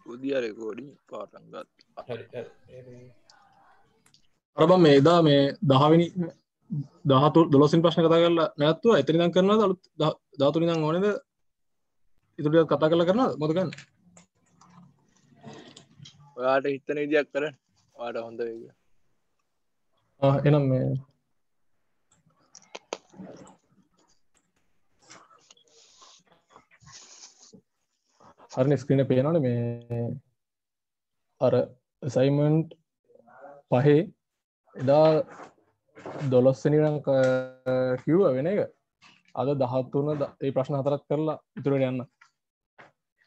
උදියා recording පාටන් ගත්තා. හරි අර බං මේ එදා මේ 10 වෙනි 12 වෙනි ප්‍රශ්න කතා කරලා නැවතුවා එතන ඉඳන් කරනවද අලුත් 13 ඉඳන් ඕනේද ඉතුරු ටික කතා කරලා කරනවද මොකද ගන්න ඔයාට හිතන විදියක් කරන්න. ඔයාට හොඳ වෙයි කියලා. එහෙනම් මේ හරිනේ ස්ක්‍රීන් එකේ පේනවනේ මේ අර අසයින්මන්ට් පහේ එදා 12 වෙනි නම් කිව්වා වෙන එක අද 13 ඒ ප්‍රශ්න හතරක් කරලා ඉතුරුට යන්න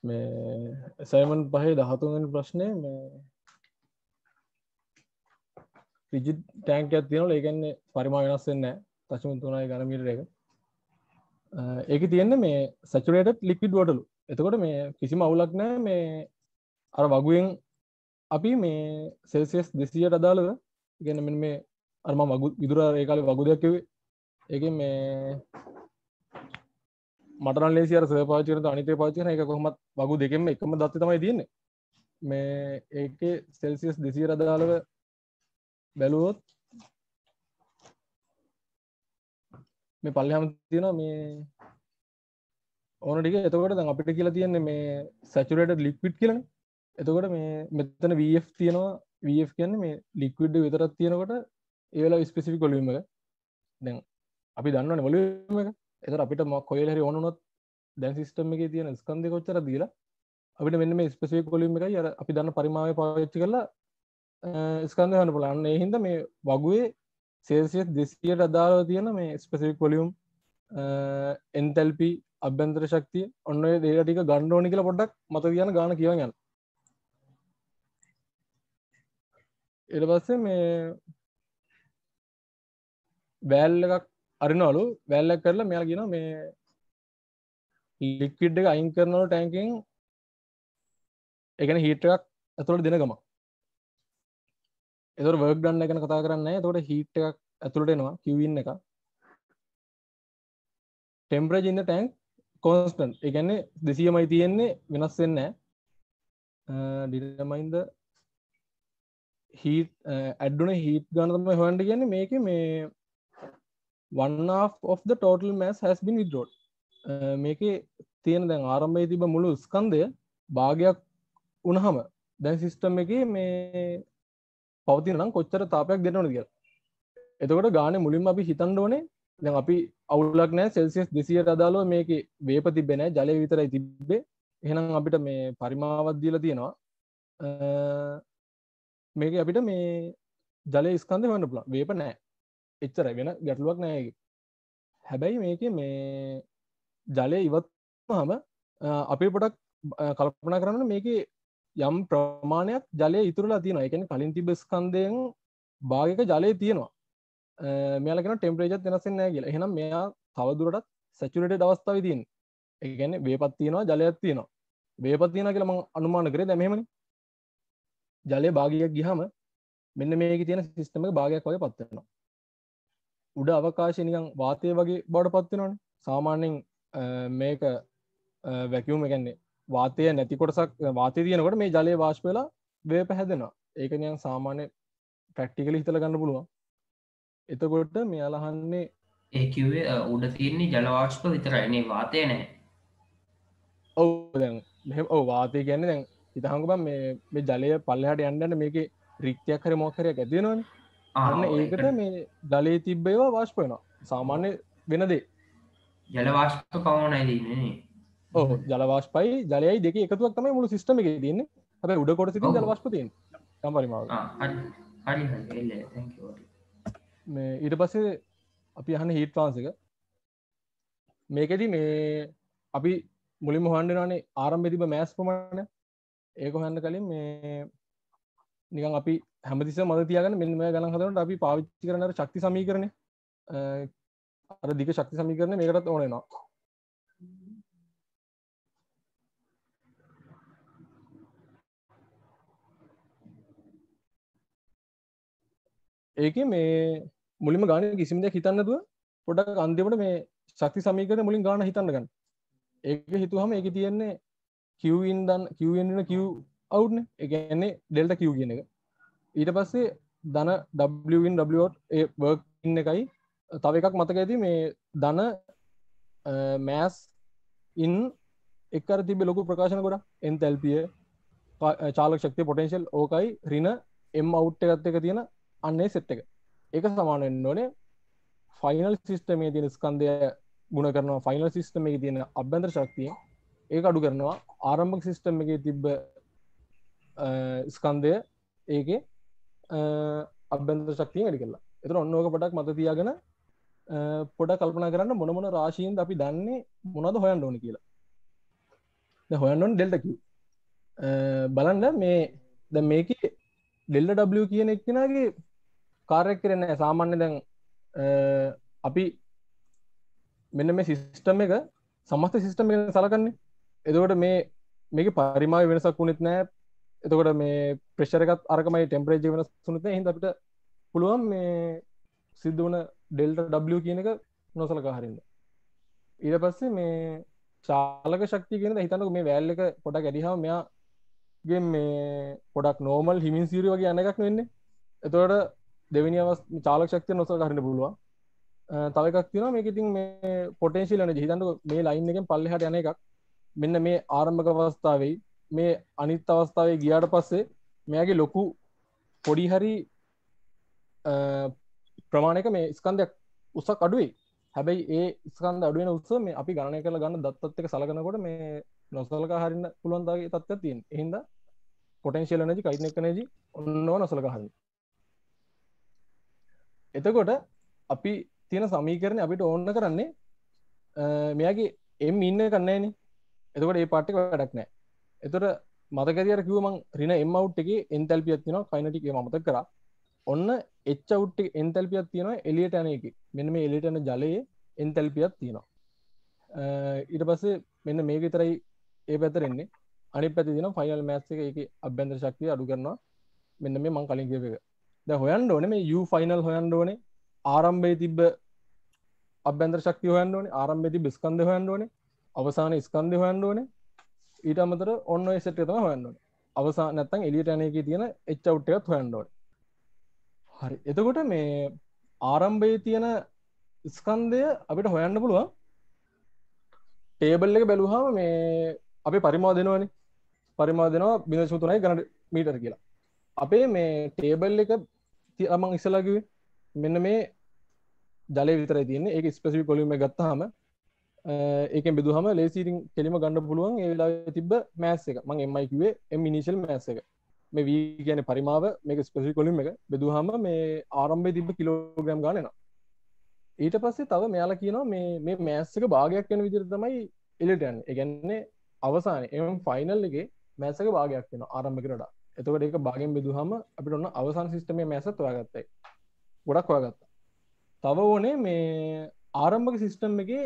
මේ අසයින්මන්ට් පහේ 13 වෙනි ප්‍රශ්නේ මේ රිජිඩ් ටැංක් එකක් තියෙනවා ඒ කියන්නේ පරිමාණ වෙනස් වෙන්නේ නැහැ 0.3 ඝන මීටර එක ඒකේ තියෙන්නේ මේ සැචුරේටඩ් ලික්විඩ් වෝටර්ලු එතකොට මේ කිසිම අවුලක් නැහැ මේ අර වගුවෙන් අපි මේ සෙල්සියස් 200ට අදාළව කියන්නේ මෙන්න මේ අර මම වගු විදුර ඒ කාලේ වගුදයක් කිව්වේ ඒකෙන් මේ මට නම් ලේසි අර සර් පාවිච්චි කරන අනිත් එක පාවිච්චි කරන එක කොහොමත් වගු දෙකෙන්ම එකම දත්තේ තමයි තියෙන්නේ මේ ඒකේ සෙල්සියස් 200ට අදාළව බැලුවොත් මේ පල්ලෙහාම තියෙනවා මේ ඕන ටික එතකොට දැන් අපිට කියලා තියෙන්නේ මේ සැචුරේටඩ් ලික්විඩ් කියලානේ එතකොට මේ මෙතන VF තියෙනවා VF කියන්නේ මේ ලික්විඩ් විතරක් තියෙනකොට ඒ වෙලාව ස්පෙસિෆික් වොලියුම් එක දැන් අපි දන්නවනේ වොලියුම් එක එතකොට අපිට කොහෙල හරි ඕන වුණොත් දැන් සිස්ටම් එකේ තියෙන ස්කන්ධය කොච්චරද කියලා අපිට මෙන්න මේ ස්පෙસિෆික් වොලියුම් එකයි අර අපි දන්න පරිමාණය පාවිච්චි කරලා ස්කන්ධය හොයන්න පුළුවන්. ඒ හින්දා මේ වගුවේ සෙල්සියස් 200ට අදාළව තියෙන මේ ස්පෙસિෆික් වොලියුම් එන්තැල්පි අභ්‍යන්තර ශක්තිය ඔන්න ඔය දේට ටික ගන්න ඕනේ කියලා පොඩ්ඩක් මතක තියාගන්න ගාන කියවන් යන්න. ඊට පස්සේ මේ වෑල් එකක් අරිනවලු වෑල් එක කරලා මෙයාලා කියනවා මේ ලික්විඩ් එක අයින් කරනවලු ටැංකින් ඒ කියන්නේ හීට් එකක් ඇතුළට දෙන ගමන් එතකොට වර්ක් ඩන් එක ගැන කතා කරන්නේ නැහැ. එතකොට හීට් එකක් ඇතුළට එනවා Qin එක. ටෙම්පරේචර් ඉන් ද ටැංක් කොන්ස්ටන්ට්. ඒ කියන්නේ 200මයි තියෙන්නේ වෙනස් වෙන්නේ නැහැ. determine the heat add on heat ගන්න තමයි හොයන්න කියන්නේ මේකේ මේ 1/2 of the total mass has been withdrawn. මේකේ තියෙන දැන් ආරම්භයේ තිබ්බ මුළු ස්කන්ධය භාගයක් වුණාම දැන් සිස්ටම් එකේ මේ පවතින නම් කොච්චර තාපයක් දෙන්න ඕනද කියලා. එතකොට ගානේ මුලින්ම අපි හිතන්න ඕනේ දැන් අපි අවුලක් නැහැ සෙල්සියස් 200ට අදාළව මේකේ වේප තිබ්බේ නැහැ ජලය විතරයි තිබ්බේ. එහෙනම් අපිට මේ පරිමාවක් දීලා තියෙනවා. මේකේ අපිට මේ ජලයේ ස්කන්ධය හොයන්න පුළුවන්. වේප නැහැ. එච්චරයි වෙන ගැටලුවක් නැහැ ඒකේ. හැබැයි මේකේ මේ ජලය ඉවත් වුනහම අපි පොඩක් කල්පනා කරන්න මේකේ යම් ප්‍රමාණයක් ජලය ඉතුරුලා තියෙනවා. ඒ කියන්නේ කලින් තිබ්බ ස්කන්ධයෙන් භාගයක ජලය තියෙනවා. මෙයාලා කියන ටෙම්පරේචර් වෙනස් වෙන්නේ නැහැ කියලා. එහෙනම් මෙයා තව දුරටත් සැචුරේටඩ් අවස්ථාවේ තියෙන්නේ. ඒ කියන්නේ වේපත් තියෙනවා ජලයක් තියෙනවා. වේපත් තියෙනවා කියලා මම අනුමාන කරේ දැන් මෙහෙමනේ. ජලයේ භාගයක් ගියාම මෙන්න මේකේ තියෙන සිස්ටම් එක භාගයක් වගේ පත් වෙනවා. උඩ අවකාශය නිකන් වාතය වගේ බවට පත් වෙනවනේ. සාමාන්‍යයෙන් මේක වැකියුම් ඒ කියන්නේ වාතය නැති කොටසක් වාතය තියෙනකොට මේ ජලය වාෂ්ප වෙලා වේප හැදෙනවා. ඒක නිකන් සාමාන්‍ය ප්‍රැක්ටිකලි හිතලා ගන්න පුළුවන්. එතකොට මෙයාලා අහන්නේ ඒ කිව්වේ උඩ තියෙන්නේ ජල වාෂ්ප විතරයි නේ වාතය නැහැ. ඔව් දැන් මෙහෙම ඔව් වාතය කියන්නේ දැන් හිතහංගු බං මේ ජලය පල්ලෙහාට යන්න යන්න මේකේ රික්තයක් හරි මොකක් හරි ඇති වෙනවනේ. අන්න ඒකට මේ ජලයේ තිබ්බ ඒවා වාෂ්ප වෙනවා. සාමාන්‍ය වෙන දේ. ජල වාෂ්ප පමණයි දෙන්නේ නේ. ඔව් ජල වාෂ්පයි ජලයයි දෙකේ එකතුවක් තමයි මුළු සිස්ටම් එකේ තියෙන්නේ. හැබැයි උඩ කොටසේ තියෙන ජල වාෂ්ප තියෙන්නේ. යම් පරිමාවක. හරි එල්ල thank you. මේ ඊට පස්සේ අපි අහන්නේ හීට් ට්‍රාන්ස් එක. මේකෙදි මේ අපි මුලින්ම හොයන්න වෙනවානේ ආරම්භයේ තිබ්බ මෑස් ප්‍රමාණය. ඒක හොයන්න කලින් මේ නිකන් අපි හැමතිස්සෙම මතක තියාගන්න මෙන්න මේ ගණන් හදනකොට අපි පාවිච්චි කරන අර ශක්ති සමීකරණය අර දිග ශක්ති සමීකරණය මේකටත් ඕන වෙනවා. ඒකේ මේ මුලින්ම ගානේ කිසිම දෙයක් හිතන්න නැතුව පොඩ්ඩක් අන්තිමට මේ ශක්ති සමීකරණය මුලින් ගාන හිතන්න ගන්න. ඒක හිතුවහම ඒකේ තියෙන්නේ Qin ඉන්න Q අවුට්නේ. ඒ කියන්නේ ඩෙල්ටා Q කියන එක. ඊට පස්සේ ධන W in W out A work in එකයි තව එකක් මතක ඇති මේ ධන mass in එක අර තිබ්බ ලොකු ප්‍රකාශන ගොඩක් එන්තැල්පිය චාලක ශක්තිය පොටෙන්ෂල් ඕකයි ඍණ m out එකත් එක තියෙන අන්නේ සෙට් එක. ඒක සමාන වෙන්න ඕනේ ෆයිනල් සිස්ටම් එකේ තියෙන ස්කන්ධය ගුණ කරනවා ෆයිනල් සිස්ටම් එකේ තියෙන අභ්‍යන්තර ශක්තිය ඒක අඩු කරනවා ආරම්භක සිස්ටම් එකේ තිබ්බ ස්කන්ධය ඒකේ අභ්‍යන්තර ශක්තිය වැඩි කරලා. ඒතර ඔන්න ඕක පොඩක් මත තියාගෙන පොඩක් කල්පනා කරන්න මොන මොන රාශීන්ද අපි දන්නේ මොනවද හොයන්න ඕනේ කියලා. දැන් හොයන්න ඕනේ ඩෙල්ටා Q. බලන්න මේ දැන් මේකේ ඩෙල්ටා W කියන එක්කෙනාගේ කාර්යයක් කරන්නේ නැහැ. සාමාන්‍ය දැන් අපි මෙන්න මේ සිස්ටම් එක සමස්ත සිස්ටම් එක සලකන්නේ. එතකොට මේකේ පරිමාව වෙනසක් වුණෙත් නැහැ. එතකොට මේ ප්‍රෙෂර් එකත් අරකමයි ටෙම්පරේචර් වෙනස් වුණෙත් නැහැ. එහෙනම් අපිට පුළුවන් මේ සිද්ධ වුණ ඩෙල්ටා W කියන එක නොසලකා හරින්න. ඊට පස්සේ මේ චාලක ශක්තිය කියන දේ හිතන්නකෝ මේ වෑල් එක පොඩක් ඇදිහම මෙයාගේ මේ පොඩක් නෝමල් හිමින්සියරි වගේ යන එකක් වෙන්නේ. එතකොට දෙවෙනි අවස්ථාවේ චාලක ශක්තිය නොසලකා හරින්න පුළුවන්. තව එකක් තියෙනවා මේක ඉතින් මේ පොටෙන්ෂල් එනර්ජි හිතන්නකෝ මේ ලයින් එකෙන් පල්ලෙහාට යන එකක් මෙන්න මේ ආරම්භක අවස්ථාවේ මේ අනිත් අවස්ථාවේ ගියාට පස්සේ මෙයාගේ ලොකු පොඩි හරි ප්‍රමාණයක මේ ස්කන්ධයක් උසක් අඩුයි. හැබැයි ඒ ස්කන්ධ අඩු වෙන උස මේ අපි ගණනය කරලා ගන්න දත්තත් එක්ක සලකනකොට මේ නොසලකා හරින්න පුළුවන් තාගේ තත්ත්වයක් තියෙනවා. ඒ හින්දා පොටෙන්ෂල් එනර්ජි කයිනෙටික් එනර්ජි ඔන්නව නොසලකා හරින්න. එතකොට අපි තියෙන සමීකරණය අපිට ඕන කරන්නේ මෙයාගේ m ඉන්න එකක් නැහැනේ. එතකොට මේ පාර්ට් එක වැඩක් නැහැ. එතකොට මතකදී අර කිව්ව මං ඍණ m out එකේ එන්තැල්පියක් තියෙනවා කයිනෙටික් ඒක මම මතක කරා. ඔන්න h out එකේ එන්තැල්පියක් තියෙනවා එළියට යන එකේ. මෙන්න මේ එළියට යන ජලයේ එන්තැල්පියක් තියෙනවා. ඊට පස්සේ මෙන්න මේක විතරයි ඒ පැත්තට එන්නේ. අනිත් පැත්තේ තියෙනවා ෆයිනල් මාස් එක ඒකේ අභ්‍යන්තර ශක්තිය අඩු කරනවා. මෙන්න මේ මං කලින් කියපු එක. දැන් හොයන්න ඕනේ මේ u ෆයිනල් හොයන්න ඕනේ. ආරම්භයේ තිබ්බ අභ්‍යන්තර ශක්තිය හොයන්න ඕනේ. ආරම්භයේ තිබ්බ ස්කන්ධය හොයන්න ඕනේ. අවසානයේ ස්කන්ධය හොයන්න ඕනේ. ඊට අමතරව ඔන්න ඔය සෙට් එක තමයි හොයන්න ඕනේ. අවසාන නැත්තම් එළියට යන එකේ තියෙන h out එකත් හොයන්න ඕනේ. හරි. එතකොට මේ ආරම්භයේ තියෙන ස්කන්ධය අපිට හොයන්න පුළුවන්. ටේබල් එක බැලුවාම මේ අපි පරිමාව දෙනවනේ. පරිමාව දෙනවා 0.3 ඝන මීටර කියලා. අපේ මේ ටේබල් එක මම ඉස්සලා කිව්වේ මෙන්න මේ ජලය විතරයි තියෙන්නේ. ඒක ස්පෙસિෆික් වොලියුම් එක ගත්තාම ඒකෙන් බෙදුවාම ලේසියෙන් කෙලිම ගන්න පුළුවන් ඒ වෙලාවේ තිබ්බ මෑස් එක. මම mi කිව්වේ m ඉනිෂියල් මෑස් එක. මේ v කියන්නේ පරිමාව මේක ස්පෙસિෆික් වොලියුම් එක බෙදුවාම මේ ආරම්භයේ තිබ්බ කිලෝග්‍රෑම් ගන්න එනවා. ඊට පස්සේ තව මෙයාලා කියනවා මේ මෑස් එක භාගයක් වෙන විදිහට තමයි එළියට යන්නේ. ඒ කියන්නේ අවසානයේ m ෆයිනල් එකේ මෑස් එක භාගයක් වෙනවා ආරම්භයකට වඩා. එතකොට ඒක භාගයෙන් බෙදුවාම අපිට ඔන්න අවසාන සිස්ටමේ මෑසත් හොයාගත්තා. ගොඩක් හොයාගත්තා. තව ඕනේ මේ ආරම්භක සිස්ටම් එකේ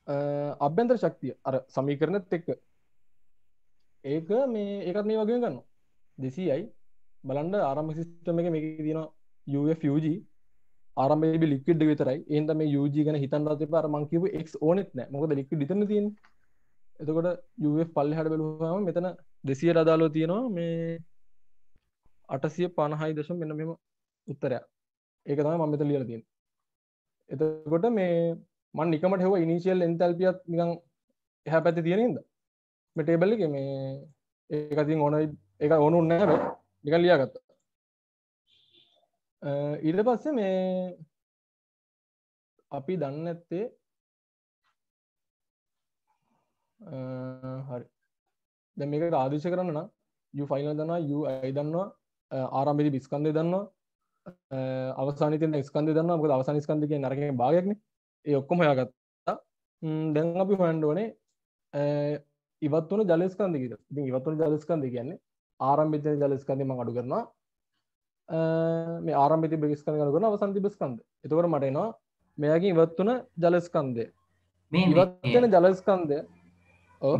අභ්‍යන්තර ශක්තිය අර සමීකරණෙත් එක්ක ඒක මේ ඒකත් මේ වගේම ගන්නවා 200යි බලන්න ආරම්භක සිස්ටම් එකේ මේකේ තියෙනවා UF UG ආරම්භයේ ලික්විඩ් එක විතරයි ඒ හින්දා මේ UG ගැන හිතන්නවත් එපා අර මං කියපු X ඕනෙත් නැහැ මොකද ලික්විඩ් විතරනේ තියෙන්නේ එතකොට UF පල්ලෙහාට බැලුවාම මෙතන 200ට අදාළව තියෙනවා මේ 850 දශම මෙන්න මෙහෙම උත්තරයක් ඒක තමයි මම මෙතන ලියලා තියෙන්නේ එතකොට මේ මම නිකමට හෙව්වා ඉනිෂියල් එන්තැල්පියත් නිකන් එහා පැත්තේ තියෙන හින්දා මේ ටේබල් එකේ මේ ඒක අතින් ඕන ඒක ඕනුන්නේ නැහැ හැබැයි නිකන් ලියාගත්තා ඊට පස්සේ මේ අපි දන්නේ නැත්තේ හරි දැන් මේකට ආදේශ කරන්න නම් u ෆයිනල් දන්නවා u i දන්නවා ආරම්භයේදී ස්කන්ධය දන්නවා අවසානයේ තියෙන ස්කන්ධය දන්නවා මොකද අවසාන ස්කන්ධය කියන්නේ නරකයේ භාගයක්නේ ඒ ඔක්කොම හොයාගත්තා දැන් අපි හොයන්න ඕනේ ඉවත් වුණ ජල ස්කන්ධය කියලා. ඉතින් ඉවත් වුණ ජල ස්කන්ධය කියන්නේ ආරම්භයේ තියෙන ජල ස්කන්ධය මම අඩු කරනවා මේ ආරම්භයේ තිබ්බ ස්කන්ධය අඩු කරනවා අවසාන තිබ්බ ස්කන්ධය. එතකොට මට එනවා මෙයාගෙන් ඉවත් වුණ ජල ස්කන්ධය. මේ ඉවත් වෙන ජල ස්කන්ධය ඔව්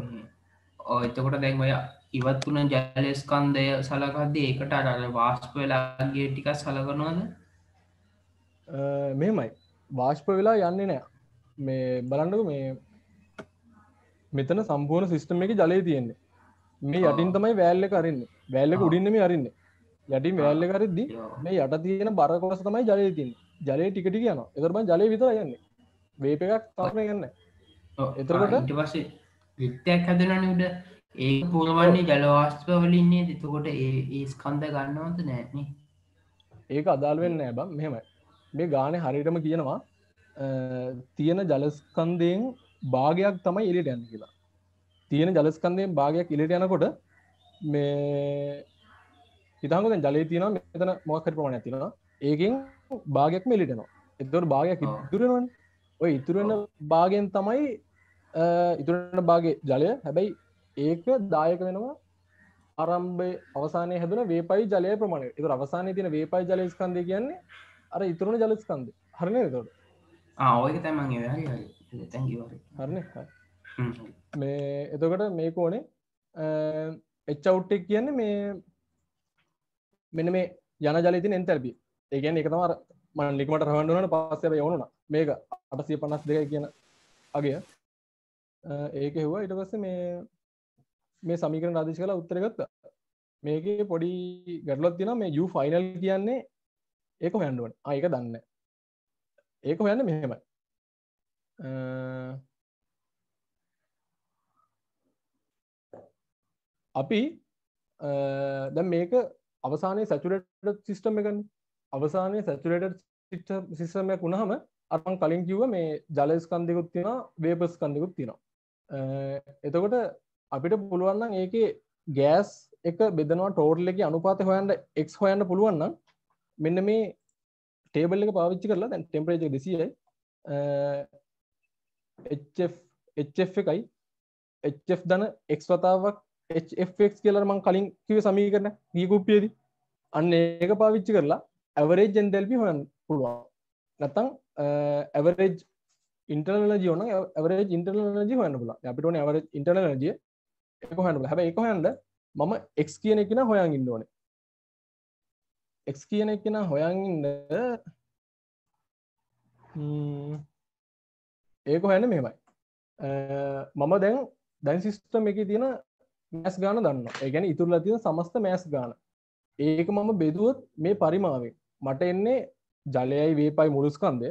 එතකොට දැන් ඔය ඉවත් වුණ ජල ස්කන්ධය සලකද්දී ඒකට අර වාෂ්ප වෙලා ගිය ටිකක් සලකනවද? මෙහෙමයි. වාෂ්ප වෙලා යන්නේ නැහැ. මේ බලන්නකෝ මේ මෙතන සම්පූර්ණ සිස්ටම් එකේ ජලය තියෙන්නේ. මේ යටින් තමයි වැල් එක අරින්නේ. වැල් එක උඩින් නෙමෙයි අරින්නේ. යටින් වැල් එක අරිද්දි මේ යට තියෙන බර කොටස තමයි ජලය තියෙන්නේ. ජලය ටික ටික යනවා. ඒතර බං ජලය විතරයි යන්නේ. වේප් එකක් තාපනය යන්නේ නැහැ. එතකොට ඊට පස්සේ විත්තයක් හැදෙනවනේ උඩ ඒක පුරවන්නේ ජල වාෂ්ප වලින් නේද? එතකොට ඒ ස්කන්ධ ගන්නවද නැහැ. ඒක අදාළ වෙන්නේ නැහැ බං. මෙහෙමයි. මේ ගානේ හරියටම කියනවා තියෙන ජලස්කන්ධයෙන් භාගයක් තමයි එළියට යන්නේ කියලා. තියෙන ජලස්කන්ධයෙන් භාගයක් එළියට යනකොට මේ හිතහංග දැන් ජලයේ තියෙනවා මෙතන මොකක් හරි ප්‍රමාණයක් තියෙනවා. ඒකෙන් භාගයක්ම එළියට යනවා. එතකොට භාගයක් ඉතුරු වෙනවනේ. ඔය ඉතුරු වෙන භාගයෙන් තමයි ඉතුරු වෙන භාගයේ ජලය. හැබැයි ඒක දායක වෙනවා ආරම්භයේ අවසානයේ හැදුන වේපයි ජලයේ ප්‍රමාණය. ඒතර අවසානයේ තියෙන වේපයි ජල ස්කන්ධය කියන්නේ අර ඉතුරු වෙන ජල ස්කන්ධය. හරි නේද එතකොට? ඔයක තමයි මම හරි thank you හරිනේ. මේ එතකොට මේක ඕනේ H out එක කියන්නේ මේ මෙන්න මේ යන ජලයේ තියෙන එන්තැල්පි. ඒ කියන්නේ ඒක තමයි අර මම නිකමට රවන්න උනාට පස්සේ හැබැයි යවුණා. මේක 852 කියන අගය. ඒක හෙව්වා ඊට පස්සේ මේ සමීකරණ ආදේශ කරලා උත්තර ගත්තා. මේකේ පොඩි ගැටලුවක් තියෙනවා මේ u final කියන්නේ ඒක හොයන්න ඕනේ. ඒක දන්නේ නැහැ. ඒක හොයන්නේ මෙහෙමයි. අපි දැන් මේක අවසානයේ සැචුරේටඩ් සිස්ටම් එකනේ. අවසානයේ සැචුරේටඩ් සිස්ටම් එකක් වුණාම අර මම කලින් කිව්වා මේ ජල ස්කන්ධිකුත් තියෙනවා වේපර් ස්කන්ධිකුත් තියෙනවා. එතකොට අපිට පුළුවන් නම් ඒකේ ගෑස් එක බෙදනවා ටෝටල් එකේ අනුපාතය හොයන්න x හොයන්න පුළුවන් නම් මෙන්න මේ ටේබල් එක පාවිච්චි කරලා දැන් ටෙම්පරේචර් 200යි HF එකයි HF ධන x වතාවක් HFX කියලා මම කලින් කිව්වේ සමීකරණ ගිය කුප්පියේදී අන්න ඒක පාවිච්චි කරලා ඇවරේජ් එන්තැල්පි හොයන්න පුළුවන්. නැත්නම් ඇවරේජ් ඉන්ටර්නල් එනර්ජි ඕන නම් ඇවරේජ් ඉන්ටර්නල් එනර්ජි හොයන්න පුළුවන්. අපිට ඕනේ ඇවරේජ් ඉන්ටර්නල් එනර්ජි ඒක හොයන්න පුළුවන්. හැබැයි ඒක හොයන්න මම x කියන එක නා හොයන් ඉන්න ඕනේ. x කියන එක නා හොයන් ඉන්න ඒක හොයන්නේ මෙහෙමයි. මම දැන් සිස්ටම් එකේ තියෙන මෑස් ගාන දන්නවා. ඒ කියන්නේ ඉතුරුලා තියෙන සමස්ත මෑස් ගාන. ඒක මම බෙදුවොත් මේ පරිමාවෙන් මට එන්නේ ජලයයි වේපයි මුළු ස්කන්ධය.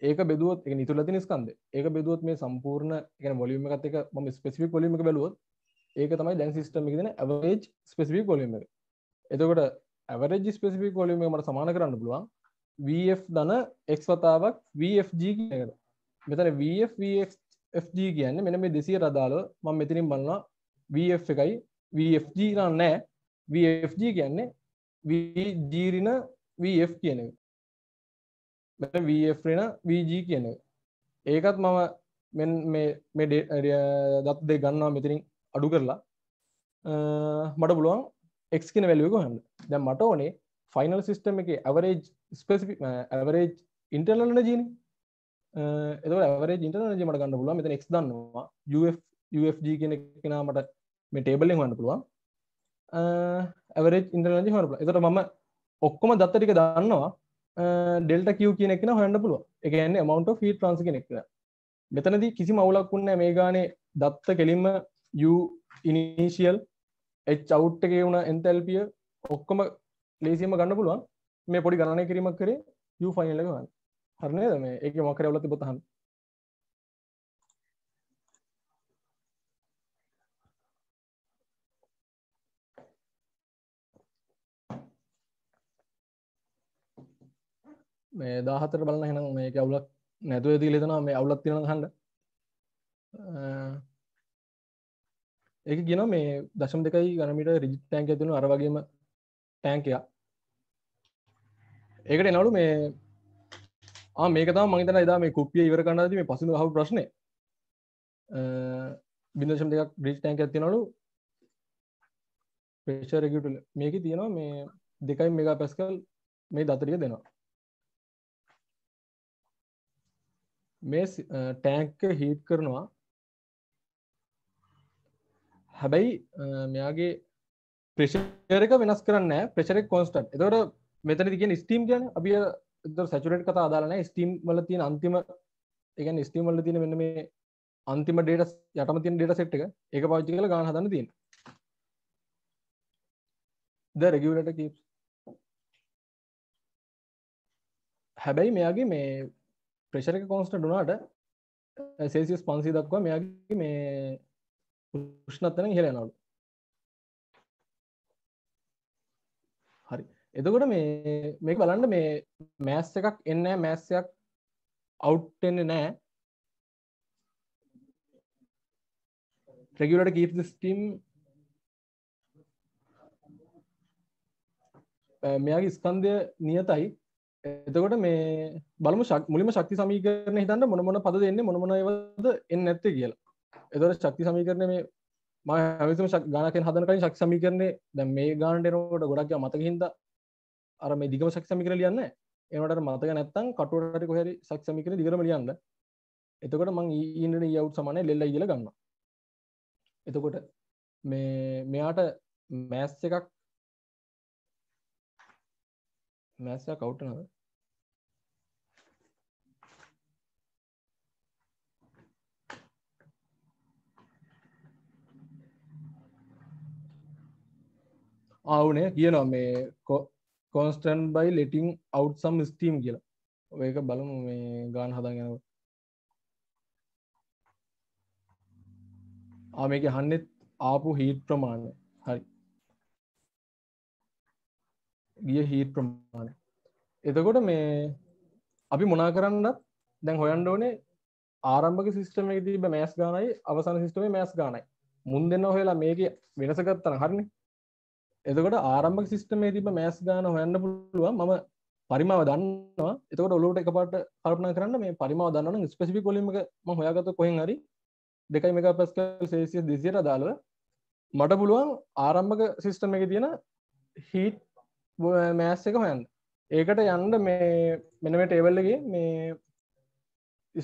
ඒක බෙදුවොත් ඒ කියන්නේ ඉතුරුලා තියෙන ස්කන්ධය. ඒක බෙදුවොත් මේ සම්පූර්ණ ඒ කියන්නේ වොලියුම් එකත් එක්ක මම ස්පෙસિෆික් වොලියුම් එක බැලුවොත් ඒක තමයි දැන් සිස්ටම් එකේ තියෙන ඇවරේජ් ස්පෙસિෆික් වොලියුම් එක. එතකොට ඇවරේජ් ස්පෙસિෆික් වොලියුම් එක මට සමාන කරන්න පුළුවන් VF ධන x වතාවක් VFG කියන එකට. මෙතන VF VFG කියන්නේ මෙන්න මේ 200ට අදාළව මම මෙතනින් බලනවා VF එකයි VFG නෑ VFG කියන්නේ VG ඍණ VF කියන එක. මෙතන VF ඍණ VG කියන එක. ඒකත් මම මේ දත් දෙක ගන්නවා මෙතනින් අඩු කරලා මට පුළුවන් x කියන වැලියු එක හොයන්න. දැන් මට ඕනේ ෆයිනල් සිස්ටම් එකේ average specific average internal energy නේ. එතකොට ඇවරේජ් ඉන්ටර්නල් එනර්ජි මට ගන්න පුළුවන්. මෙතන x දන්නවා. UFG කියන එක නා මට මේ ටේබල් එකෙන් හොයන්න පුළුවන්. ඇවරේජ් ඉන්ටර්නල් එනර්ජි හොයන්න පුළුවන්. එතකොට මම ඔක්කොම දත්ත ටික දන්නවා. ඩෙල්ටා Q කියන එක නා හොයන්න පුළුවන්. ඒ කියන්නේ amount of heat transfer කියන එක. මෙතනදී කිසිම අවුලක් වුණේ නැහැ. මේ ගානේ දත්ත කෙලින්ම U initial H out එකේ වුණ එන්තැල්පිය ඔක්කොම ලේසියෙන්ම ගන්න පුළුවන්. මේ පොඩි ගණනය කිරීමක් කරේ U final එක ගන්න. හරි නේද? මේ ඒකේ මොකක් හරි අවුලක් තිබ්බොත් අහන්න. මේ 14ට බලන්න එහෙනම් මේකේ අවුලක් නැතුව දීලා හිතනවා මේ අවුලක් තියෙනවා අහන්න. ඒක කියනවා මේ 0.2 ඝන මීටර රිජිඩ් ටැංක් එකක් තියෙනවා අර වගේම ටැංක් එකක්. ඒකට එනවලු මේ මේක තමයි මම හිතන්නේ එදා මේ කුප්පිය ඉවර කරනවාදී මේ පසුඳ අහපු ප්‍රශ්නේ. 0.2 රිජිඩ් ටැංක් එකක් තියෙනවලු ප්‍රෙෂර් රෙගියුලේටර්. මේකේ තියෙනවා මේ 2 මෙගාපැස්කල් මේ දත ටික දෙනවා. මේ ටැංක් එක හීට් කරනවා. හැබැයි මෙයාගේ ප්‍රෙෂර් එක වෙනස් කරන්නේ නැහැ. ප්‍රෙෂර් එක කොන්ස්ටන්ට්. ඒතකොට මෙතනදී කියන්නේ ස්ටීම් කියන්නේ අපි ඒතකොට සැචුරේට් කතා අදාළ නැහැ. ස්ටීම් වල තියෙන අන්තිම ඒ කියන්නේ ස්ටීම් වල තියෙන මෙන්න මේ අන්තිම ඩේටා යටම තියෙන ඩේටා සෙට් එක ඒක පාවිච්චි කරලා ගාන හදන්න තියෙනවා. the regulator keeps. හැබැයි මෙයාගේ මේ ප්‍රෙෂර් එක කොන්ස්ටන්ට් වුණාට සෙල්සියස් 500 දක්වා මෙයාගේ මේ උෂ්ණත්වය ඉහළ යනවලු. හරි. එතකොට මේක බලන්න මේ මෑස් එකක් එන්නේ නැහැ, මෑස් එකක් අවුට් වෙන්නේ නැහැ. regulator keeps the steam මෙයාගේ ස්කන්ධය නියතයි. එතකොට මේ බලමු මුලින්ම ශක්ති සමීකරණය හිතන්න මොන පද දෙන්නේ මොන ඒවාද එන්නේ නැත්තේ කියලා. එතකොට ශක්ති සමීකරණය මේ මම හැමතිස්සෙම ගානකින් හදන කලින් ශක්ති සමීකරණේ දැන් මේ ගානට එනකොට ගොඩක් ඒවා මතකින්ද අර මේ දිගම ශක්ති සමීකරණය ලියන්නේ නැහැ. ඒනට අර මතක නැත්තම් කටුවට හරි කොහේ හරි ශක්ති සමීකරණය දිගටම ලියන්න. එතකොට මම E in E out සමානයි ll I කියලා ගන්නවා. එතකොට මෙයාට මෑස් එකක් අවුට් වෙනවද? ආවුනේ කියනවා මේ constant by letting out some steam කියලා. ඔයක බලමු මේ ගාන හදාගෙන යනකොට. මේක අහන්නේ ආපු හීට් ප්‍රමාණය. හරි. ගිය හීට් ප්‍රමාණය. එතකොට මේ අපි මොනා කරන්නත් දැන් හොයන්න ඕනේ ආරම්භක සිස්ටම් එකේ තිබ්බ මෑස් ගානයි අවසාන සිස්ටම් එකේ මෑස් ගානයි. මුන් දෙන්න හොයලා මේකේ වෙනස ගත්තා නම් හරිනේ. එතකොට ආරම්භක සිස්ටම් එකේ තිබ්බ මෑස් ගාන හොයන්න පුළුවන්. මම පරිමාව දන්නවා. එතකොට ඔලුවට එකපාරට කල්පනා කරන්න මේ පරිමාව දන්නවා නම් ස්පෙસિෆික් වොලියම් එක මම හොයාගත්තොත් කොහෙන් හරි 2 මෙගාපාස්කල් සෙල්සියස් 200ට අදාළව මට පුළුවන් ආරම්භක සිස්ටම් එකේ තියෙන හීට් මෑස් එක හොයන්න. ඒකට යන්න මෙන්න මේ ටේබල් එකේ මේ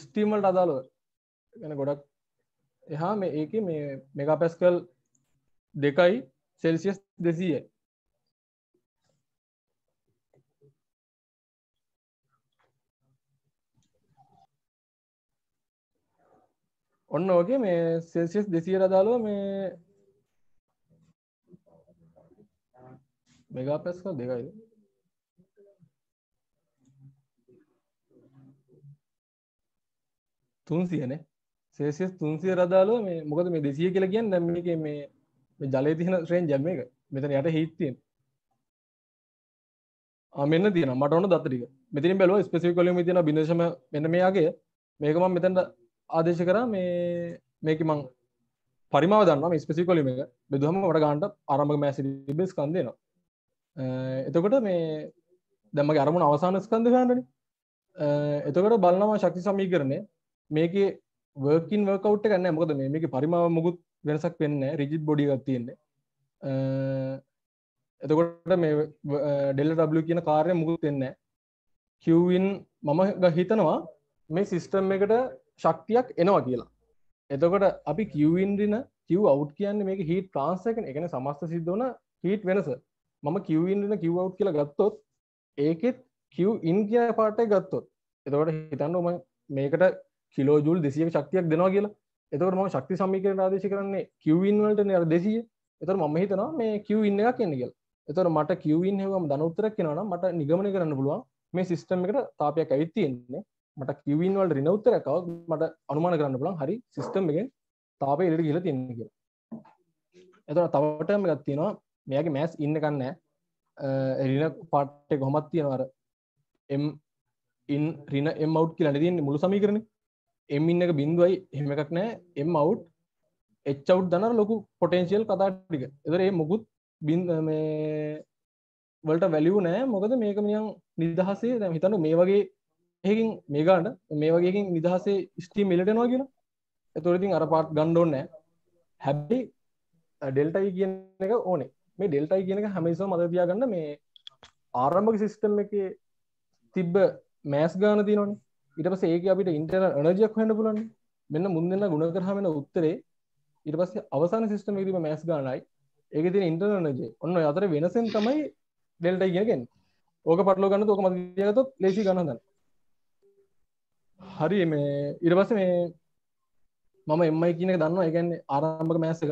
ස්ටීම් වලට අදාළව يعني ගොඩක් එහා මේ ඒකේ මේ මෙගාපාස්කල් 2යි සෙල්සියස් 200යි. ඔන්න ඔගේ මේ සෙල්සියස් 200ට අදාළව මේ මෙගාපාස්කල් 2යිද? තුන්සියනේ සෙල්සියස් 300ට අදාළව මේ මොකද මේ 200 කියලා කියන්නේ දැන් මේකේ මේ ජලයේ තියෙන රේන්ජ් එක මේක. මෙතන යට හීට් තියෙනවා. මෙන්න තියෙනවා. මට ඕන දත්ත ටික. මෙතනින් බැලුවා ස්පෙસિෆික් වොලියම් එකේ තියෙන 0.0 මෙන්න මේ යගේ. මේක මම මෙතනට ආදේශ කරා මේකේ මම පරිමාව දන්නවා මේ ස්පෙસિෆික් වොලියම් එක. බෙදුවම මට ගන්නට ආරම්භක මෑස් තිබෙන ස්කන්ධ එනවා. එතකොට මේ දැන් මගේ අරමුණ අවසාන ස්කන්ධ හොයන්නනේ. එතකොට බලනවා ශක්ති සමීකරණය මේකේ work in work out එකක් නැහැ. මොකද මේකේ පරිමාව මුකුත් වෙනසක් වෙන්නේ නැහැ. රිජිඩ් බොඩි එකක් තියෙන්නේ. එතකොට මේ ඩෙල්ටා W කියන කාර්යය මුකුත් වෙන්නේ නැහැ. Q in මම හිතනවා මේ සිස්ටම් එකට ශක්තියක් එනවා කියලා. එතකොට අපි Q in දින Q out කියන්නේ මේක heat transfer එකනේ. ඒ කියන්නේ සමස්ත සිද්ධ වන heat වෙනස. මම Q in දින Q out කියලා ගත්තොත් ඒකෙත් Q in කියන පාර්ට් එක ගත්තොත් එතකොට හිතන්න මම මේකට කිලෝ ජූල් 200ක ශක්තියක් දෙනවා කියලා. එතකොට මම ශක්ති සමීකරණය ආදේශ කරන්නේ Q in වලටනේ අර 200. එතකොට මම හිතනවා මේ Q in එකක් එන්නේ කියලා. එතකොට මට Q in හෙව්වම ධන උත්තරයක් එනවා නම් මට නිගමනය කරන්න පුළුවන් මේ සිස්ටම් එකට තාපයක් ඇවිත් තියෙන්නේ. මට Q in වලට ඍණ උත්තරයක් ආවොත් මට අනුමාන කරන්න පුළුවන් හරි සිස්ටම් එකෙන් තාපය එළියට ගිහලා තියෙන්නේ කියලා. එතකොට තව ටර්ම් එකක් තියෙනවා. මෙයාගේ මෑස් ඉන්න එකක් නැහැ. ඍණ පාර්ට් එක කොහොමද තියෙනවා අර m in ඍණ m out කියලා නේ තියෙන්නේ මුළු සමීකරණේ. m in එක බිඳුවයි එහෙම එකක් නැහැ. m out h out දනර ලොකු පොටෙන්ෂියල් කතා ටික. ඒතර මේ මොකුත් මේ වලට වැලියු නැහැ. මොකද මේක නිකන් නිදහසේ දැන් හිතන්න මේ වගේ එකකින් මේ ගන්න මේ වගේ එකකින් නිදහසේ ස්ටීම් එලට යනවා කියලා. ඒතකොට ඉතින් අර පාර්ට් ගන්න ඕනේ නැහැ. හැබැයි ඩෙල්ටා E කියන එක ඕනේ. මේ ඩෙල්ටා E කියන එක හැම ඉස්සම මතක තියාගන්න මේ ආරම්භක සිස්ටම් එකේ තිබ්බ මෑස් ගාන තියෙනවනේ. ඊට පස්සේ ඒකේ අපිට ඉන්ටර්නල් එනර්ජියක් හොයන්න පුළුවන්. මෙන්න මුන් දෙන්න ගුණ කරාම එන උත්තරේ ඊට පස්සේ අවසාන සිස්ටම් එකේ තිබ්බ මෑස් ගානයි ඒකේ තියෙන ඉන්ටර්නල් එනර්ජි. ඔන්න ඔය අතර වෙනසෙන් තමයි ඩෙල්ටා E කියන එක එන්නේ. ඕක පටලව ගන්නත් ඕක මතක තියාගත්තොත් ලේසි ගන්න හදන්න. හරි මේ ඊට පස්සේ මේ මම MI කියන එක දන්නවා. ඒ කියන්නේ ආරම්භක මෑස් එක.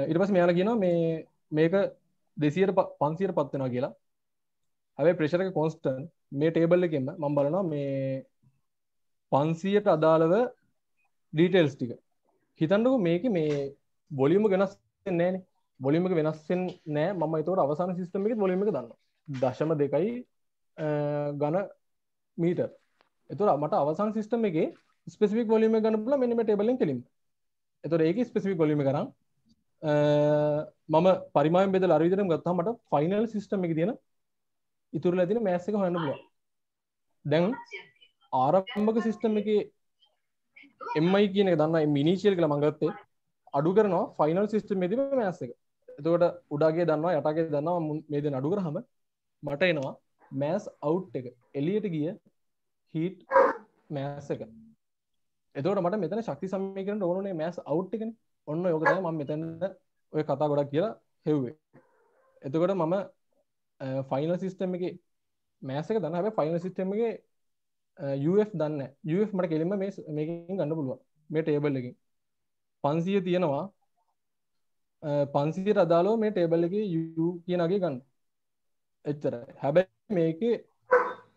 ඊට පස්සේ මෙයාලා කියනවා මේක 200 500 පත් වෙනවා කියලා. හැබැයි ප්‍රෙෂර් එක කොන්ස්ටන්ට්. මේ ටේබල් එකෙන්ම මම බලනවා මේ 500ට අදාළව ඩීටේල්ස් ටික. හිතන්නකෝ මේකේ මේ වොලියුම් එක වෙනස් වෙන්නේ නැහනේ. වොලියුම් එක වෙනස් වෙන්නේ නැහැ. මම ඒතකොට අවසාන සිස්ටම් එකේ වොලියුම් එක දන්නවා. 0.2 ඝන මීටර්. ඒතකොට මට අවසාන සිස්ටම් එකේ ස්පෙસિෆික් වොලියුම් එක ගන්න පුළුවන් මෙන්න මේ ටේබල් එකෙන් කෙලින්ම. ඒතකොට ඒකේ ස්පෙસિෆික් වොලියුම් එක කරන් මම පරිමාණයෙන් බෙදලා අර විදිහටම ගත්තාම මට ෆයිනල් සිස්ටම් එකේ තියෙන ඉතුරුලා තියෙන මෑස් එක හොයන්න පුළුවන්. දැන් ආරම්භක සිස්ටම් එකේ MI කියන එක දන්නා ඉනිෂියල් කියලා මම ගත්තේ අඩු කරනවා ෆයිනල් සිස්ටම් එකේ තියෙන මෑස් එක. එතකොට උඩගේ දන්නවා යටගේ දන්නවා මේ දෙන අඩු කරාම මට එනවා මෑස් අවුට් එක. එළියට ගිය හීට් මෑස් එක. එතකොට මට මෙතන ශක්ති සමීකරණයට ඕනුනේ මෑස් අවුට් එකනේ. ඔන්න ඕක තමයි මම මෙතන ඔය කතා ගොඩක් කියලා හෙව්වේ. එතකොට මම ෆයිනල් සිස්ටම් එකේ මෑස් එක දන්නා. හැබැයි ෆයිනල් සිස්ටම් එකේ UF දන්නේ නැහැ. UF මට කෙලින්ම මේකෙන් ගන්න පුළුවන්. මේ ටේබල් එකෙන් 500 තියෙනවා. 500ට අදාළව මේ ටේබල් එකේ U කියන අගේ ගන්න. එච්චරයි. හැබැයි මේකේ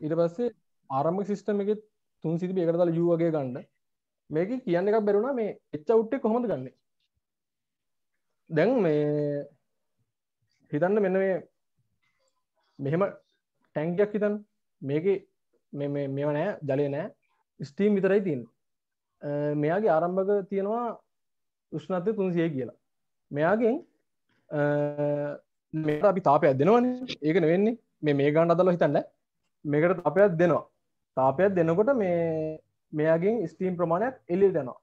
ඊට පස්සේ ආරම්භක සිස්ටම් එකේ 300 තිබේ ඒකට දාලා U වගේ ගන්න. මේකේ කියන්න එකක් බැරුණා මේ H out එක කොහොමද ගන්නෙ? දැන් මේ හිතන්න මෙන්න මේ මෙහෙම ටැංකියක් හිතන්න. මේකේ මේව නෑ ජලය නෑ ස්ටීම් විතරයි තියෙන්නේ. මෙයාගේ ආරම්භක තියෙනවා උෂ්ණත්වය 300 කියලා. මෙයාගෙන් මේකට අපි තාපයක් දෙනවනේ. ඒක නෙවෙන්නේ. මේ ගන්න අදලා හිතන්න. මේකට තාපයක් දෙනවා. තාපයක් දෙනකොට මෙයාගෙන් ස්ටීම් ප්‍රමාණයක් එළියට යනවා.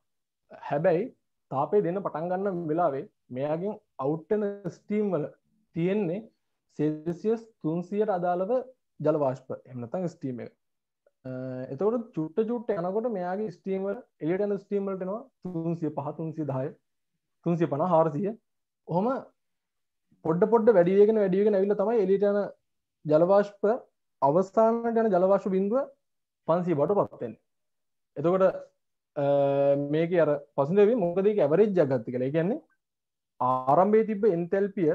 හැබැයි තාපය දෙන්න පටන් ගන්න වෙලාවේ මෙයාගෙන් අවුට් වෙන ස්ටීම් වල තියෙන්නේ සෙල්සියස් 300ට අදාළව ජල වාෂ්ප. එහෙම නැත්නම් ස්ටීම් එක. එතකොට චුට්ට යනකොට මෙයාගේ ස්ටීම් වල එළියට යන ස්ටීම් වලට එනවා 305 310 350 400. කොහොම පොඩ වැඩි වෙගෙන ඇවිල්ලා තමයි එළියට යන ජල වාෂ්ප අවසානට යන ජල වාෂ්ප බිඳුව 500 බවට පත් වෙන්නේ. එතකොට මේකේ අර පසුඳෙවි මොකද ඒක ඇවරේජ් එකක් ගත්ත කියලා. ඒ කියන්නේ ආරම්භයේ තිබ්බ එන්තැල්පිය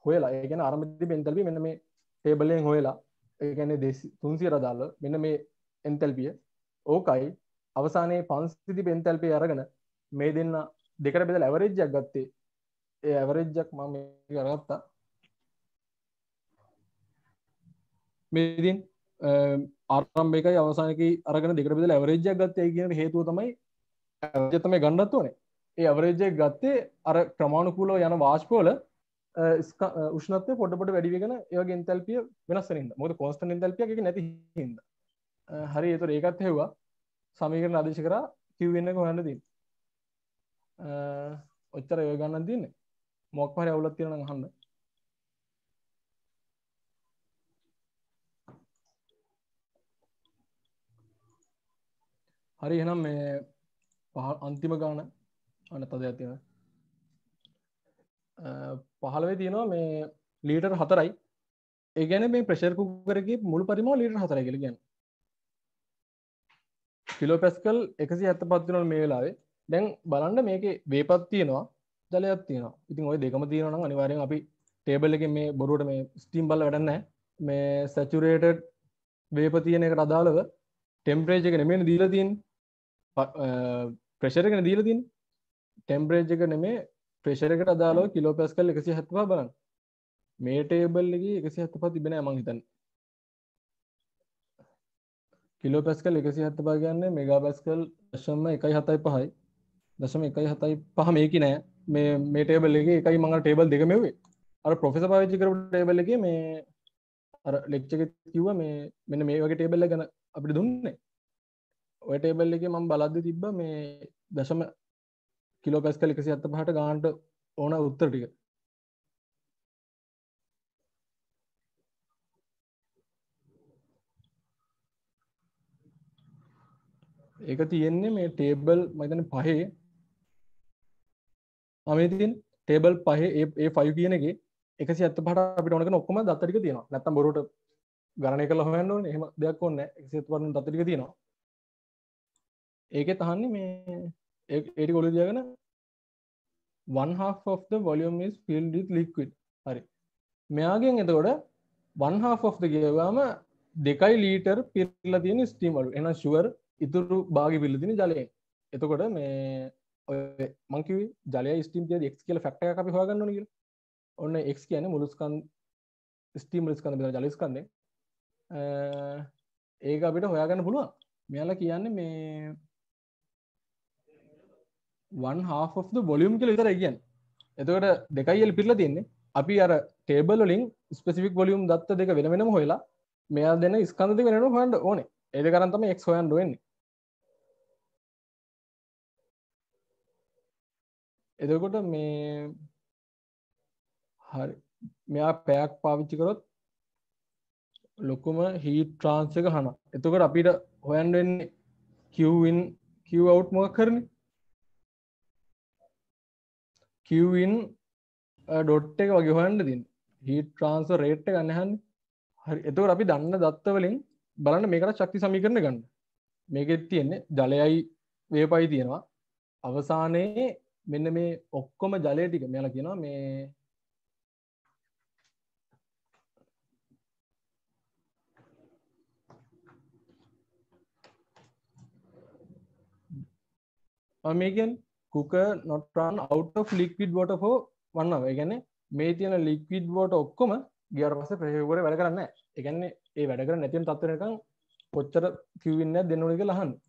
හොයලා ඒ කියන්නේ ආරම්භයේ තිබ්බ එන්තැල්පිය මෙන්න මේ ටේබල් එකෙන් හොයලා ඒ කියන්නේ 300 අදාළ මෙන්න මේ එන්තැල්පිය ඕකයි අවසානයේ 500 තිබ්බ එන්තැල්පිය අරගෙන මේ දෙන්න දෙකට බෙදලා ඇවරේජ් එකක් ගත්තේ. ඒ ඇවරේජ් එක මම මේක අරගත්තා. මේ ඉතින් ආරම්භයකයි අවසානයකයි අරගෙන දෙකට බෙදලා ඇවරේජ් එකක් ගත්තේ කියන හේතුව තමයි ඇවරේජ් තමයි ගන්නත් ඕනේ. ඒ ඇවරේජ් එක ගත්තේ අර ක්‍රමානුකූලව යන වාෂ්ප වල උෂ්ණත්වය පොඩ වැඩි වෙගෙන ඒ වගේ එන්තැල්පිය වෙනස් වෙන හින්දා. මොකද කොන්ස්ටන්ට් එන්තැල්පියක් ඒක නැති හින්දා. හරි ඒතර ඒකත් හෙව්වා. සමීකරණ ආදේශ කරා Qn එක හොයන්න තියෙන්නේ. ඔච්චර ඔය ගන්නන් තියෙන්නේ. මොකක් හරි අවුලක් තියෙනවා නම් අහන්න. හරි එහෙනම් මේ අන්තිම ගාන අන්න තදයක් තියෙනවා. 15 තියෙනවා මේ ලීටර් 4යි. ඒ කියන්නේ මේ ප්‍රෙෂර් කුකර් එකේ මුළු පරිමාණය ලීටර් 4යි කියලා කියන්නේ. කිලෝ පැස්කල් 175 වෙනවා මේ වෙලාවේ. දැන් බලන්න මේකේ වේපත් තියෙනවා ජලයක් තියෙනවා. ඉතින් ওই දෙකම තියෙනවා නම් අනිවාර්යෙන් අපි ටේබල් එකේ මේ බොරුවට මේ ස්ටීම් බලලා වැඩක් නැහැ. මේ සැචුරේටඩ් වේප තියෙන එකට අදාළව ටෙම්පරේචර් එක නෙමෙයි දීලා තියෙන්නේ. ප්‍රෙෂර් එකනේ දීලා තියෙන්නේ. ටෙම්පරේචර් එක නෙමෙයි ප්‍රෙෂර් එකට අදාළව කිලෝ පැස්කල් 175 බලන්න. මේ ටේබල් එකේ 175 තිබෙන්නේ නැහැ මං හිතන්නේ. කිලෝ පැස්කල් 175 කියන්නේ මෙගා පැස්කල් 0.175යි. 0.175 මේකේ නෑ. මේ ටේබල් එකේ එකයි මම අර ටේබල් දෙක මෙව්වේ. අර ප්‍රොෆෙසර් පාවිච්චි කරපු ටේබල් එකේ මේ අර ලෙක්චර් එකේ කිව්වා මේ මෙන්න මේ වගේ ටේබල් එක ගැන අපිට දුන්නේ. ඔය ටේබල් එකේ මම බලද්දි තිබ්බා මේ දශම කිලෝ පැස්කල් 175ට ගානට ඕන උත්තර ටික. ඒක තියෙන්නේ මේ ටේබල් මම හිතන්නේ 5 මේ තියෙන ටේබල් 5 A5 කියන එකේ 175ට අපිට ඕන කරන ඔක්කොම දත්ත ටික තියෙනවා. නැත්තම් බොරුවට ගණනය කරලා හොයන්න ඕනේ. එහෙම දෙයක් ඕනේ නැහැ. 175 දත්ත ටික තියෙනවා. ඒකේ තහන්නේ මේ ඒ ටික ඔලුව තියාගෙන 1/2 of the volume is filled with liquid. හරි. මෙයාගෙන් එතකොට 1/2 of the කියවම 2 ලීටර් පිරලා තියෙන ස්ටීම් වලු. එහෙනම් ෂුවර් ඉතුරු භාගෙ පිරලා තියෙන ජලයෙන්. එතකොට මේ ඔය මං කිව්වේ ජලයයි ස්ටීම් කියද්දි x කියලා ෆැක්ටර් එකක් අපි හොයාගන්න ඕනේ කියලා. ඔන්න x කියන්නේ මුළු ස්කන්ධ ස්ටීම් මුළු ස්කන්ධ බෙදලා ජල ස්කන්ධේ. ඒක අපිට හොයාගන්න පුළුවන්. මෙයාලා කියන්නේ මේ 1/2 of the volume කියලා විතරයි කියන්නේ. එතකොට 2 L පිරලා තියෙන්නේ. අපි අර ටේබල් වලින් ස්පෙસિෆික් වොලියුම් දත්ත දෙක වෙන වෙනම හොයලා මෙයා දෙන ස්කන්ධ දෙක වෙන වෙනම හොයන්න ඕනේ. ඒ දෙක අරන් තමයි x හොයන්න වෙන්නේ. එතකොට මේ හරි මෙයා පැයක් පාවිච්චි කරොත් ලොකුම හීට් ට්‍රාන්ස් එක හන. එතකොට අපිට හොයන්න වෙන්නේ q in q out මොකක් කරන්නේ? q in ඩොට් එක වගේ හොයන්න තියෙන්නේ. හීට් ට්‍රාන්ස්ෆර් රේට් එක ගන්න යන්නේ. හරි. එතකොට අපි දන්න දත්ත වලින් බලන්න මේකට ශක්ති සමීකරණය ගන්න. මේකෙත් තියෙන්නේ ජලයයි වේපයි තියෙනවා. අවසානයේ මෙන්න මේ ඔක්කොම ජලය ටික මෙයාලා කියනවා මේ මේ කියන්නේ cooker not run out of liquid water for 1 hour. ඒ කියන්නේ මේ තියෙන liquid water ඔක්කොම ගියාට පස්සේ ප්‍රෙෂර් කුකරේ වැඩ කරන්නේ නැහැ. ඒ කියන්නේ ඒ වැඩ කරන්නේ නැති වෙන තත්ත්වෙ නිකන් කොච්චර Q in එකක් දෙන්න ඕනේ කියලා අහන්නේ.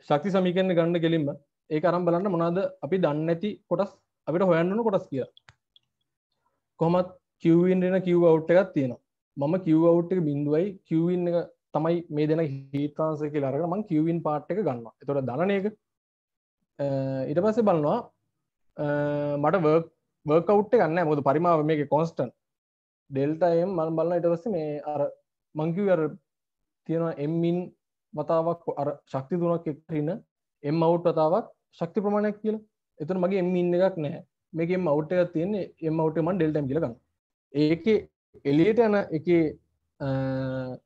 ශක්ති සමීකරණ ගන්න ගෙලින්ම ඒක අරන් බලන්න මොනවද අපි දන්නේ නැති කොටස් අපිට හොයන්න ඕන කොටස් කියලා. කොහොමත් Q in දෙන Q out එකක් තියෙනවා. මම Q out එක බිඳුවයි Q in එක තමයි මේ දෙන heat transfer කියලා අරගෙන මම Q in part එක ගන්නවා. ඒතකොට දනන එක ඊට පස්සේ බලනවා මට work out එක ගන්න නැහැ. මොකද පරිමාව මේකේ constant delta m මම බලනවා ඊට පස්සේ මේ අර මං කිව්වේ අර තියෙනවා m in වතාවක් අර ශක්ති තුනක් එක්ක ඉන්න m out වතාවක් ශක්ති ප්‍රමාණයක් කියලා. එතන මගේ m in එකක් නැහැ. මේකේ m out එකක් තියෙන්නේ m out එක මම delta m කියලා ගන්නවා. ඒකේ එළියට යන එකේ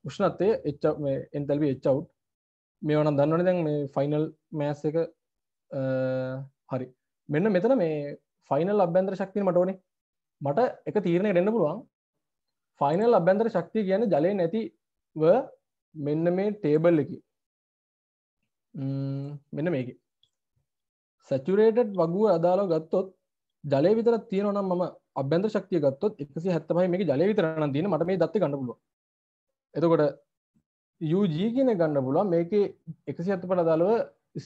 උෂ්ණත්වය h මේ enthalpy h out මේව නම් දන්නවනේ දැන් මේ ෆයිනල් මෑස් එක හරි. මෙන්න මෙතන මේ ෆයිනල් අභ්‍යන්තර ශක්තිය මට ඕනේ. මට එක තීරණයක් දෙන්න පුළුවන්. ෆයිනල් අභ්‍යන්තර ශක්තිය කියන්නේ ජලය නැතිව මෙන්න මේ ටේබල් එකේ මෙන්න මේකේ සැචුරේටඩ් වගුව අදාළව ගත්තොත් ජලය විතරක් තියෙනවා නම් මම අභ්‍යන්තර ශක්තිය ගත්තොත් 175 මේකේ ජලය විතර නම් තියෙන මට මේ දත්ත ගන්න පුළුවන්. එතකොට UG කියන එක ගන්න පුළුවන් මේකේ 175ට අදාළව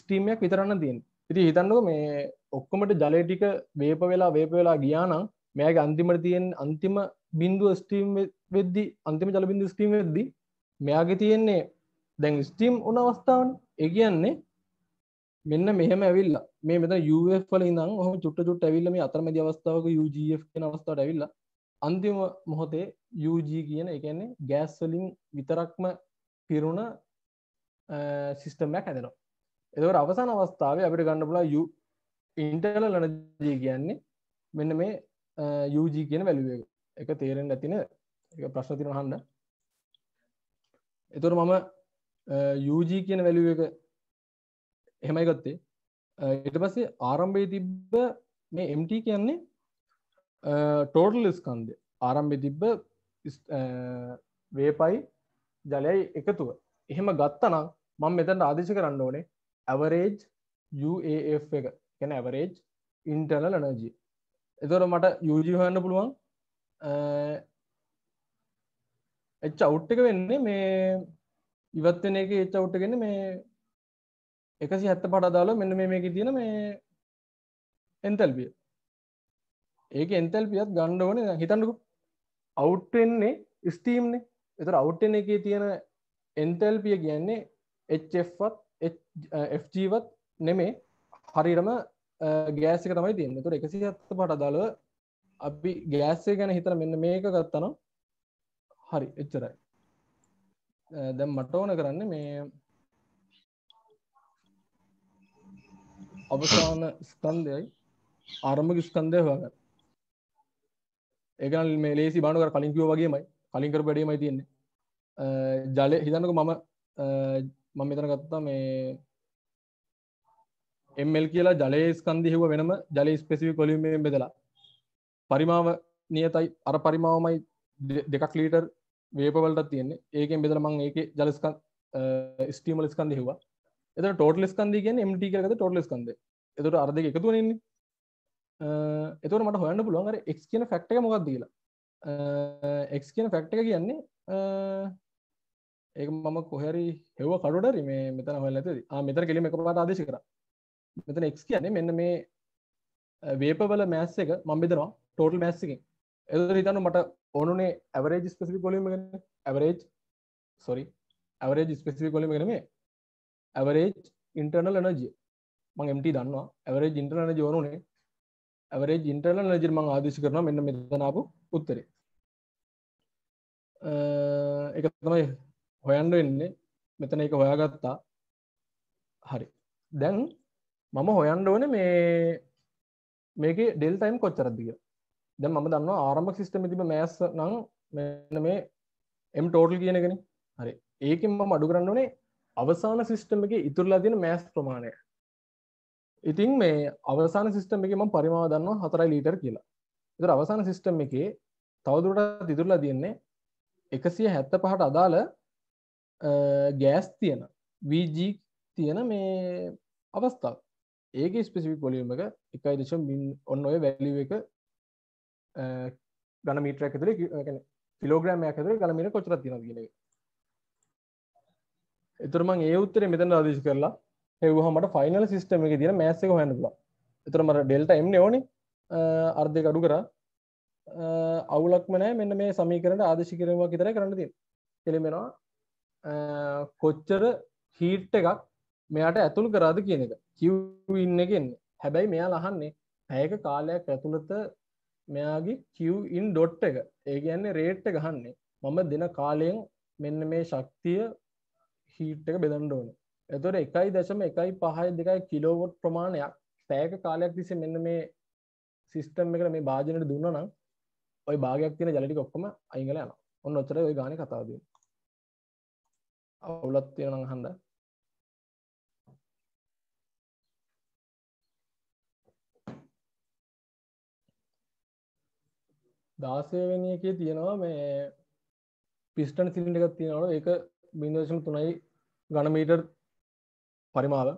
ස්ටීම් එකක් විතර නම් තියෙන්නේ. ඉතින් හිතන්නකෝ මේ ඔක්කොමට ජලය ටික වේප වෙලා ගියා නම් මෙයාගේ අන්තිමට තියෙන අන්තිම බිඳුව ස්ටීම් වෙද්දි අන්තිම ජල බිඳුව ස්ටීම් වෙද්දි මෙයාගේ තියෙන්නේ දැන් ස්ටීම් වුණ අවස්ථාවනේ. ඒ කියන්නේ මෙන්න මෙහෙම ඇවිල්ලා මේ මෙතන UF වල ඉඳන් ඔහොම චුට්ට ඇවිල්ලා මේ අතරමැදි අවස්ථාවක UGF කියන අවස්ථාවට ඇවිල්ලා අන්තිම මොහොතේ UG කියන ඒ කියන්නේ ගෑස් වලින් විතරක්ම පිරුණ සිස්ටම් එකක් හැදෙනවා. එතකොට අවසාන අවස්ථාවේ අපිට ගන්න පුළුවන් ඉන්ටර්නල් එනර්ජි කියන්නේ මෙන්න මේ UG කියන වැලියු එක. ඒක තේරෙන්නේ නැති නේද? ඒක ප්‍රශ්න තියෙනවා අහන්න. එතකොට මම UG කියන වැලියු එක එහෙමයි ගත්තේ. ඊට පස්සේ ආරම්භයේ තිබ්බ මේ MT කියන්නේ ටෝටල් ස්කන්ධය. ආරම්භයේ තිබ්බ වේපයි ජලයයි එකතුව. එහෙම ගත්තා නම් මම මෙතනට ආදේශ කරන්න ඕනේ average UAF එක. කියන්නේ average internal energy. එතකොට මට UG හොයන්න පුළුවන් H out එක වෙන්නේ මේ ඉවත් වෙන එකේ H out එක වෙන්නේ මේ 175ට අදාළව මෙන්න මේකේ තියෙන මේ එන්තැල්පිය. ඒකේ එන්තැල්පියත් ගන්න ඕනේ. දැන් හිතන්නකෝ අවුට් වෙන්නේ ස්ටීම් නේ. ඒතර අවුට් වෙන එකේ තියෙන එන්තැල්පිය කියන්නේ HF වත් FG වත් නෙමෙයි. හරියටම ගෑස් එක තමයි තියෙන්නේ. ඒතර 175ට අදාළව අපි ගෑස් එක ගැන හිතලා මෙන්න මේක ගත්තා නම් හරි එච්චරයි. දැන් මට ඕන කරන්නේ මේ අවසාන ස්කන්ධයයි ආරම්භක ස්කන්ධය හොයාගන්න. ඒක නම් මේ ලේසි බානු කර කලින් කිව්වා වගේමයි. කලින් කරපු වැඩේමයි තියෙන්නේ. ජලය හිතන්නකෝ මම මෙතන ගත්තා මේ ml කියලා ජලයේ ස්කන්ධය හිව වෙනම ජලයේ ස්පෙસિෆික් වොලියුම් එකෙන් බෙදලා පරිමාව නියතයි අර පරිමාවමයි දෙකක් ලීටර් වේප වලට තියෙන්නේ ඒකෙන් බෙදලා මම ඒකේ ජල ස්ටීම් වල ස්කන්ධය හෙව්වා එතකොට ටෝටල් ස්කන්ධය කියන්නේ MT කියලා ගත්තා ටෝටල් ස්කන්ධය එතකොට අර දෙක එකතු වෙන්නේ එතකොට මට හොයන්න පුළුවන් අර x කියන ෆැක්ට් එක මොකක්ද කියලා x කියන ෆැක්ට් එක කියන්නේ ඒක මම කොහරි හෙව්ව කඩොඩරි මේ මෙතන හොයලා නැතිද මෙතන කෙලිම එකපාරට ආදේශ කරා මෙතන x කියන්නේ මෙන්න මේ වේප වල මෑස් එක මම බෙදනවා ටෝටල් මෑස් එකෙන් එතකොට හිතන්න මට ඕනුනේ ඇවරේජ් ස්පෙસિෆික් වොලියුම් එක නේ ඇවරේජ් ස්පෙસિෆික් වොලියුම් එක නෙමෙයි ඇවරේජ් ඉන්ටර්නල් එනර්ජි මම MT දන්නවා ඇවරේජ් ඉන්ටර්නල් එනර්ජි ඕනුනේ ඇවරේජ් ඉන්ටර්නල් එනර්ජි මම ආදේශ කරනවා මෙන්න මෙතන ආපු උත්තරේ ඒක තමයි හොයන්න වෙන්නේ මෙතන ඒක හොයාගත්තා හරි දැන් මම හොයන්න ඕනේ මේකේ ඩෙල් ටයිම් කොච්චරද කියලා දැන් මම දන්නවා ආරම්භක සිස්ටම් එකේ තිබ්බ මෑස් නම් මෙන්න මේ m total කියන එකනේ හරි ඒකෙන් මම අඩු කරන්න ඕනේ අවසාන සිස්ටම් එකේ ඉතුරුලා තියෙන මෑස් ප්‍රමාණය ඉතින් මේ අවසාන සිස්ටම් එකේ මම පරිමාව දන්නවා 4 ලීටර් කියලා ඒතර අවසාන සිස්ටම් එකේ තවදුරටත් ඉතුරුලා තියෙන්නේ 175ට අදාළ ගෑස් තියෙන VG තියෙන මේ අවස්ථාව ඒකේ ස්පෙસિෆික් වොලියුම් එක 1.0 ඔන්න ඔය වැලියු එක ඝන මීටරයක් ඇතුලේ කියන්නේ කිලෝග්‍රෑම් එකක් ඇතුලේ ඝන මීටර කොච්චරක් තියෙනවද කියන එක. ඒතර මම ඒ උත්තරේ මෙතන ආදේශ කරලා හෙව්වහම මට ෆයිනල් සිස්ටම් එකේ තියෙන මෑස් එක හොයන්න පුළුවන්. ඒතර මට ඩෙල්ටා m නේ ඕනේ. අර්ධයක අඩු කරා අවුලක්ම නැහැ මෙන්න මේ සමීකරණයට ආදේශ කිරීමක් විතරයි කරන්න තියෙන්නේ. කෙලිම වෙනවා කොච්චර හීට් එකක් මෙයාට ඇතුල් කරාද කියන එක Q in එකේ එන්නේ. හැබැයි මෙයාලා අහන්නේ පැයක කාලයක් ඇතුළත මෙයාගේ Q in dot එක ඒ කියන්නේ රේට් එක ගහන්නේ මම දෙන කාලයෙන් මෙන්න මේ ශක්තිය හීට් එක බෙදන්න ඕනේ. එතකොට 1.152 කිලෝවොට් ප්‍රමාණයක් පැයක කාලයක් තිස්සේ මෙන්න මේ සිස්ටම් එකට මේ භාජනයට දුන්නා නම් ওই භාගයක් තියෙන ජල ටික ඔක්කොම අයින් වෙලා යනවා. ඔන්න ඔච්චරයි ওই ගානේ කතාව දෙන්නේ. අවුලක් තියෙනවා නම් අහන්න. දාසයවෙනි එකේ තියෙනවා මේ පිස්ටන් සිලින්ඩර් එකක් තියෙනවා ඒක 0.3යි ඝන මීටර් පරිමාව.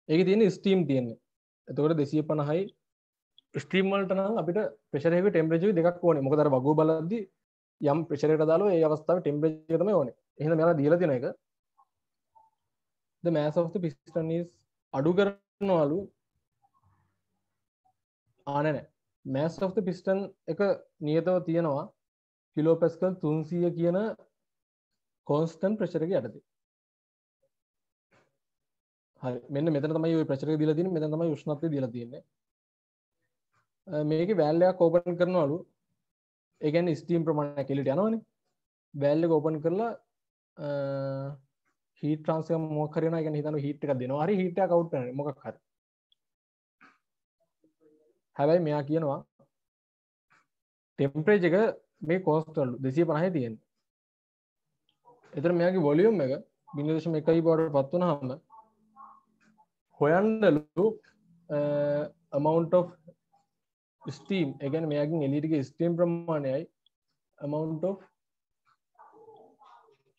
ඒකේ තියෙන ස්ටීම් තියෙන්නේ. එතකොට 250යි ස්ටීම් වලට නම් අපිට ප්‍රෙෂර් එකේ ටෙම්පරේචර් දෙකක් ඕනේ. මොකද අර වගුව බලද්දි යම් ප්‍රෙෂර් එකකට දාලා ඒ අවස්ථාවේ ටෙම්පරේචර් එක තමයි ඕනේ. එහෙනම් මෙයාලා දීලා තියෙන එක the mass of the piston is අඩු කරනවලු නෑ mass of the piston එක නියතව තියෙනවා කිලෝපැස්කල් 300 කියන constant pressure එක යටතේ. හරි මෙන්න මෙතන තමයි ওই pressure එක දීලා තියෙන්නේ මෙතන තමයි උෂ්ණත්වය දීලා තියෙන්නේ. මේකේ වැල් එකක් ඕපන් කරනවලු ඒ කියන්නේ ස්ටීම් ප්‍රමාණයක් එළියට යනවනේ. වැල් එක ඕපන් කරලා heat transfer මොකක් හරි වෙනවා. ඒ කියන්නේ හිතන්න heat එකක් දෙනවා. හරි heat එකක් out වෙනවා මොකක් හරි. හැබැයි මෙයා කියනවා ටෙම්පරේචර් එක මේ constant 250 තියෙන්නේ. එතන මෙයාගේ වොලියුම් එක 0.1 බවට පත් වුණාම හොයන්නලු amount of steam ඒ කියන්නේ මෙයාගෙන් එළියට ගිය steam ප්‍රමාණයයි amount of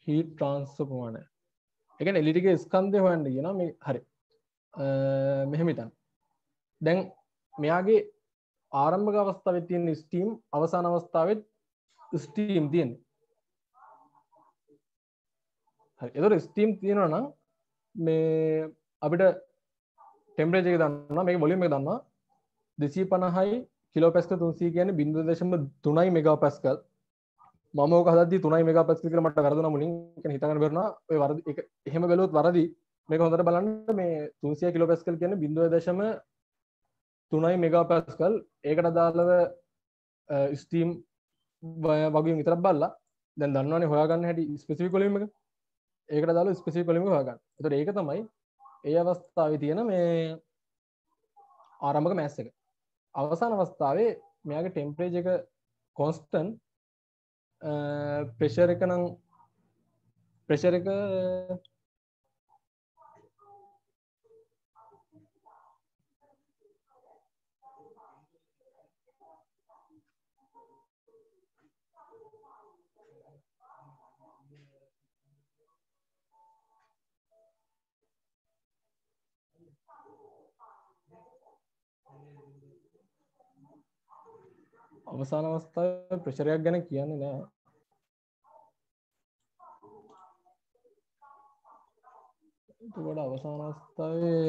heat transfer ප්‍රමාණය. ඒ කියන්නේ එළියට ගිය ස්කන්ධය හොයන්න කියනවා මේ හරි. මෙහෙම හිතන්න. දැන් මෙයාගේ ආරම්භක අවස්ථාවේ තියෙන ස්ටීම් අවසාන අවස්ථාවේ ස්ටීම් තියෙන්නේ. හරි. ඒතකොට ස්ටීම් තියෙනවා නම් මේ අපිට ටෙම්පරේචර් එක දන්නවා මේකේ වොලියුම් එක දන්නවා 250යි කිලෝපැස්කල් 300 කියන්නේ 0.3යි මෙගාපැස්කල්. මම ඕක හදද්දි 3යි මෙගාපැස්කල් කියලා මට වැරදුනා මුලින්. ඒ කියන්නේ හිතාගන්න බැරුණා ඔය වරදි ඒක එහෙම බැලුවොත් වරදි. මේක හොඳට බලන්න මේ 300 කිලෝපැස්කල් කියන්නේ 0.3යි මෙගාපැස්කල්. ඒකට අදාළව ස්ටීම් වගේම විතරක් බලලා දැන් දන්නවනේ හොයාගන්න හැටි ස්පෙસિෆික් වොලියුම් එක. ඒකට අදාළව ස්පෙસિෆික් වොලියුම් එක හොයාගන්න. ඒතකොට ඒක තමයි ඒ අවස්ථාවේ තියෙන මේ ආරම්භක මෑස් එක. අවසාන අවස්ථාවේ මෙයාගේ ටෙම්පරේචර් එක කොන්ස්ටන්ට් ප්‍රෙෂර් එක නම් ප්‍රෙෂර් එක අවසාන අවස්ථාවේ ප්‍රෙෂරයක් ගැන කියන්නේ නෑ. එතකොට අවසාන අවස්ථාවේ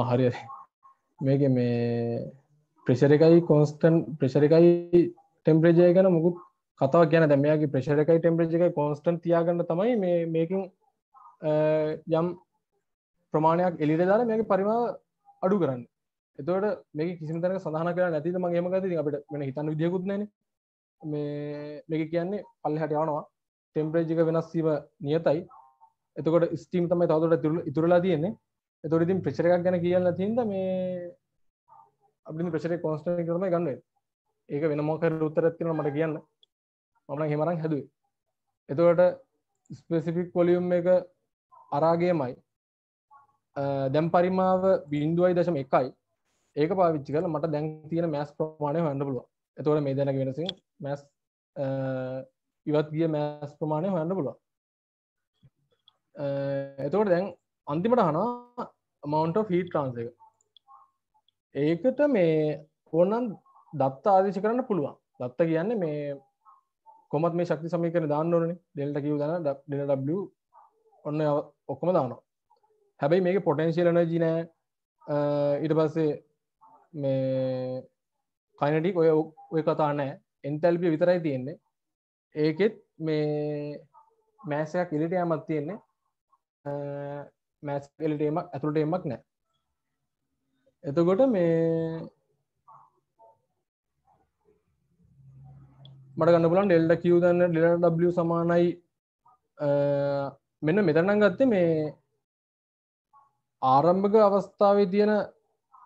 හරි මේක මේ ප්‍රෙෂර් එකයි කොන්ස්ටන්ට් ප්‍රෙෂර් එකයි ටෙම්පරේචර් එක ගැන මොකුත් කතාවක් කියන්නේ. දැන් මෙයාගේ ප්‍රෙෂර් එකයි ටෙම්පරේචර් එකයි කොන්ස්ටන්ට් තියාගන්න තමයි මේකෙන් යම් ප්‍රමාණයක් එළියට දාලා මේකේ පරිමාව අඩු කරන්නේ. එතකොට මේක කිසිම තැනක සඳහන් කරලා නැතිද මම එහෙම ගත්තේ. ඉතින් අපිට වෙන හිතන්න විදියකුත් නැහැනේ. මේක කියන්නේ පල්ලෙහාට යනවා. ටෙම්පරේචර් එක වෙනස් වීම නියතයි. එතකොට ස්ටීම් තමයි තවදුරටත් ඉතුරුලා තියෙන්නේ. එතකොට ඉතින් ප්‍රෙෂර් එකක් ගැන කියලා තියෙනද මේ අපිට ඉතින් ප්‍රෙෂර් එක කොන්ස්ටන්ට් එක තමයි ගන්න වෙන්නේ. ඒක වෙන මොකක් හරි උත්තරයක් තියෙනවා මට කියන්න. මම නම් එහෙම අරන් හැදුවේ. එතකොට ස්පෙસિෆික් වොලියුම් එක අරාගේමයි. දැන් පරිමාව 0.1යි. ඒක පාවිච්චි කරලා මට දැන් තියෙන මෑස් ප්‍රමාණය හොයන්න පුළුවන්. එතකොට මේ දැනග වෙනසින් මෑස් ඉවත් ගිය මෑස් ප්‍රමාණය හොයන්න පුළුවන්. එතකොට දැන් අන්තිමට අහනවා amount of heat transfer එක. ඒකට මේ ඕනනම් දත්ත ආදේශ කරන්න පුළුවන්. දත්ත කියන්නේ මේ කොහොමද මේ ශක්ති සමීකරණය දාන්න ඕනනේ. ඩෙල්ටා Q දාන ඩෙල්ටා W ඔන්න ඔක්කොම දානවා. හැබැයි මේකේ පොටෙන්ෂියල් එනර්ජි නෑ. ඊට පස්සේ මේ කයිනටික් ඔය කතා නෑ. එන්තැල්පිය විතරයි තියෙන්නේ. ඒකෙත් මේ මෑස් එකක් එළියට යamak තියෙන්නේ. මෑස් එළියට යamak ඇතුළට යamak නෑ. එතකොට මේ මට ගන්න පුළුවන් ඩෙල්ටා Q දන්න ඩෙල්ටා W සමානයි මෙන්න මෙතන නම් ගත්තේ මේ ආරම්භක අවස්ථාවේ තියෙන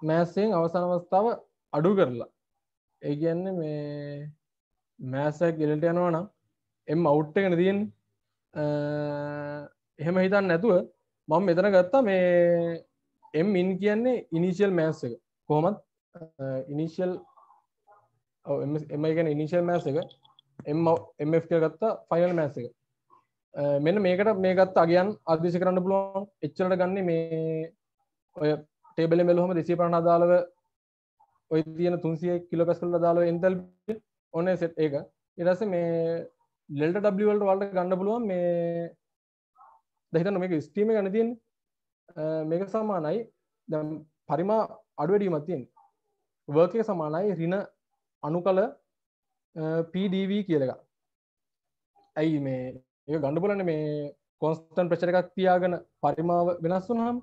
මෑස්යෙන් අවසාන අවස්ථාව අඩු කරලා. ඒ කියන්නේ මේ මෑස් එක එළියට යනවා නම් m out එකනේ තියෙන්නේ. එහෙම හිතන්න නැතුව මම මෙතන ගත්තා මේ m in කියන්නේ ඉනිෂියල් මෑස් එක. කොහොමද ඉනිෂියල් m කියන්නේ ඉනිෂියල් මෑස් එක mf කියලා ගත්තා ෆයිනල් මෑස් එක. මෙන්න මේකට මේ ගත්ත අගයන් ආදේශ කරන්න පුළුවන්. එච්චරට ගන්න මේ ඔය ටේබල් එකේ බැලුවම 250 අදාළව ඔය තියෙන 300 කිලෝ පැස්කල් අදාළව එන්තැල්පි ඔන්නේ සෙට් එක. ඊට පස්සේ මේ ඩෙල්ටා W වලට ගන්න පුළුවන් මේ දැන් හිතන්න මේක ස්ටීම් එක ගන්න තියෙන්නේ. මේක සමානයි දැන් පරිමා අඩු වැඩිවීමක් තියෙනවා. වර්ක් එක සමානයි ඍණ අණුකල PdV කියලා එකක්. ඇයි මේ ඒක ගන්න බලන්නේ මේ කොන්ස්ටන්ට් ප්‍රෙෂර් එකක් තියාගෙන පරිමාව වෙනස් වුනහම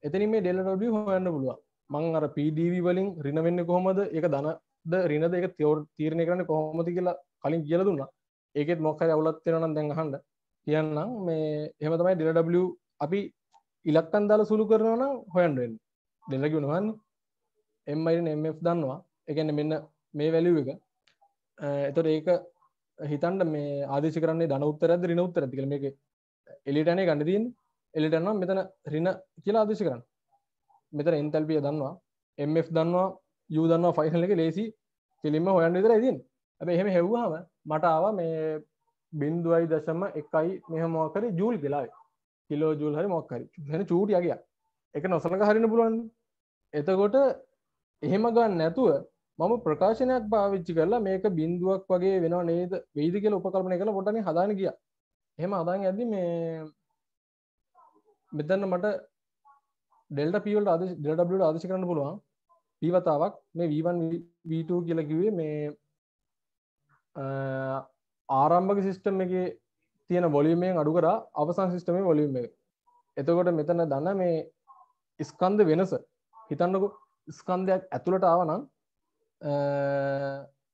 එතනින් මේ ඩෙල්ටා W හොයන්න පුළුවන්. මම අර PdV වලින් ඍණ වෙන්නේ කොහොමද? ඒක ධනද ඍණද ඒක තීරණය කරන්නේ කොහොමද කියලා කලින් කියලා දුන්නා. ඒකෙත් මොකක් හරි අවුලක් තියෙනවා නම් දැන් අහන්න. කියන්නම් මේ එහෙම තමයි ඩෙල්ටා W අපි ඉලක්කම් දාලා සුළු කරනවා නම් හොයන්න වෙන්නේ. ඩෙල්ටා Q නෝන්නේ m/mf දන්නවා. ඒ කියන්නේ මෙන්න මේ වැලියු එක. එතකොට ඒක හිතන්න මේ ආදේශ කරන්නේ ධන උත්තරයක්ද ඍණ උත්තරයක්ද කියලා. මේකේ එළියට යන්නේ ගන්න තියෙන්නේ. එළියට යනවා මෙතන ඍණ කියලා ආදේශ කරන්න. මෙතන එන්තැල්පිය දන්නවා, mf දන්නවා, u දන්නවා ෆයිනල් එකේ ලේසි කෙලින්ම හොයන්න විතරයි තියෙන්නේ. හැබැයි එහෙම හෙව්වහම මට ආවා මේ 0.1යි මෙහෙම මොකක් හරි ජූල් කියලා ආවේ. කිලෝ ජූල් හරි මොකක් හරි. එහෙනම් චූටි යගියා. ඒක නොසලක හරින්න පුළුවන්. එතකොට එහෙම ගන්න නැතුව මම ප්‍රකාශනයක් පාවිච්චි කරලා මේක බිඳුවක් වගේ වෙනව නේද වෙයිද කියලා උපකල්පනය කරලා පොඩ්ඩක් හදාගෙන ගියා. එහෙම හදාගෙන යද්දි මේ මෙතන මට ඩෙල්ටා P වලට ආදේශ ඩෙල්ටා W වලට ආදේශ කරන්න පුළුවන්. P වතාවක් මේ V1 V2 කියලා කිව්වේ මේ ආරම්භක සිස්ටම් එකේ තියෙන වොලියුම් එකෙන් අඩු කරා අවසාන සිස්ටම් එකේ වොලියුම් එක. එතකොට මෙතන දන්න මේ ස්කන්ධ වෙනස හිතන්නකෝ ස්කන්ධයක් ඇතුළට ආවා නම්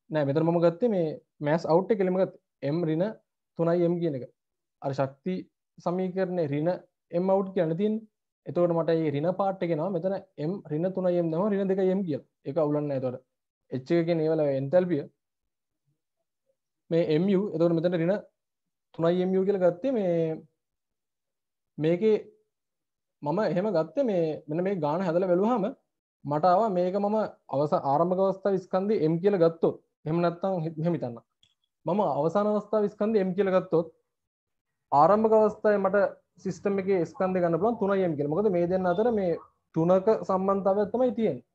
නෑ මෙතන මම ගත්තේ මේ මෑස් අවුට් එක කෙලිම ගත්තේ m ඍණ 3i m කියන එක. අර ශක්ති සමීකරණේ ඍණ m අවුට් කියන්න තියෙන්නේ. එතකොට මට මේ ඍණ පාර්ට් එක එනවා මෙතන m ඍණ 3i m දාම ඍණ 2i m කියලා. ඒක අවුලක් නෑ. එතකොට h එක කියන්නේ ඒවල එන්තැල්පිය මේ mu. එතකොට මෙතන ඍණ 3i mu කියලා ගත්තේ මේකේ මම එහෙම ගත්තේ මේ මෙන්න මේ ගාන හැදලා බැලුවාම මට ආවා මේක මම ආරම්භක අවස්ථාවේ ස්කන්ධය m කියලා ගත්තොත් එහෙම නැත්නම් මෙහෙම හිතන්න මම අවසාන අවස්ථාවේ ස්කන්ධය m කියලා ගත්තොත් ආරම්භක අවස්ථාවේ මට සිස්ටම් එකේ ස්කන්ධය ගන්න පුළුවන් 3යි m කියලා. මොකද මේ දෙන්න අතර මේ තුනක සම්බන්ධතාවයක් තමයි තියෙන්නේ.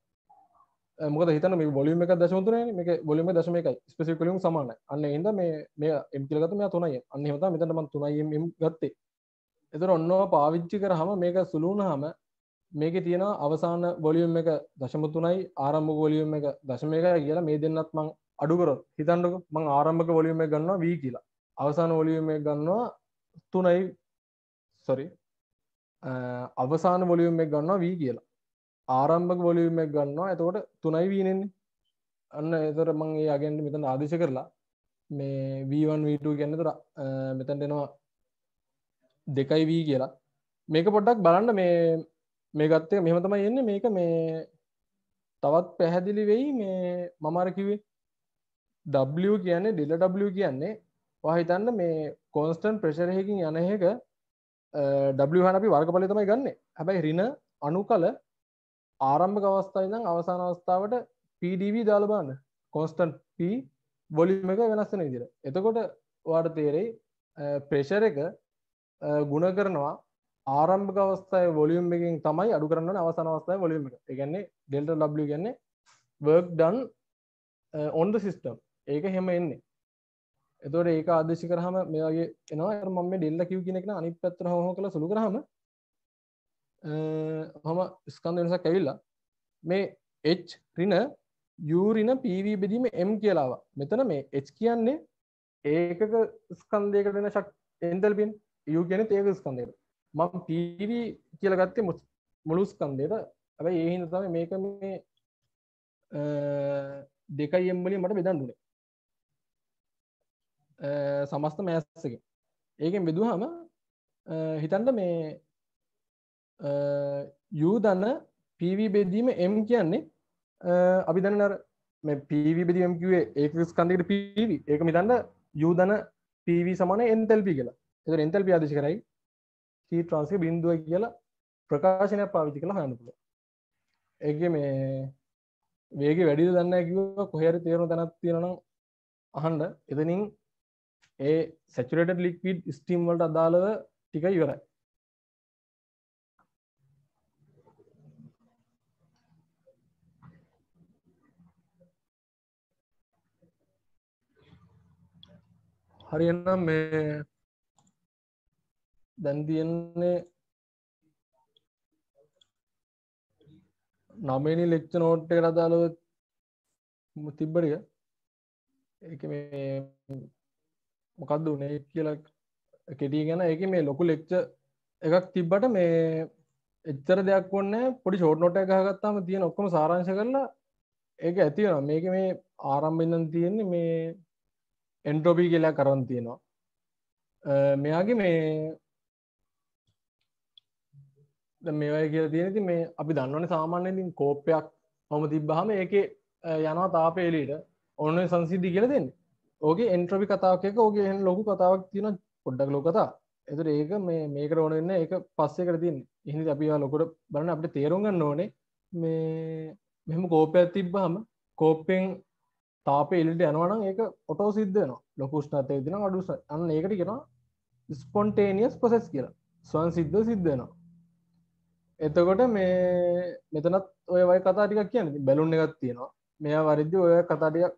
මොකද හිතන්න මේ වොලියුම් 1.3 නේ මේක වොලියුම් 1.1යි ස්පෙસિෆික් වොලියුම් සමානයි. අන්න ඒ හින්දා මේ m කියලා ගත්තා මෙයා 3යි. අන්න එහෙම තමයි මෙතන මම 3යි m ගත්තේ. ඒතර ඔන්නව පාවිච්චි කරාම මේක සුළු වුණාම මේකේ තියෙනවා අවසාන වොලියුම් 1.3යි ආරම්භක වොලියුම් 1.1යි කියලා මේ දෙන්නත් මම අඩු කරොත් හිතන්නකෝ මම ආරම්භක වොලියුම් එක ගන්නවා v කියලා. අවසාන වොලියුම් එක ගන්නවා 3යි sorry අවසාන වොලියුම් එක ගන්නවා v කියලා. ආරම්භක වොලියුම් එක ගන්නවා එතකොට 3යි v නෙන්නේ. අන්න ඒතර මම ඒ අගයන් මෙතන ආදේශ කරලා මේ v1 v2 කියන්නේ ඒතර මෙතනට එනවා 2යි v කියලා. මේක පොඩ්ඩක් බලන්න මේ ගත්තේ මෙහෙම තමයි එන්නේ මේක මේ තවත් පැහැදිලි වෙයි මේ මම අර කිව්වේ W කියන්නේ ඩෙල්ටා W කියන්නේ ඔයා හිතන්න මේ කොන්ස්ටන්ට් ප්‍රෙෂර් එකකින් යන එක W හන අපි වර්ගඵලය තමයි ගන්නෙ. හැබැයි ඍණ අණුකල ආරම්භක අවස්ථාවේ ඉඳන් අවසාන අවස්ථාවට PdV දාලා බලන්න. කොන්ස්ටන්ට් P වොලියුම් එක වෙනස් වෙන විදිහට. එතකොට ඔයාලට තේරෙයි ප්‍රෙෂර් එක ගුණ කරනවා ආරම්භක අවස්ථාවේ වොලියුම් එකකින් තමයි අඩු කරන්න ඕනේ අවසාන අවස්ථාවේ වොලියුම් එක. ඒ කියන්නේ ඩෙල්ටා W කියන්නේ work done on the system. ඒක හැම එන්නේ. එතකොට ඒක ආදේශ කරාම මේ වගේ එනවා. අර මම මේ ඩෙල්ටා Q කියන එක නේ අනිත් පැත්තට හොම කරලා සුළු කරාම ඔහම ස්කන්ධ වෙනසක් ඇවිල්ලා මේ H ඍණ U ඍණ PV බෙදීම M කියලා ආවා. මෙතන මේ H කියන්නේ ඒකක ස්කන්ධයකට වෙන එන්තල්පියනේ. U කියන්නේ ඒකක ස්කන්ධයකට. මම PV කියලා ගත්තේ මුළු ස්කන්ධයට. හැබැයි ඒ හින්දා තමයි මේක මේ 2යි m වලින් මට බෙදන්න උනේ. සමස්ත මෑස් එකෙන්. ඒකෙන් බෙදුවාම හිතන්න මේ U ධන PV බෙදීම m කියන්නේ අපි දන්න අර මේ PV බෙදීම m කිව්වේ ඒකක ස්කන්ධයකට PV. ඒකම හිතන්න U ධන PV සමාන එන්තල්පි කියලා. ඒතර එන්තල්පි ආදේශ කරයි heat transfer බිඳුව කියලා ප්‍රකාශනයක් පාවිච්චි කරලා හොයන්න පුළුවන්. ඒකේ මේ වේගය වැඩිද දන්නේ නැහැ කිව්වා කොහේ හරි තේරෙන තැනක් තියෙනවා නම් අහන්න. එතනින් ඒ saturated liquid steam වලට අදාළව ටික ඉවරයි. හරියනම් මේ දැන් තියෙන්නේ 9 වෙනි ලෙක්චර් නෝට් එකට අදාළව තිබ්බ ටික. ඒකේ මේ මොකද්ද උනේ කියලා කෙටි ගැන ඒකේ මේ ලොකු ලෙක්චර් එකක් තිබ්බට මේ එච්චර දෙයක් වුණේ නැහැ. පොඩි ෂෝට් නෝට් එකක් ගහගත්තාම තියෙන ඔක්කොම සාරාංශ කරලා ඒක ඇති වෙනවා. මේකේ මේ ආරම්භයෙන් ඉඳන් තියෙන්නේ මේ එන්ට්‍රොපි කියලා කරන් තියෙනවා. මෙයාගේ මේ දැන් මේවයි කියලා තියෙන ඉතින් මේ අපි දන්නවනේ සාමාන්‍යයෙන් ඉතින් කෝප්පයක් වම තිබ්බහම ඒකේ යනවා තාපය එළියට ඕනේ සංසිද්ධි කියලා දෙන්නේ. ඕකේ එන්ට්‍රොපි කතාවක් එක ඕකේ ලොකු කතාවක් තියෙනවා පොඩ්ඩක් ලොකු කතාවක්. ඒතර ඒක මේකට ඕන වෙන්නේ ඒක පස්සේකට තියෙන්නේ. එහෙනම් අපි ආ ලොකුට බලන්න අපිට තේරුම් ගන්න ඕනේ මේ මෙහෙම කෝපයක් තිබ්බහම කෝප්පෙන් තාපය එළියට යනවා නම් ඒක ඔටෝ සිද්ධ වෙනවා. ලොකු උෂ්ණත්වයක තියෙනවා අඩු උෂ්ණ. අන්න ඒකට කියනවා ස්පොන්ටේනියස් ප්‍රොසෙස් කියලා. ස්වයං සිද්ධ වෙනවා. එතකොට මේ මෙතනත් ඔය වගේ කතා ටිකක් කියන්නේ. ඉතින් බැලුන් එකක් තියෙනවා. මෙයා වරිද්දි ඔය කතා ටික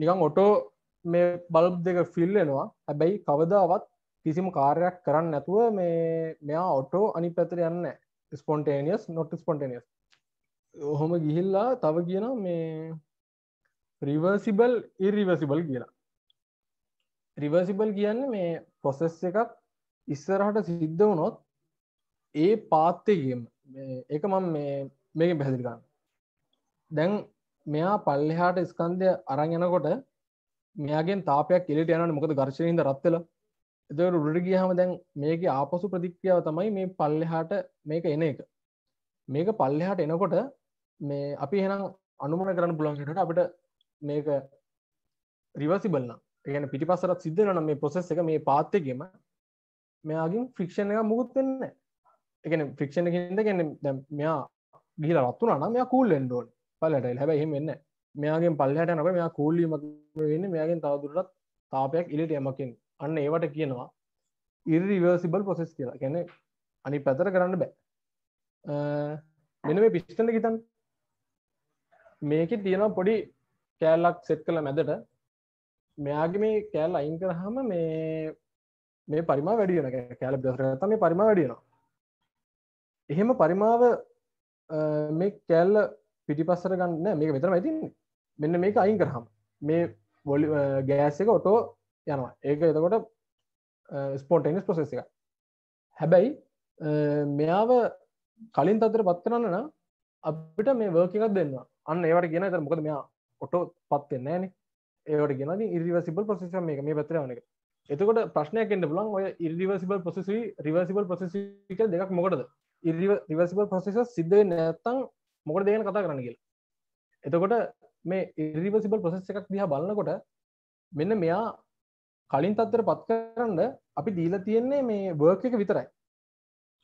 නිකන් ඔටෝ මේ බල්බ් දෙක ෆිල් වෙනවා. හැබැයි කවදාවත් කිසිම කාර්යයක් කරන්නේ නැතුව මේ මෙයා ඔටෝ අනිත් පැත්තට යන්නේ නැහැ. ස්පොන්ටේනියස් not spontaneous. ඔහොම ගිහිල්ලා තව කියනවා මේ රිවර්සිබල් ඉරිවර්සිබල් කියලා. රිවර්සිබල් කියන්නේ මේ ප්‍රොසෙස් එකක් ඉස්සරහට සිද්ධ වුණොත් ඒ පාත් එකේම ඒක මම මේකෙන් පැහැදිලි කරන්න. දැන් මෙයා පල්ලෙහාට ස්කන්ධය අරන් යනකොට මෙයාගෙන් තාපයක් එළියට යනවනේ මොකද ඝර්ෂණයෙන් හින්දා රත් වෙලා. එතකොට උඩට ගියාම දැන් මේකේ ආපසු ප්‍රතික්‍රියාව තමයි මේ පල්ලෙහාට මේක එන එක. මේක පල්ලෙහාට එනකොට මේ අපි එහෙනම් අනුමාන කරන්න පුළුවන් විදිහට අපිට මේක රිවර්සිබල් නම් ඒ කියන්නේ පිටිපස්සට සිද්ධ වෙනවා නම් මේ process එක මේ පාත් එකේම මෙයාගෙන් ෆ්‍රික්ෂන් එක මුකුත් වෙන්නේ නැහැ. ඒ කියන්නේ ෆ්‍රික්ෂන් එකකින්ද කියන්නේ දැන් මෙයා ගිහිලා රත් වුණා නම් මෙයා කූල් වෙන්න ඕනේ පල්ලෙහාට. හැබැයි එහෙම වෙන්නේ නැහැ. මෙයාගෙන් පල්ලෙහාට යනකොට මෙයා කූල් වීමක් වෙන්නේ මෙයාගෙන් තවදුරටත් තාපයක් එළියට යමක් වෙන්නේ. අන්න ඒවට කියනවා irreversible process කියලා. කියන්නේ අනිත් පැත්තට කරන්න බෑ. මෙන්න මේ පිස්ටන් එක හිතන්න. මේකේ තියෙනවා පොඩි කෑල්ලක් සෙට් කරලා මැදට මෙයාගේ මේ කෑල්ල අයින් කරාම මේ පරිමාව වැඩි වෙනවා. කෑල්ල බ්‍රස් කරගත්තාම මේ පරිමාව වැඩි වෙනවා. එහෙම පරිමාව මේ කෑල්ල පිටිපස්සට ගන්න නෑ. මේක මෙතනමයි තියෙන්නේ. මෙන්න මේක අයින් කරාම මේ ගෑස් එක ඔටෝ යනවා. ඒක එතකොට ස්පොන්ටේනියස් ප්‍රොසෙස් එකක්. හැබැයි මෙයාව කලින් තත්ත්වයට පත් කරන්න නම් අපිට මේ වර්ක් එකක් දෙන්න. අන්න ඒවට කියන විතර මොකද මෙයා ඔටෝ පත් වෙන්නේ නැහනේ. ඒවට කියනවා ඉතින් irreversible process එක මේක මේ පැත්තට යන එක. එතකොට ප්‍රශ්නයක් එන්න පුළුවන් ඔය irreversible process reversible process කියලා දෙකක් මොකටද? irreversible process සිද්ධ වෙන්නේ නැත්නම් මොකටද ගැන කතා කරන්න කියලා. එතකොට මේ irreversible process එකක් දිහා බලනකොට මෙන්න මෙයා කලින් තත්ත්වයට පත් කරන්න අපි දීලා තියෙන්නේ මේ වර්ක් එක විතරයි.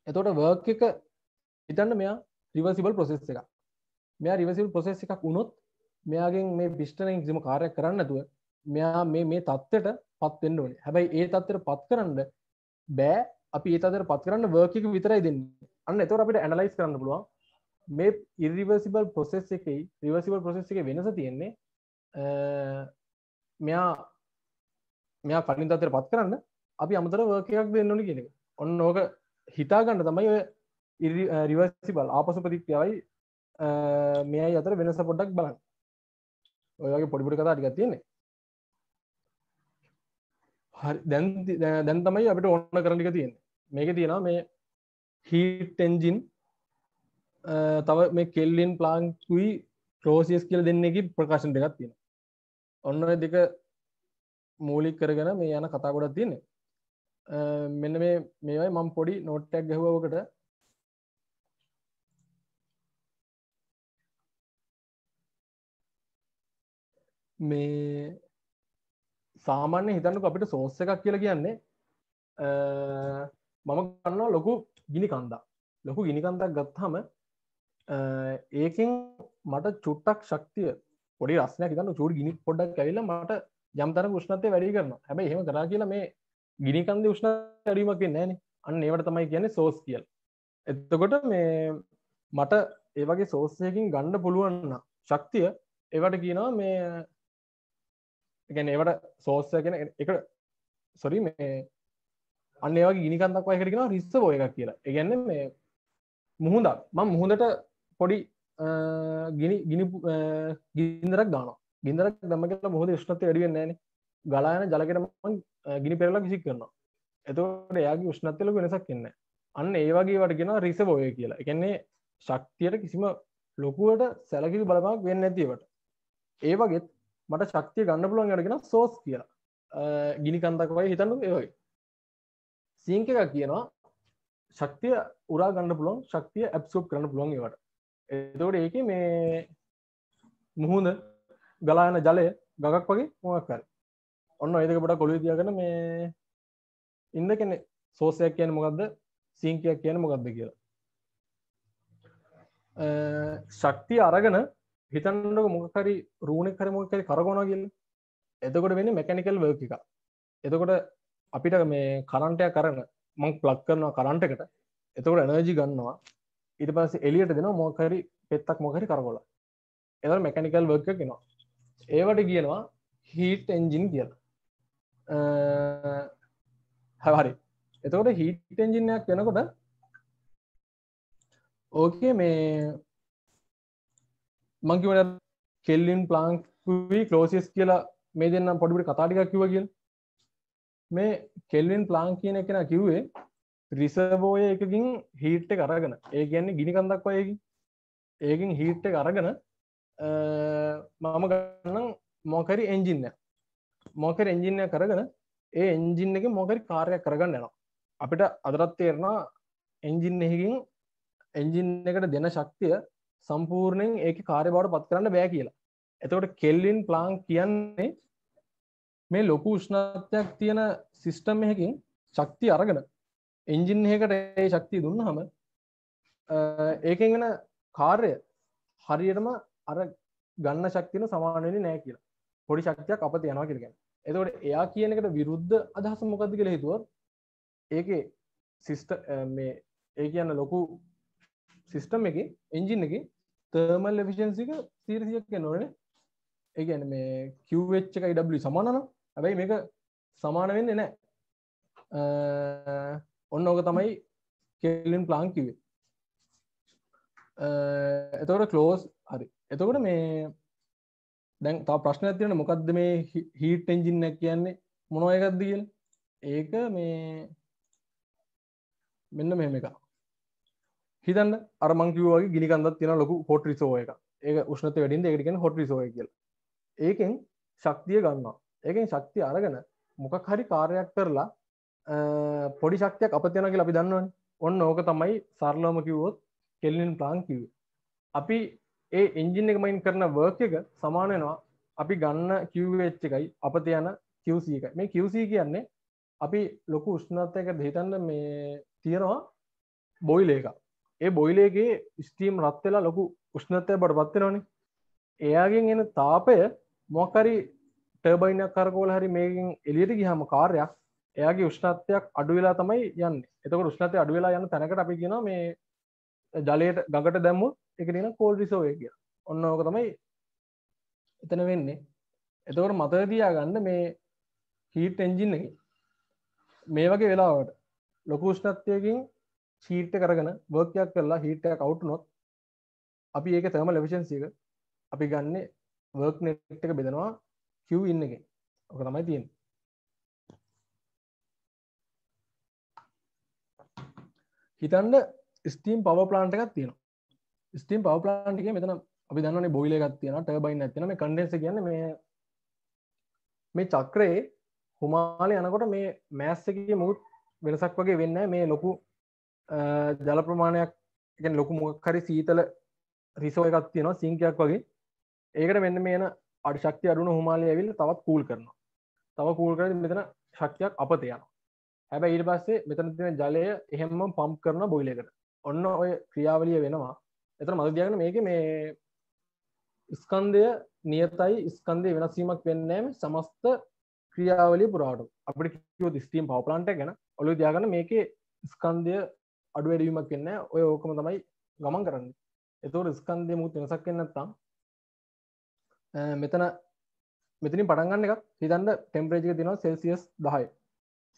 එතකොට වර්ක් එක හිතන්න මෙයා රිවර්සිබල් ප්‍රොසෙස් එකක්. මෙයා රිවර්සිබල් ප්‍රොසෙස් එකක් වුණොත් මෙයාගෙන් මේ පිස්ටනෙන් කිසිම කාර්යයක් කරන්න නැතුව මෙයා මේ තත්ත්වයට පත් වෙන්න ඕනේ. හැබැයි ඒ තත්ත්වයට පත් කරන්න බෑ. අපි ඒ තත්ත්වයට පත් කරන්න වර්ක් එක විතරයි දෙන්නේ. අන්න එතකොට අපිට ඇනලයිස් කරන්න පුළුවන් මේ ඉර්රිවර්සිබල් ප්‍රොසෙස් එකේ රිවර්සිබල් ප්‍රොසෙස් එකේ වෙනස තියෙන්නේ මෙයා කලින් තත්ත්වයට පත් කරන්න අපි අමතර වර්ක් එකක් දෙන්න ඕනේ කියන එක. ඔන්න ඕක හිතා ගන්න තමයි ඔය රිවර්සිබල් ආපසු ප්‍රතික්‍රියාවයි මෙයයි අතර වෙනස පොඩ්ඩක් බලන්න. ඔය වගේ පොඩි පොඩි කතා ටිකක් තියෙන්නේ. හරි දැන් තමයි අපිට ඕන කරන ටික තියෙන්නේ. මේකේ තියෙනවා මේ heat engine තව මේ කෙල්වින් ප්ලාන්ක්කුයි ක්ලෝසියස් කියලා දෙන්නේකි ප්‍රකාශන දෙකක් තියෙනවා. ඔන්න ඔය දෙක මූලික කරගෙන මේ යන කතා ගොඩක් තියෙන්නේ. මෙන්න මේවයි මම පොඩි නෝට් එකක් ගහුවා ඔකට. මේ සාමාන්‍ය හිතන්නකො අපිට සෝස් එකක් කියලා කියන්නේ මම ගන්නවා ලොකු ගිනි කන්දක්. ලොකු ගිනි කන්දක් ගත්තාම ඒකෙන් මට චුට්ටක් ශක්තිය පොඩි රස්නයක් හිතන්න චූටි ගිනි පොඩ්ඩක් ඇවිල්ලා මට යම් තරම් උෂ්ණත්වය වැඩි කරනවා. හැබැයි එහෙම කරා කියලා මේ ගිනි කන්දේ උෂ්ණත්වය වැඩි වීමක් වෙන්නේ නැහනේ. අන්න ඒවට තමයි කියන්නේ සෝස් කියලා. එතකොට මේ මට ඒ වගේ සෝස් එකකින් ගන්න පුළුවන් නම් ශක්තිය ඒවට කියනවා මේ ඒ කියන්නේ ඒවට සෝස් එක කියන එක සෝරි මේ අන්න ඒ වගේ ගිනි කන්දක් වගේ එකට කියනවා රිසර්වෝ එකක් කියලා. ඒ කියන්නේ මේ මුහුදක් මම මුහුදට පොඩි ගින්දරක් දානවා. ගින්දරක් දැම්ම කියලා මුහුදේ උෂ්ණත්වය වැඩි වෙන්නේ නැහනේ. ගලා යන ජලකෙට මම ගිනි පෙරලක් විසික් කරනවා. එතකොට එයාගේ උෂ්ණත්වය ලොකු වෙනසක් එන්නේ නැහැ. අන්න ඒ වගේ ඒවට කියනවා රිසර්වෝ එක කියලා. ඒ කියන්නේ ශක්තියට කිසිම ලොකුවට සැලකිලි බලපෑමක් වෙන්නේ නැති ඒවට. ඒ වගේත් මට ශක්තිය ගන්න පුළුවන් ඒවට කියනවා සෝස් කියලා. ගිනි කන්දක් වගේ හිතන්නකො ඒ වගේ. සිංක් එකක් කියනවා ශක්තිය උරා ගන්න පුළුවන් ශක්තිය ඇබ්සෝබ් කරන්න පුළුවන් ඒවට. එතකොට ඒකේ මේ මුහුද ගලා යන ජලය ගඟක් වගේ මොකක් හරි. ඔන්න ඔය දෙක පොඩක් ඔළුවේ තියාගෙන මේ ඉන්න කෙනේ සෝස් එකක් කියන්නේ මොකද්ද? සිංක් එකක් කියන්නේ මොකද්ද කියලා. ශක්තිය අරගෙන හිතන්නකො මොකක් හරි රූණෙක් හරි මොකක් හරි කරකවනවා කියලා. එතකොට වෙන්නේ මෙකැනිකල් වර්ක් එකක්. එතකොට අපිට මේ කරන්ට් එකක් අරගෙන මම ප්ලග් කරනවා කරන්ට් එකට. එතකොට එනර්ජි ගන්නවා. ඊට පස්සේ එළියට දෙනවා මොකක් හරි පෙත්තක් මොකක් හරි කරකවලා. එතකොට මෙකැනිකල් වර්ක් එකක් එනවා. ඒවට කියනවා හීට් එන්ජින් කියලා. හරි. එතකොට හීට් එන්ජින් එකක් වෙනකොට ඕකේ මේ මං කියවනේ කෙල්වින් ප්ලාන්ක්කුයි ක්ලෝසියස් කියලා මේ දෙන්නම් පොඩි පොඩි කතා ටිකක් කිව්වා කියලා. මේ කෙල්වින් ප්ලාන්ක් කියන කෙනා කිව්වේ රිසර්වෝයර් එකකින් හීට් එක අරගෙන ඒ කියන්නේ ගිනි කන්දක් වගේ එකකින් ඒකෙන් හීට් එක අරගෙන මම ගන්නම් මොකක් හරි එන්ජින් එක. මොකක් හරි එන්ජින් එකක් අරගෙන ඒ එන්ජින් එකෙන් මොකක් හරි කාර්යයක් කරගන්න යනවා. අපිට අදටත් තේරෙනවා එන්ජින් එකකින් එන්ජින් එකට දෙන ශක්තිය සම්පූර්ණයෙන් ඒකේ කාර්යබහුවට පත් කරන්න බෑ කියලා. එතකොට කෙල්වින් ප්ලාන්ක් කියන්නේ මේ ලොකු උෂ්ණත්වයක් තියෙන සිස්ටම් එකකින් ශක්තිය අරගෙන එන්ජින් එකකට ඒ ශක්තිය දුන්නාම ඒකෙන් වෙන කාර්යය හරියටම අර ගන්න ශක්තියන සමාන වෙන්නේ නැහැ කියලා. පොඩි ශක්තියක් අපත යනවා කියලා කියන්නේ. එතකොට එයා කියන එකට විරුද්ධ අදහස මොකද්ද කියලා හිතුවොත් ඒකේ සිස්ටම් මේ ඒ කියන්නේ ලොකු සිස්ටම් එකේ එන්ජින් එකේ thermal efficiency එක 100ක් යනවනේ. ඒ කියන්නේ මේ QH එකයි W සමාන නම් හැබැයි මේක සමාන වෙන්නේ නැහැ. ඔන්න ඕක තමයි කෙල්වින් ප්ලාන්ක් කිව්වේ. එතකොට ක්ලෝස් හරි. එතකොට මේ දැන් තව ප්‍රශ්නයක් තියෙනවා මොකද්ද මේ හීට් එන්ජින් එක කියන්නේ මොන එකක්ද කියලා. ඒක මේ මෙන්න මෙහෙම එකක්. හිතන්න අර මං කිව්වා වගේ ගිනි කන්දක් තියෙන ලොකු හොට් රිසර්වර් එකක්. ඒක උෂ්ණත්වය වැඩි නිසා ඒකට කියන්නේ හොට් රිසර්වර් කියලා. ඒකෙන් ශක්තිය ගන්නවා. ඒකෙන් ශක්තිය අරගෙන මොකක් හරි කාර්යයක් කරලා පොඩි ශක්තියක් අපත යනවා කියලා අපි දන්නවනේ. ඔන්න ඕක තමයි සරලවම කිව්වොත් කෙල්වින් ප්ලාන්ක් කිව්වේ. අපි ඒ එන්ජින් එක මයින් කරන වර්ක් එක සමාන වෙනවා අපි ගන්න QH එකයි අපත යන QC එකයි. මේ QC කියන්නේ අපි ලොකු උෂ්ණත්වයකට හිතන්න මේ තියෙනවා බොයිලර් එකක්. ඒ බොයිලර් එකේ ස්ටීම් රත් වෙලා ලොකු උෂ්ණත්වයක් බඩපත් වෙනවනේ. එයාගෙන් එන තාපය මොකක් හරි ටර්බයින් එකක් කරකවලා හරි මේකෙන් එළියට ගියාම කාර්යයක් එයාගේ උෂ්ණත්වයක් අඩු වෙලා තමයි යන්නේ. එතකොට උෂ්ණත්වය අඩු වෙලා යන තැනකට අපි කියනවා මේ ජලයට ගඟට දැම්මොත් ඒකට කියන කෝල්ඩ් රිසර්වර් කියලා. ඔන්න ඕක තමයි එතන වෙන්නේ. එතකොට මතක තියාගන්න මේ හීට් එන්ජින් එකේ මේ වගේ වෙලාවට ලොකු උෂ්ණත්වයකින් හීට් එක අරගෙන වර්ක් එකක් කරලා හීට් එකක් අවුට් වුණොත් අපි ඒකේ තර්මල් එෆිෂියන්සි එක අපි ගන්නේ වර්ක් නෙට් එක බෙදනවා Q in එකෙන්. ඔක තමයි තියෙන්නේ. හිතන්න ස්ටීම් පවර් ප්ලාන්ට් එකක් තියෙනවා. ස්ටීම් පවර් ප්ලාන්ට් එකේ මෙතන අපි දන්නවනේ බොයිලර් එකක් තියෙනවා, ටර්බයින් එකක් තියෙනවා, මේ කන්ඩෙන්සර් කියන්නේ මේ චක්‍රයේ හුමාලේ යනකොට මේ මෑස් එකේ මුත් වෙනසක් වගේ වෙන්නේ නැහැ. මේ ලොකු ජල ප්‍රමාණයක් කියන්නේ ලොකු මොකක් හරි සීතල රිසර්වර් එකක් තියෙනවා සිංකයක් වගේ. ඒකට මෙන්න මේන අඩු ශක්තිය අඩු වුණ හුමාලේ ඇවිල්ලා තවත් කූල් කරනවා. තව කූල් කරද්දි මෙතන ශක්තියක් අපත යනවා. හැබැයි ඊට පස්සේ මෙතන තියෙන ජලය එහෙම්ම පම්ප් කරන බොයිලර් එකට. ඔන්න ඔය ක්‍රියාවලිය වෙනවා. එතන මතක තියාගන්න මේකේ මේ ස්කන්ධය නියතයි ස්කන්ධය වෙනස් වීමක් වෙන්නේ නැහැ සමස්ත ක්‍රියාවලිය පුරාවට. අපිට කිව්වොත් ස්ටීම් පවර් ප්ලාන්ට් එක ගැන ඔළුවේ තියාගන්න මේකේ ස්කන්ධය අඩු වැඩි වීමක් වෙන්නේ නැහැ. ඔය ඕකම තමයි ගමන් කරන්නේ. ඒතකොට ස්කන්ධය මුත් වෙනසක් වෙන්නේ නැත්නම් මෙතනින් පටන් ගන්න එකක් හිතන්න ටෙම්පරේචර් එක තියෙනවා සෙල්සියස් 10.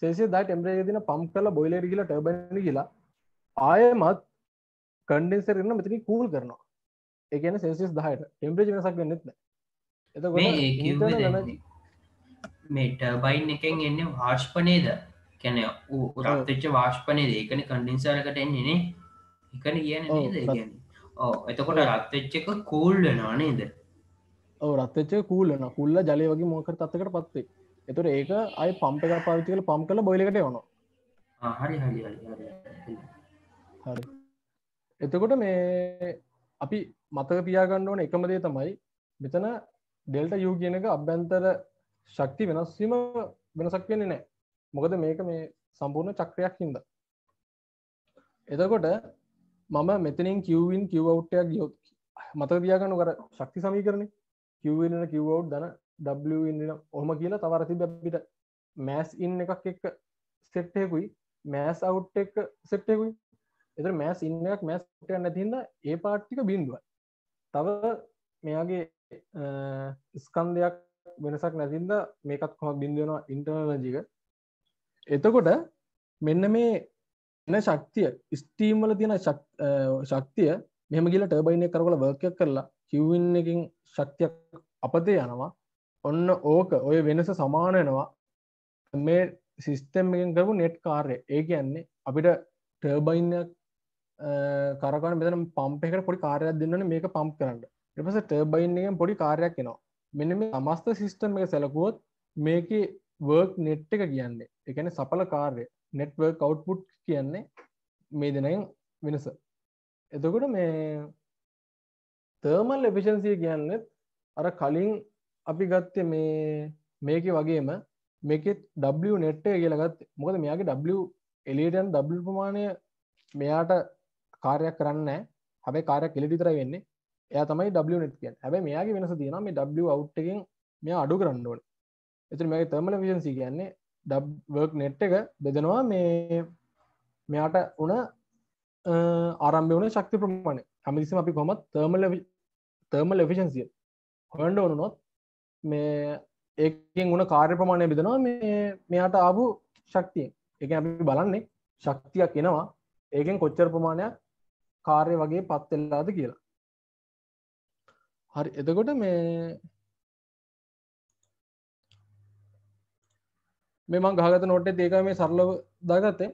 සෙල්සියස් 10 ටෙම්පරේචර් එක තියෙන පම්ප් කරලා බොයිලර් එකට ගිහලා ටර්බයින් එකට ගිහලා ආයෙමත් කන්ඩෙන්සර් එක මෙතනින් කූල් කරනවා. ඒ කියන්නේ සෙල්සියස් 10ට ටෙම්පරේචර් වෙනසක් වෙන්නේ නැහැ. එතකොට මේ ටර්බයින් එකෙන් එන්නේ වාෂ්ප නේද? කියන්නේ රත් වෙච්ච වාෂ්ප නේද? ඒකනේ කන්ඩෙන්සර් එකට එන්නේ නේ. ඒකනේ කියන්නේ නේද? ඒ කියන්නේ. ඔව් එතකොට රත් වෙච්ච එක කූල් වෙනවා නේද? ඔව් රත් වෙච්ච එක කූල් වෙනවා. කූල්ලා ජලය වගේ මොකක් හරි තත්යකටපත් වෙයි. එතකොට ඒක ආයේ පම්ප් එකක් පාවිච්චි කරලා පම්ප් කරලා බොයිලර් එකට යවනවා. හරි. එතකොට මේ අපි මතක තියාගන්න ඕන එකම දේ තමයි මෙතන ඩෙල්ටා U කියන එක අභ්‍යන්තර ශක්ති වෙනස් වීම වෙනසක් වෙන්නේ නැහැ. මොකද මේක මේ සම්පූර්ණ චක්‍රයක් හින්දා. එතකොට මම මෙතනින් Q in Q out එකක් ගියොත් මතක තියාගන්න අර ශක්ති සමීකරණේ Q in and Q out දන W in ඔහොම කියලා තව අර තිබ්බ අපිට mass in එකක් එක්ක සෙට් එකකුයි mass out එක සෙට් එකකුයි. එතකොට mass in එකක් mass out එකක් නැති හින්දා ඒ පාර්ට් ටික බිඳුවයි. තව මෙයාගේ ස්කන්ධයක් වෙනසක් නැති හින්දා මේකත් කොහොමද බිඳ වෙනවා ඉන්ටර්නල් එනර්ජි එක. එතකොට මෙන්න මේ එන ශක්තිය ස්ටීම් වල තියෙන ශක්තිය මෙහෙම ගිහලා ටර්බයින් එක කරකවලා වර්ක් එකක් කරලා Q in එකකින් ශක්තියක් අපතේ යනවා. ඔන්න ඕක ඔය වෙනස සමාන වෙනවා මේ සිස්ටම් එකෙන් කරපු නෙට් කාර්යය. ඒ කියන්නේ අපිට ටර්බයින් එක කරකවන මෙතන පම්ප් එකකට පොඩි කාර්යයක් දෙන්න ඕනේ මේක පම්ප් කරන්න. ඊට පස්සේ ටර්බයින් එකෙන් පොඩි කාර්යයක් එනවා. මෙන්න මේ සමස්ත සිස්ටම් එක සැලකුවොත් මේකේ වර්ක් නෙට් එක කියන්නේ ඒ කියන්නේ සඵල කාර්යය නෙට්වර්ක් අවුට්පුට් කියන්නේ මේ දෙනෙන් වෙනස. එතකොට මේ තර්මල් එෆිෂියන්සි කියන්නේ අර කලින් අපි ගත්තේ මේකේ වගේම මේකෙත් W net එක කියලා ගත්තේ. මොකද මෙයාගේ W එළියට යන W ප්‍රමාණය මෙයාට කාර්යයක් කරන්නේ නැහැ. හැබැයි කාර්යයක් එළියට විතරයි වෙන්නේ. එයා තමයි Wnet කියන්නේ. හැබැයි මෙයාගේ වෙනස තියෙනවා මේ Wout එකෙන් මෙයා අඩු කරන්න ඕනේ. එතන මේකේ thermal efficiency කියන්නේ work net එක බෙදනවා මේ මෙයාට උන ආරම්භය වුණ ශක්ති ප්‍රමාණය. හැමතිස්සෙම අපි කොහොමද thermal efficiency හොයන්න ඕනොත් මේ ඒකෙන් උන කාර්ය ප්‍රමාණය බෙදනවා මේ මෙයාට ආපු ශක්තිය. ඒ කියන්නේ අපි බලන්නේ ශක්තියක් එනවා ඒකෙන් කොච්චර ප්‍රමාණයක් කාර්ය වගේ පත් වෙලාද කියලා. හරි එතකොට මේ මං ගහගත්ත නෝට් එකේ ඒකයි මේ සරලව දාගත්තේ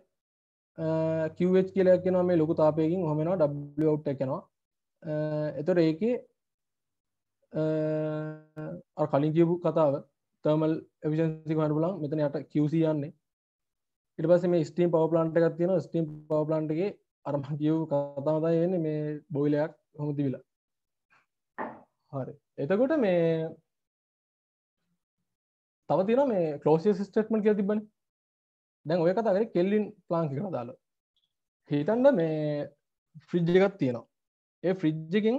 QH කියලා කියනවා මේ ලොකු තාපයකින් ඔහම වෙනවා Wout එක යනවා. එතකොට ඒකේ අර කලින් කියපු කතාව thermal efficiency ගන්න බලන්න මෙතන යට QC යන්නේ. ඊට පස්සේ මේ steam power plant එකක් තියෙනවා. steam power plant එකේ අර මම කියපු කතාව තමයි වෙන්නේ මේ බොයිලර් එකක් කොහොමද තිබිලා. හරි. එතකොට මේ තව තියෙනවා මේ Clausius statement කියලා තිබ්බනේ. දැන් ඔය කතා කරේ කෙල්වින් ප්ලාන්ක් එක දාලා. හිතන්න මේ ෆ්‍රිජ් එකක් තියෙනවා. ඒ ෆ්‍රිජ් එකෙන්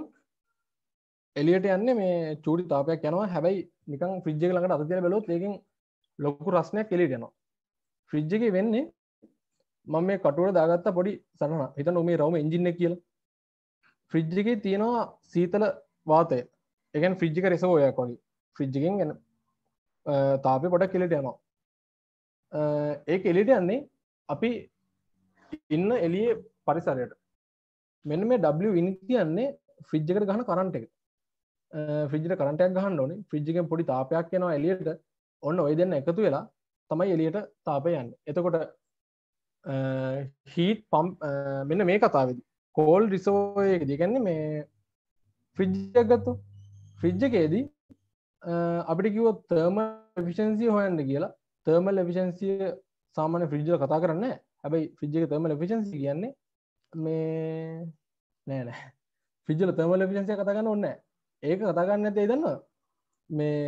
එළියට යන්නේ මේ චූටි තාපයක් යනවා. හැබැයි නිකන් ෆ්‍රිජ් එක ළඟට අත තියලා බැලුවොත් ඒකෙන් ලොකු රස්නයක් එළියට යනවා. ෆ්‍රිජ් එකේ වෙන්නේ මම මේ කටුවට දාගත්ත පොඩි සරණක්. හිතන්න මේ රවුම එන්ජින් එක කියලා. ෆ්‍රිජ් එකේ තියෙනවා සීතල වාතය. ඒ කියන්නේ ෆ්‍රිජ් එක රෙසර්වෝයරයක් වගේ. ෆ්‍රිජ් එකෙන් එන තාපය පොඩක් එළියට යනවා. ඒක එළියට යන්නේ අපි ඉන්න එළියේ පරිසරයට. මෙන්න මේ Win කියන්නේ ෆ්‍රිජ් එකට ගහන කරන්ට් එක. ෆ්‍රිජ් එකට කරන්ට් එකක් ගහන්න ඕනේ. ෆ්‍රිජ් එකෙන් පොඩි තාපයක් එනවා එළියට. ඔන්න ඔය දෙන්න එකතු වෙලා තමයි එළියට තාපය යන්නේ. එතකොට heat pump මෙන්න මේ කතාවේදී cold reservoir එකේදී කියන්නේ මේ ෆ්‍රිජ් එකක් ගත්තොත් ෆ්‍රිජ් එකේදී අපිට කිව්වොත් thermal efficiency හොයන්න කියලා thermal efficiency සාමාන්‍ය ෆ්‍රිජ් එක කතා කරන්නේ නැහැ. හැබැයි ෆ්‍රිජ් එකේ thermal efficiency කියන්නේ මේ නෑ ෆ්‍රිජ් වල thermal efficiency කතා කරන්න ඕනේ නැහැ. ඒක කතා කරන්නේ නැත්තේ ඒ දන්නවද? මේ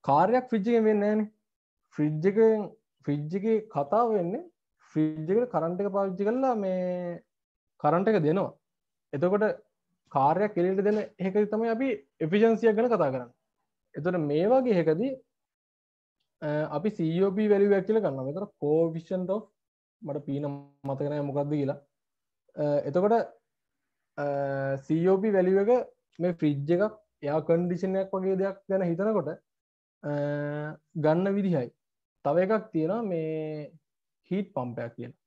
කාර්යයක් ෆ්‍රිජ් එකෙන් වෙන්නේ නැහනේ. ෆ්‍රිජ් එකේ කතාව වෙන්නේ ෆ්‍රිජ් එකට කරන්ට් එක පාවිච්චි කරලා මේ කරන්ට් එක දෙනවා. එතකොට කාර්යයක් එළියට දෙන එකදී තමයි අපි efficiency එක ගැන කතා කරන්නේ. එතකොට මේ වගේ එකදී අපි COP value එක කියලා ගන්නවා. මෙතන coefficient of මට p නම් මතක නැහැ මොකක්ද කියලා. එතකොට COP value එක මේ ෆ්‍රිජ් එකක් එයා කන්ඩිෂන් එකක් වගේ දෙයක් ගැන හිතනකොට ගන්න විදිහයි. තව එකක් තියෙනවා මේ හීට් පම්ප් එකක් කියලා.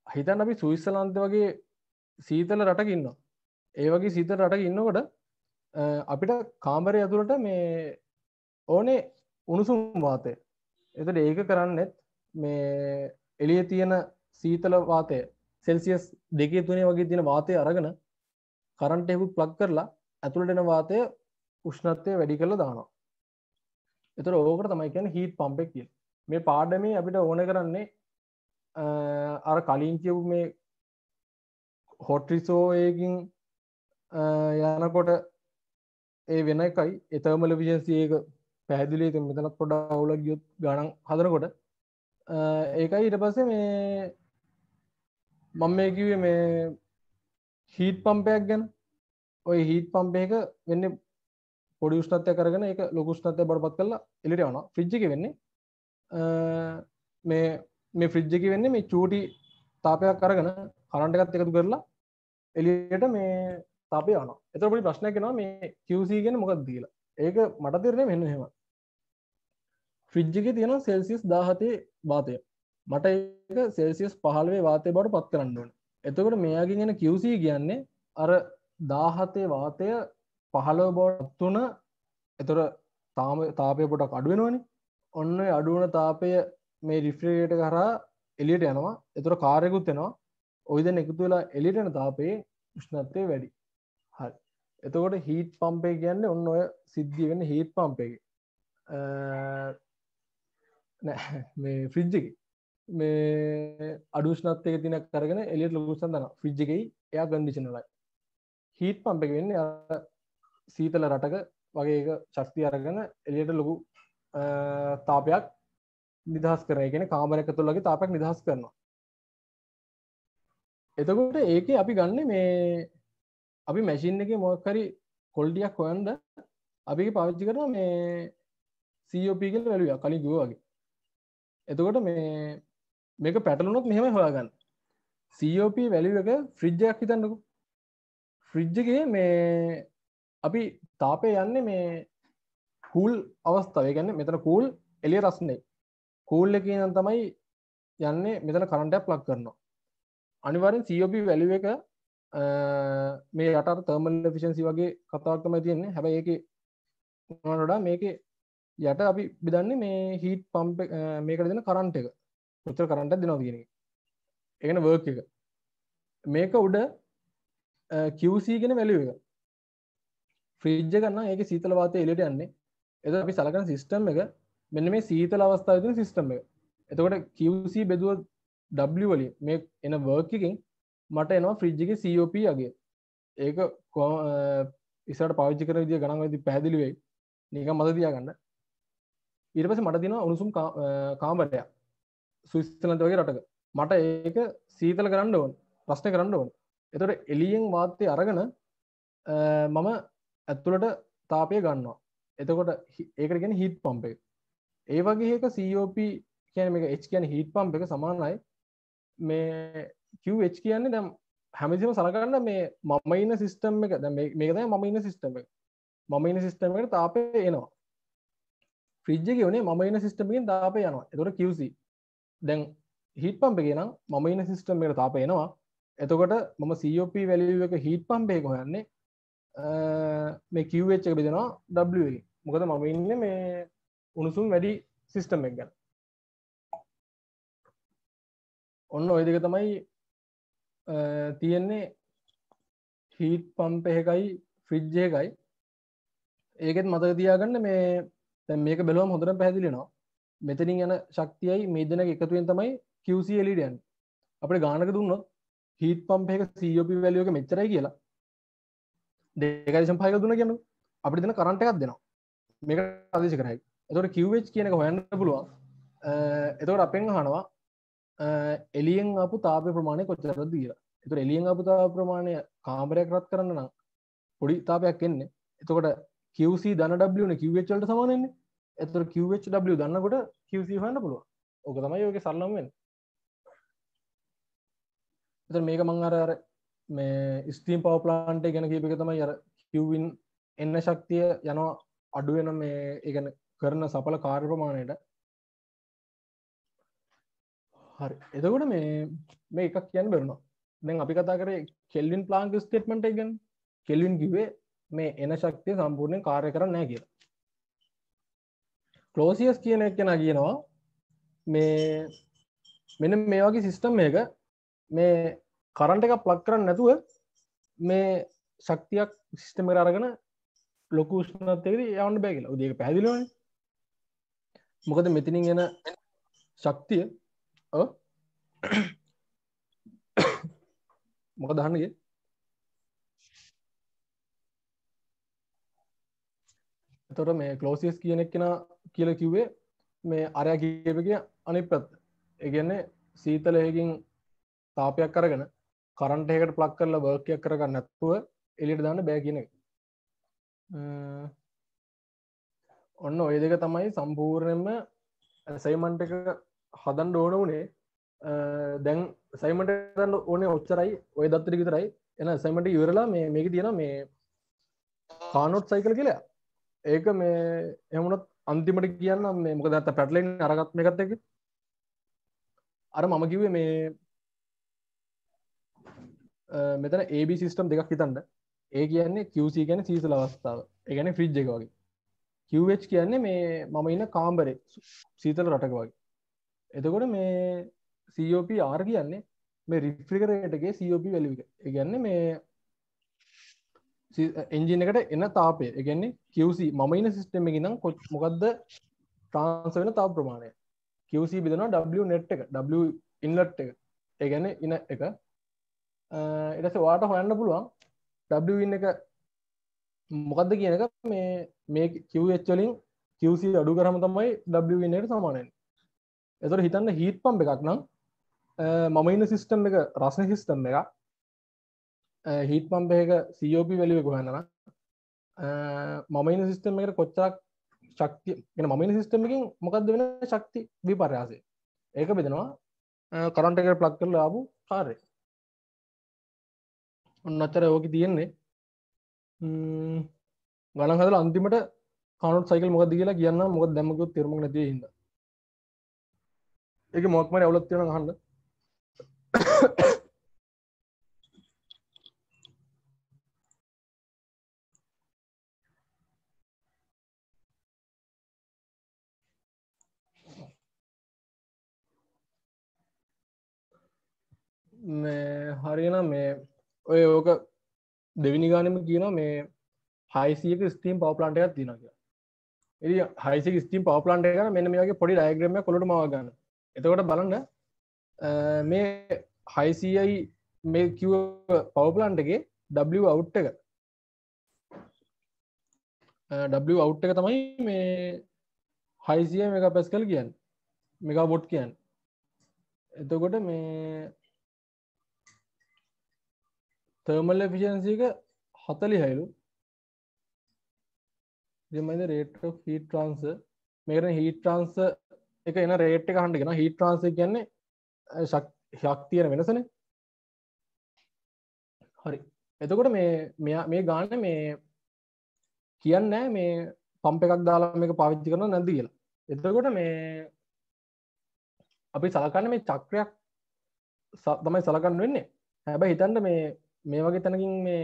හිතන්න අපි ස්විට්සර්ලන්තේ වගේ සීතල රටක ඉන්නවා. ඒ වගේ සීතල රටක ඉන්නකොට අපිට කාමරය ඇතුළට මේ ඕනේ උණුසුම් වාතය. එතකොට ඒක කරන්නේත් මේ එළියේ තියෙන සීතල වාතය සෙල්සියස් 2 3 වගේ තියෙන වාතය අරගෙන කරන්ට් එකක් ප්ලග් කරලා ඇතුළට එන වාතය උෂ්ණත්වය වැඩි කරලා දානවා. එතකොට ඕකට තමයි කියන්නේ හීට් පම්ප් එක කියලා. මේ පාඩමේ අපිට ඕන කරන්නේ අර කලින් කියපු මේ හොට් රිසෝ එකකින් යනකොට ඒ වෙන එකයි ඒ thermal efficiency එක පැහැදිලි ඒක මෙතනත් පොඩ්ඩක් අවුලක් ගියොත් ගණන් හදනකොට ඒකයි ඊට පස්සේ මේ මම මේ කිව්වේ මේ හීට් පම්ප් එකක් ගැන. ওই හීට් පම්ප් එක වෙන්නේ පොඩි උෂ්ණත්වයක් අරගෙන ඒක ලොකු උෂ්ණත්වයක් බඩපත් කරලා එළියට යවනවා. ෆ්‍රිජ් එකේ වෙන්නේ මේ ෆ්‍රිජ් එකේ වෙන්නේ මේ චූටි තාපයක් අරගෙන කරන්ට් එකත් එකතු කරලා එළියට මේ තාපය යවනවා. එතකොට පොඩි ප්‍රශ්නයක් එනවා මේ QC කියන්නේ මොකක්ද කියලා. ඒක මට තේරෙන්නේ මෙන්න එහෙම. ෆ්‍රිජ් එකේ තියෙනවා සෙල්සියස් 17 වාතය. මට ඒක සෙල්සියස් 15 වාතය බවට පත් කරන්න ඕනේ. එතකොට මෙයාගෙන් එන QC කියන්නේ අර 17 වාතය 15 බවට පත් වුණ එතකොට තාපය පොඩක් අඩු වෙනවනේ. ඔන්න ඔය අඩු වෙන තාපය මේ රිෆ්‍රිජරේටර් කරා එළියට යනවා. එතකොට කාර්යකුත් වෙනවා. ওই දෙන්න එකතු වෙලා එළියට යන තාපයේ උෂ්ණත්වය වැඩි. හරි. එතකොට හීට් පම්ප් එක කියන්නේ ඔන්න ඔය සිද්ධිය වෙන්නේ හීට් පම්ප් එකේ. නෑ මේ ෆ්‍රිජ් එකේ මේ අඩු උෂ්ණත්වයක තියෙන කරගෙන එළියට ලොකු උෂ්ණත්වයක් දානවා. ෆ්‍රිජ් එකේ එයා කන්ඩිෂන් වලයි. හීට් පම්ප් එක වෙන්නේ අර සීතල රටක වගේ එක ශක්තිය අරගෙන එළියට ලොකු තාපයක් නිදහස් කරන. ඒ කියන්නේ කාමරයක් ඇතුළේ වගේ තාපයක් නිදහස් කරනවා. එතකොට ඒකේ අපි ගන්න මේ අපි මැෂින් එකේ මොකක් හරි කොල්ඩියක් හොයන්ද අපි පාවිච්චි කරන මේ COP කියලා වැලිය කලින් කිව්වා වගේ. එතකොට මේක පැටලුනොත් මෙහෙම හොයාගන්න. COP වැලිය එක ෆ්‍රිජ් එකක් හිතන්නකෝ. ෆ්‍රිජ් එකේ මේ අපි තාපය යන්නේ මේ කූල් අවස්ථාව. ඒ කියන්නේ මෙතන කූල් එළිය රස්නේ. කූල් එකේ නම් තමයි යන්නේ මෙතන කරන්ට් එකක් ප්ලග් කරනවා. අනිවාර්යෙන් COP වැලිය එක මේ යට අර තර්මල් එෆිෂියන්සි වගේ කතාවක් තමයි තියෙන්නේ. හැබැයි ඒකේ මොනවට වඩා මේකේ යට අපි බෙදන්නේ මේ හීට් පම්ප් මේකට දෙන කරන්ට් එක. කොච්චර කරන්ට් එකක් දෙනවද කියන එක. ඒ කියන්නේ වර්ක් එක. මේක උඩ QC කියන වැලියු එක. ෆ්‍රිජ් එක නම් ඒකේ සීතල වාතය එළියට යන්නේ. එතකොට අපි සලකන සිස්ටම් එක මෙන්න මේ සීතල අවස්ථාවේ තියෙන සිස්ටම් එක. එතකොට QC බෙදුව W වලින් මේ එන වර්ක් එකෙන් මට එනවා ෆ්‍රිජ් එකේ COP අගය. ඒක ඉස්සරහට පාවිච්චි කරන විදිය ගණන් වලදී පැහැදිලි වෙයි. නිකන් මතක තියාගන්න. ඊට පස්සේ මට තියෙනවා උණුසුම් කාමරයක්. ස්විට්සර්ලන්ත වගේ රටක. මට ඒක සීතල කරන්න ඕන. ප්‍රශ්න කරන්න ඕන. එතකොට එළියෙන් වාතය අරගෙන මම ඇතුළට තාපය ගන්නවා. එතකොට ඒකට කියන්නේ හීට් පම්ප් එක. ඒ වගේ එක COP කියන්නේ මේක H කියන්නේ හීට් පම්ප් එක සමානයි. මේ QH කියන්නේ දැන් හැමදේම සලකන්න මේ මම ඉන්න සිස්ටම් එක දැන් මේක තමයි මම ඉන්න සිස්ටම් එක. මම ඉන්න සිස්ටම් එකට තාපය එනවා. ෆ්‍රිජ් එකේ උනේ මම ඉන්න සිස්ටම් එකෙන් තාපය යනවා. එතකොට QC. දැන් හීට් පම්ප් එකේ නම් මම ඉන්න සිස්ටම් එකට තාපය එනවා. එතකොට මම COP වැලියු එක හීට් පම්ප් එක හොයන්නේ මේ QH එක බෙදෙනවා W එකෙන්. මොකද මම ඉන්නේ මේ උණුසුම් වැඩි සිස්ටම් එක ගැන. ඔන්න ඔය දෙක තමයි තියෙන්නේ හීට් පම්ප් එකයි ෆ්‍රිජ් එකයි. ඒකෙත් මතක තියාගන්න මේ දැන් මේක බැලුවම හොඳටම පැහැදිලි වෙනවා. මෙතනින් යන ශක්තියයි මේ දෙනක එකතුවෙන් තමයි QC එළියට යන්නේ. අපිට ගානක දුන්නොත් හීට් පම්ප් එක COP වැලියු එක මෙච්චරයි කියලා 2.5 දුන්නා කියන්නේ අපිට දෙන කරන්ට් එකක් දෙනවා. මේක ආදේශ කරයි. එතකොට QH කියන එක හොයන්න පුළුවන්. එතකොට අපෙන් අහනවා එළියෙන් ආපු තාපය ප්‍රමාණය කොච්චරද කියලා. එතකොට එළියෙන් ආපු තාප ප්‍රමාණය කාමරයක් රත් කරන්න නම් පොඩි තාපයක් එන්නේ. එතකොට QC ධන W නේ QH වලට සමාන වෙන්නේ. එතකොට QH W දන්නකොට QC හොයන්න පුළුවන්. ඕක තමයි ඔයගේ සරලම වෙන්නේ. එතකොට මේක මම අර මේ ස්ටීම් පවර් ප්ලාන්ට් එක ගැන කියප එක තමයි අර Qin එන්න ශක්තිය යනවා අඩු වෙන මේ ඒ කියන්නේ කරන සඵල කාර්ය ප්‍රමාණයට. හරි. එතකොට මේ එකක් කියන්න බැරුණා. දැන් අපි කතා කරේ කෙල්වින් ප්ලාන්ක් ස්ටේට්මන්ට් එක ගැන. කෙල්වින් කිව්වේ මේ එන ශක්තිය සම්පූර්ණයෙන් කාර්ය කරන්නේ නැහැ කියලා. ක්ලෝසියස් කියන එකනා කියනවා මේ මෙන්න මේ වගේ සිස්ටම් එකක මේ කරන්ට් එකක් ප්ලග් කරන්නේ නැතුව මේ ශක්තියක් සිස්ටම් එකට අරගෙන ලොකු උෂ්ණත්වයකදී යවන්න බෑ කියලා. උදේ ඒක පැහැදිලිවනේ. මොකද මෙතනින් එන ශක්තිය මොකද අහන්නේ? එතකොට මේ ක්ලෝසියස් කියන එක්කෙනා කියලා කිව්වේ මේ අරයා කියපේකේ අනිත් පැත්ත. ඒ කියන්නේ සීතලයකින් තාපයක් අරගෙන කරන්ට් එකකට ප්ලග් කරලා වර්ක් එකක් කරගන්න නැතුව එළියට දාන්න බෑ කියන එක. ඔන්න ඔය දෙක තමයි සම්පූර්ණයෙන්ම අසයින්මන්ට් එක හදන්න ඕන උනේ. දැන් අසයින්මන්ට් එක හදන්න ඕනේ ඔච්චරයි. ඔය දත් ටික විතරයි. එන අසයින්මන්ට් එක ඉවරලා මේකේ තියෙනවා මේ කානොට් සයිකල් කියලා. ඒක මේ එහෙම වුණොත් අන්තිමට කියන්න මේ මොකද නැත්නම් පැටලෙන් අරගත් මේකත් එක්ක අර මම කිව්වේ මේ මෙතන AB සිස්ටම් දෙකක් හිතන්න. A කියන්නේ QC කියන්නේ සීතල අවස්ථාව. ඒ කියන්නේ ෆ්‍රිජ් එක වගේ. QH කියන්නේ මේ මම ඉන්න කාමරේ සීතල රටක වගේ. එතකොට මේ COP R කියන්නේ මේ රිෆ්‍රිජරේටර් එකේ COP වැලියු එක. ඒ කියන්නේ මේ එන්ජින් එකට එන තාපය. ඒ කියන්නේ QC මම ඉන්න සිස්ටම් එකේ නම් මොකද්ද ට්‍රාන්ස්ෆර් වෙන තාප ප්‍රමාණය. QC බෙදනවා W net එක, W inlet එක. ඒ කියන්නේ ඉන එක. ඊට පස්සේ ඔයාලට හොයන්න පුළුවන් W in එක මොකද්ද කියන එක මේ QH වලින් QC අඩු කරාම තමයි W in එකට සමාන වෙන්නේ. ඒතර හිතන්න හීට් පම්ප් එකක් නම් මම ඉන්න සිස්ටම් එක රස්නේ සිස්ටම් එකක්. හීට් පම්ප් එක COP වැලියු එක හොයන්න නම් මම ඉන්න සිස්ටම් එකට කොච්චරක් ශක්තිය කියන මම ඉන්න සිස්ටම් එකකින් මොකක්ද වෙන ශක්ති විපර්යාසය ඒක බෙදනවා කරන්ට් එකට ප්ලග් කරලා ආපු කාර්යය ඔන්න අතර ඕකේ තියෙන්නේ ගණන් හදලා අන්තිමට කානෝට් සයිකල් මොකක්ද කියලා කියන්න මොකද දැම්ම කිව්වොත් තේරුමක් නැති වෙයි හින්දා ඒකේ මොකක් මාරි අවුලක් තියෙනවා අහන්න මේ හරියනම් මේ ඔය ඕක දෙවිනි ගානෙම කියනවා මේ 600ක ස්ටීම් පවර් ප්ලාන්ට් එකක් තියෙනවා කියලා. ඉතින් 600ක ස්ටීම් පවර් ප්ලාන්ට් එක ගන්න මෙන්න මේ වගේ පොඩි ඩයග්‍රෑම් එකක් ඔලුවට මවා ගන්න. එතකොට බලන්න මේ 600යි මේ කිව්ව පවර් ප්ලාන්ට් එකේ W out එක W out එක තමයි මේ 600 මෙගාපැස්කල් කියන්නේ. මෙගාවොට් කියන්නේ. එතකොට මේ thermal efficiency එක 40යිලු. ඉතින් rate of heat transfer මේකට heat transfer එක එන rate එක අහන්න කියනවා. heat transfer කියන්නේ ශක්තිය වෙනසනේ. හරි. එතකොට මේ ගාන මේ කියන්නේ මේ පම්ප් එකක් දාලා මේක පාවිච්චි කරනවද නැද්ද කියලා. එතකොට මේ අපි සලකන්නේ මේ චක්‍රයක් තමයි සලකන්න වෙන්නේ. හැබැයි හිතන්න මේ වගේ තැනකින් මේ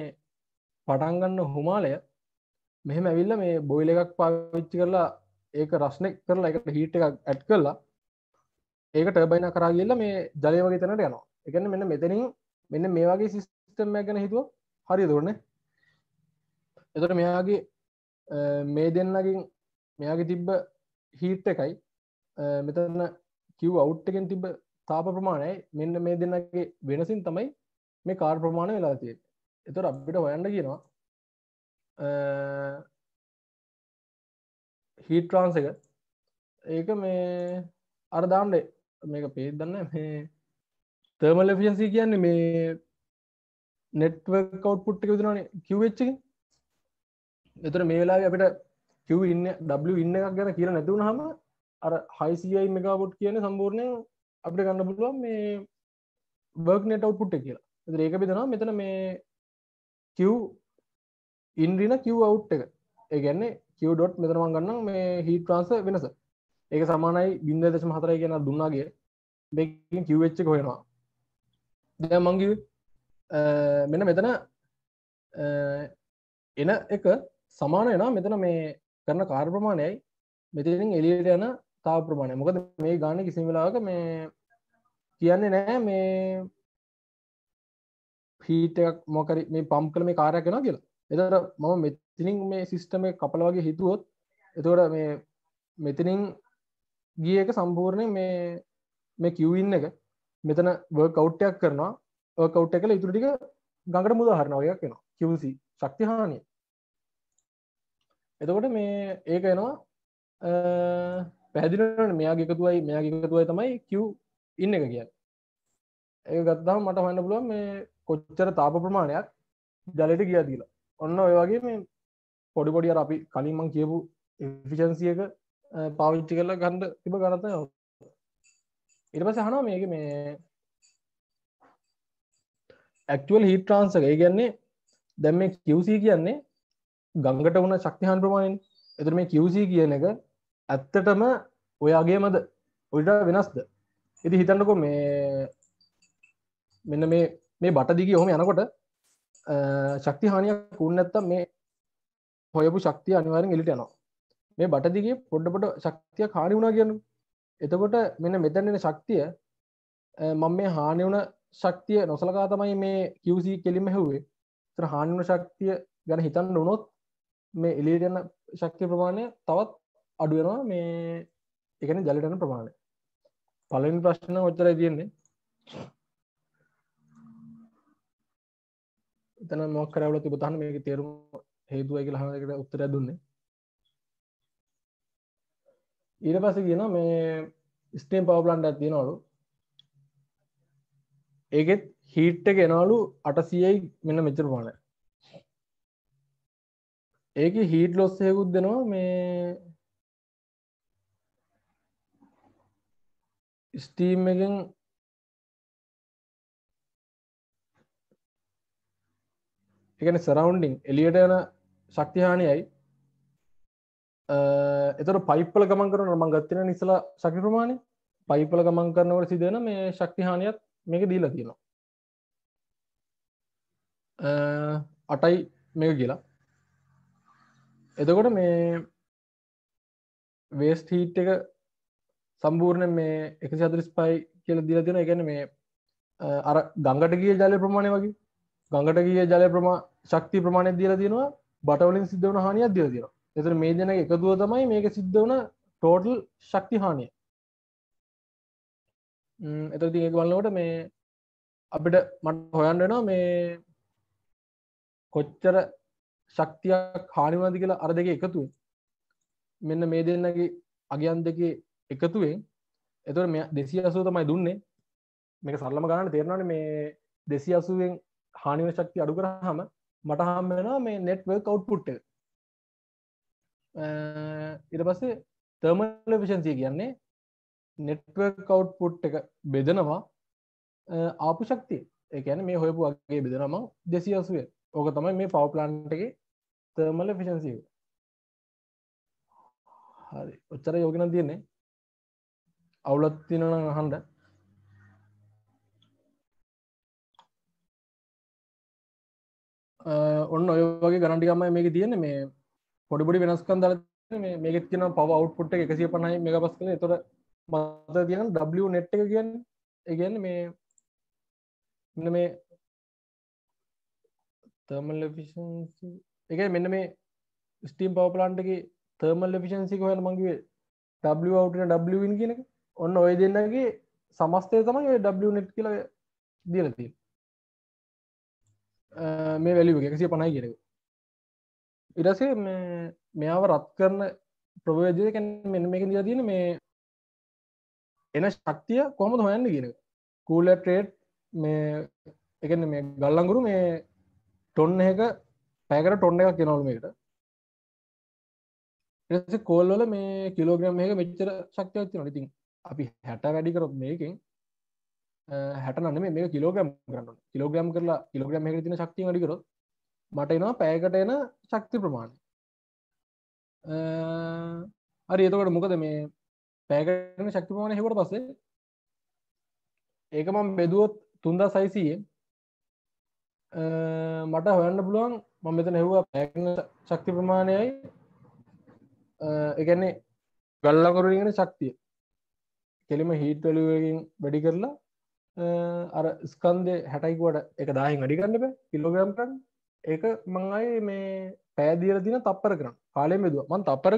පටන් ගන්න හිමාලය මෙහෙම ඇවිල්ලා මේ බොයිල් එකක් පාවිච්චි කරලා ඒක රස්නේ කරලා ඒකට හීට් එකක් ඇඩ් කරලා ඒක ටර්බයින් එක කරා ගිහලා මේ ජලය වගේ තැනට යනවා. ඒ කියන්නේ මෙන්න මෙතනින් මෙන්න මේ වගේ සිස්ටම් එකක් ගැන හිතුවා හරියද උනේ. එතකොට මෙයාගේ මේ දෙන්නගෙන් මෙයාගේ තිබ්බ හීට් එකයි මෙතන Q out එකෙන් තිබ්බ තාප ප්‍රමාණයයි මෙන්න මේ දෙන්නගේ වෙනසින් තමයි මේ කාර් ප්‍රමාණය වෙලා තියෙන්නේ. එතකොට අපිට හොයන්න කියනවා හීට් ට්‍රාන්ස් එක ඒක මේ අර දාන්න මේක පේජ් දන්නේ මේ thermal efficiency කියන්නේ මේ network output එක විදිහනේ QH එකෙන්. එතකොට මේ වෙලාවේ අපිට Q in W in එකක් ගැන කියලා නැති වුනහම අර 600 මෙගාවොට් කියන්නේ සම්පූර්ණයෙන් අපිට ගන්න පුළුවන් මේ work net output එක කියලා. එතකොට ඒක බෙදනවා මෙතන මේ Q in රින Q out එක. ඒ කියන්නේ Q dot මෙතන මම ගන්නම් මේ heat transfer වෙනස. ඒක සමානයි 0.4 කියන දුන්නාගේ මේකෙන් QH එක හොයනවා. දැන් මම කිව්වේ මෙන්න මෙතන එන එක සමාන වෙනවා මෙතන මේ කරන කාර්ය ප්‍රමාණයයි මෙතනින් එළියට යන තාප ප්‍රමාණය. මොකද මේ ගානේ කිසිම වෙලාවක මේ කියන්නේ නැහැ මේ හීට් එකක් මොකරි මේ පම්ප් කළ මේ කාර්යයක් වෙනවා කියලා. එතකොට මම මෙතනින් මේ සිස්ටම් එක කපලා වගේ හිතුවොත් එතකොට මේ මෙතනින් ගිය එක සම්පූර්ණයෙන් මේ Q in එක මෙතන work out එකක් කරනවා. work out එකල ඉතුරු ටික ගඟට මුදා හරිනවා වගේ එකක් වෙනවා. QC ශක්ති හානිය. එතකොට මේ ඒක එනවා පැහැදිලිවනේ මෙයාගේ එකතුවයි තමයි Q in එක කියන්නේ. ඒක ගත්තාම මට හොයන්න පුළුවන් මේ කොච්චර තාප ප්‍රමාණයක් ජලයට ගියාද කියලා. ඔන්න ඔය වගේ මේ පොඩි අර අපි කලින් මම කියපු efficiency එක පාවිච්චි කරලා ගන්න තිබ ගණන් තමයි. ඊට පස්සේ අහනවා මේකේ මේ actual heat transfer ඒ කියන්නේ දැන් මේ QC කියන්නේ ගංගට වුණ ශක්ති හානි ප්‍රමාණයනේ. එතකොට මේ QC කියන එක ඇත්තටම ඔයගේමද ඔයිට වෙනස්ද? ඉතින් හිතන්නකෝ මෙන්න මේ බට දිගේ ඔහොම යනකොට ශක්ති හානියක් වුණ නැත්තම් මේ හොයපු ශක්තිය අනිවාර්යෙන් එළියට යනවා. මේ බට දිගේ පොඩ ශක්තියක් හානි වුණා කියන්නේ. එතකොට මෙන්න මෙතන එන ශක්තිය මම මේ හානි වුණ ශක්තිය නොසලකා තමයි මේ QC කෙලින්ම හෙව්වේ. ඒතර හානි වුණ ශක්තිය ගැන හිතන්න උනොත් මේ එළියට යන ශක්තිය ප්‍රමාණය තවත් අඩු වෙනවා මේ ඒ කියන්නේ ජලයට යන ප්‍රමාණය. පළවෙනි ප්‍රශ්න ඔච්චරයි තියෙන්නේ. එතන මොකක් කරවලත් ඔබ තහන්න මේකේ තේරුම හේතුවයි කියලා අහන එකට උත්තරයක් දුන්නේ. ඊට පස්සේ කියනවා මේ ස්ටීම් පවර් ප්ලාන්ට් එකක් තියෙනවලු. ඒකෙත් හීට් එක එනවලු 800යි මෙන්න මෙච්චර ප්‍රමාණයක්. ඒක හීට් ලොස් එකකුත් දෙනවා මේ ස්ටීම් එකෙන් එකන සරවුන්ඩිං එලියට යන ශක්තිහානියයි එතර පයිප්පල ගමන් කරන මං ගත්තින නිසලා ශක්ති ප්‍රමාණය පයිප්පල ගමන් කරනවට සිදෙන මේ ශක්තිහානියත් මේක දීලා තියෙනවා 8යි මේක කියලා එතකොට මේ වේස්ට් හීට් එක සම්පූර්ණයෙන් මේ 145 කියලා දීලා තියෙනවා. ඒ කියන්නේ මේ අර ගඟට ගිය ජල ප්‍රමාණය වගේ ගඟට ගිය ජල ශක්ති ප්‍රමාණයක් දීලා තියෙනවා. බට වලින් සිද්ධ වෙන හානියක් දීලා තියෙනවා. ඒතර මේ දෙනක එකතුව තමයි මේක සිද්ධ වුණ ටෝටල් ශක්ති හානිය. එතකොට ඉතින් ඒක බලනකොට මේ අපිට මට හොයන්න වෙනවා මේ කොච්චර ශක්තියක් හානි වුණාද කියලා අර දෙකේ එකතුවෙන් මෙන්න මේ දෙන්නගේ අගයන් දෙකේ එකතුවෙන් එතකොට මේ 280 තමයි දුන්නේ මේක සරලම ගණන් තේරෙනවානේ මේ 280න් හානි වෙන ශක්තිය අඩු කරාම මට හම් වෙනවා මේ network output එක ඊට පස්සේ thermal efficiency කියන්නේ network output එක බෙදනවා ආපු ශක්තිය ඒ කියන්නේ මේ හොයපු වගේ බෙදනවා මම 280 ඕක තමයි මේ power plant එකේ thermal efficiency එක හරි ඔච්චර යෝගිනම් තියෙන්නේ අවුලක් තියෙනවා නම් අහන්න ඔන්න ඔය වගේ ගණන් ටිකක්මයි මේකේ තියෙන්නේ මේ පොඩි පොඩි වෙනස්කම් දාලා තියෙන්නේ මේ මේකෙත් තියෙනවා power output එක 150 මෙගාපස්කල් ඒතර මත තියෙන W net එක කියන්නේ ඒ කියන්නේ මේ මෙන්න මේ thermal efficiency ඒ කියන්නේ මෙන්න මේ steam power plant එකේ thermal efficiency එක හොයන්න මම කිව්වේ W out and W in කියන එක. ඔන්න ඔය දෙන්නගේ සමස්තය තමයි ඔය W net කියලා දීලා තියෙන්නේ. මේ වැලියු එක 150 කියන එක. ඊට පස්සේ මෙයාව රත් කරන ප්‍රවේදය කියන්නේ මෙන්න මේකෙන් දීලා තියෙන්නේ මේ එන ශක්තිය කොහොමද හොයන්නේ කියන එක. cooler rate මේ ඒ කියන්නේ මේ ගල්ලංගුරු මේ ටොන් එකක පැයකට ටොන් එකක් කියනවලු මේකට. ඊට පස්සේ කෝල් වල මේ කිලෝග්‍රෑම් එකක මෙච්චර ශක්තියක් තියෙනවා. ඉතින් අපි 60 වැඩි කරොත් මේකෙන් 60 නම් නෙමෙයි මේක කිලෝග්‍රෑම් කරන්න ඕනේ. කිලෝග්‍රෑම් කරලා කිලෝග්‍රෑම් එකකට තියෙන ශක්තිය වැඩි කරොත් මට එනවා පැයකට එන ශක්ති ප්‍රමාණය. හරි එතකොට මොකද මේ පැයකට එන ශක්ති ප්‍රමාණය හෙව්වට පස්සේ ඒක මම බෙදුවොත් 3600 මට හොයන්න පුළුවන් මම මෙතන හෙව්වා පැයකට ශක්ති ප්‍රමාණයයි ඒ කියන්නේ ගල්ලංගුරු වලින් එන ශක්තිය කෙලිම හීට් වැලියු එකකින් වැඩි කරලා අර ස්කන්ධය 60යි කුවට ඒක 10න් වැඩි කරන්න බෑ කිලෝග්‍රෑම් කරන්න ඒක මං ආයේ මේ පැය දීලා දින තප්පර කරන්න කාලයෙන් බෙදුවා මං තප්පර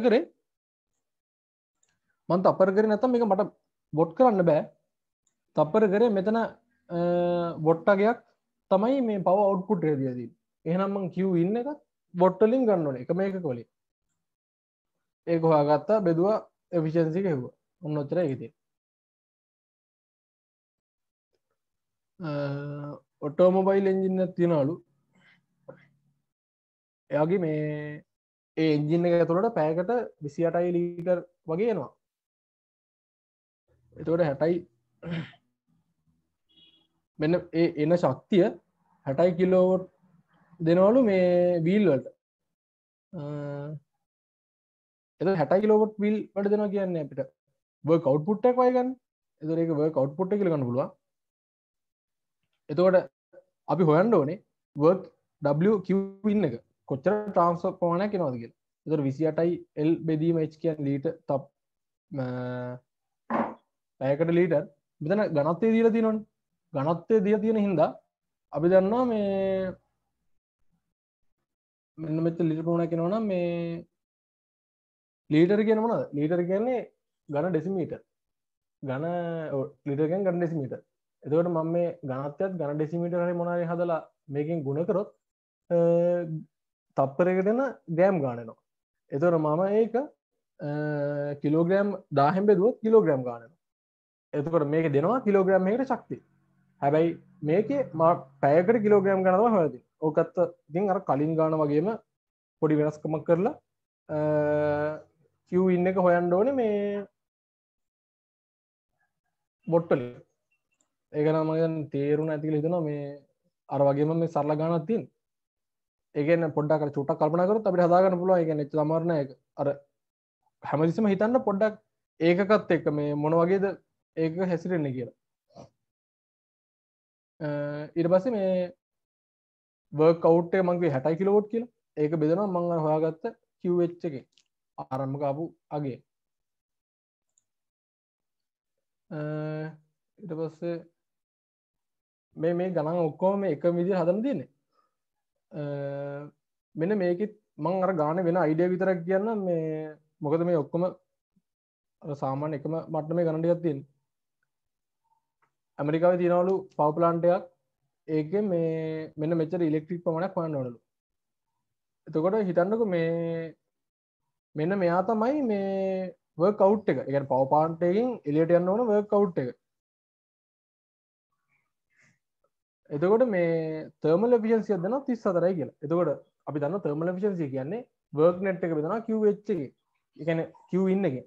කරේ නැත්තම් මේක මට වොට් කරන්න බෑ තප්පර කරේ මෙතන වොට්ටගයක් තමයි මේ පවර් අවුට්පුට් එක දීලා තියෙන්නේ එහෙනම් මං Q in එක වොට් වලින් ගන්න ඕනේ එකම එකක වලින් ඒක හොයාගත්තා බෙදුවා එෆිෂියන්සි එක හෙව්වා ඔන්න ඔච්චර ඒක තියෙන්නේ ඔටෝමොබයිල් එන්ජින් එකක් තියනවලු එයාගේ මේ ඒ එන්ජින් එක ඇතුළට පැයකට 28 ලීටර් වගේ එනවා එතකොට 60යි මෙන්න ඒ එන ශක්තිය 60 කිලෝවොට් දෙනවලු මේ වීල් වලට එතකොට 60 කිලෝවොට් වීල් වලට දෙනවා කියන්නේ අපිට වර්ක් අවුට්පුට් එකක් වගේ ගන්න. එතකොට ඒක වර්ක් අවුට්පුට් එක කියලා ගන්න පුළුවන්. එතකොට අපි හොයන්න ඕනේ work W Q in එක කොච්චර ට්‍රාන්ස්ෆර් ප්‍රමාණයක් එනවද කියලා. එතකොට 28යි L බෙදීම H කියන්නේ ලීටර් තප් පැයකට ලීටර් මෙතන ඝනත්වය දීලා තියෙනවනේ. ඝනත්වය දීලා තියෙන හින්දා අපි දන්නවා මේ මෙන්න මෙතන ලීටර් ප්‍රමාණයක් එනවා නම් මේ ලීටර් කියන්නේ මොනවද? ලීටර් කියන්නේ ඝන ඩෙසිමීටර්. ඝන ලීටර් කියන්නේ ඝන ඩෙසිමීටර්. එතකොට මම මේ ඝනත්වයත් ඝන ඩෙසිමීටර් හරි මොනවාරි හදලා මේකෙන් ගුණ කරොත් තප්පරයකට එන ග්‍රෑම් ගාන එනවා. එතකොට මම ඒක කිලෝග්‍රෑම් 1000න් බෙදුවොත් කිලෝග්‍රෑම් ගාන එනවා. එතකොට මේක දෙනවා කිලෝග්‍රෑම් එකකට ශක්තිය. හැබැයි මේකේ මම පැයකට කිලෝග්‍රෑම් ගාන තමයි හොයලා තියෙන්නේ. ඕකත් ඉතින් අර කලින් ගාන වගේම පොඩි වෙනස්කමක් කරලා Q in එක හොයන්න ඕනේ මේ බොට් වලින්. ඒක නම් මම තේරුණ ඇති කියලා හිතනවා මේ අර වගේම මේ සරල ගානක් තියෙන. ඒ කියන්නේ පොඩ්ඩක් අර චුට්ටක් කල්පනා කරොත් අපිට හදා ගන්න පුළුවන්. ඒ කියන්නේ එච්චර අමාරු නෑ ඒක. අර හැමතිස්සෙම හිතන්න පොඩ්ඩක් ඒකකත් එක්ක මේ මොන වගේද ඒක හැසිරෙන්නේ කියලා. ඊට පස්සේ මේ වර්ක් අවුට් එක මම කිව්වේ 60 කිලෝවොට් කියලා. ඒක බෙදනවා මම අර හොයාගත්ත QH එකේ ආරම්භක ආපු අගේ. ඊට පස්සේ මේ ගණන් ඔක්කොම මේ එක විදිහට හදන්න තියෙන්නේ. මෙන්න මේකෙත් මම අර ගානේ වෙන අයිඩියා විතරක් කියන්නම් මේ මොකද මේ ඔක්කොම අර සාමාන්‍ය එකම මට්ටමේ ගණන් ටිකක් තියෙන්නේ. ඇමරිකාවේ තියනවලු පවර් ප්ලාන්ට් එකක් ඒකේ මේ මෙන්න මෙච්චර ඉලෙක්ට්‍රික් ප්‍රමාණයක් හොයන්න ඕනලු. එතකොට හිතන්නකෝ මේ මෙන්න මෙයා තමයි මේ වර්ක් අවුට් එක. ඒ කියන්නේ පවර් ප්ලාන්ට් එකකින් එළියට යන්න ඕන වර්ක් අවුට් එක. එතකොට මේ තර්මල් එෆිෂියන්සි එක දෙනවා 34යි කියලා. එතකොට අපි දන්නවා තර්මල් එෆිෂියන්සි කියන්නේ වර්ක් නෙට් එක බෙදනවා QH එකේ. ඒ කියන්නේ Q in එකේ.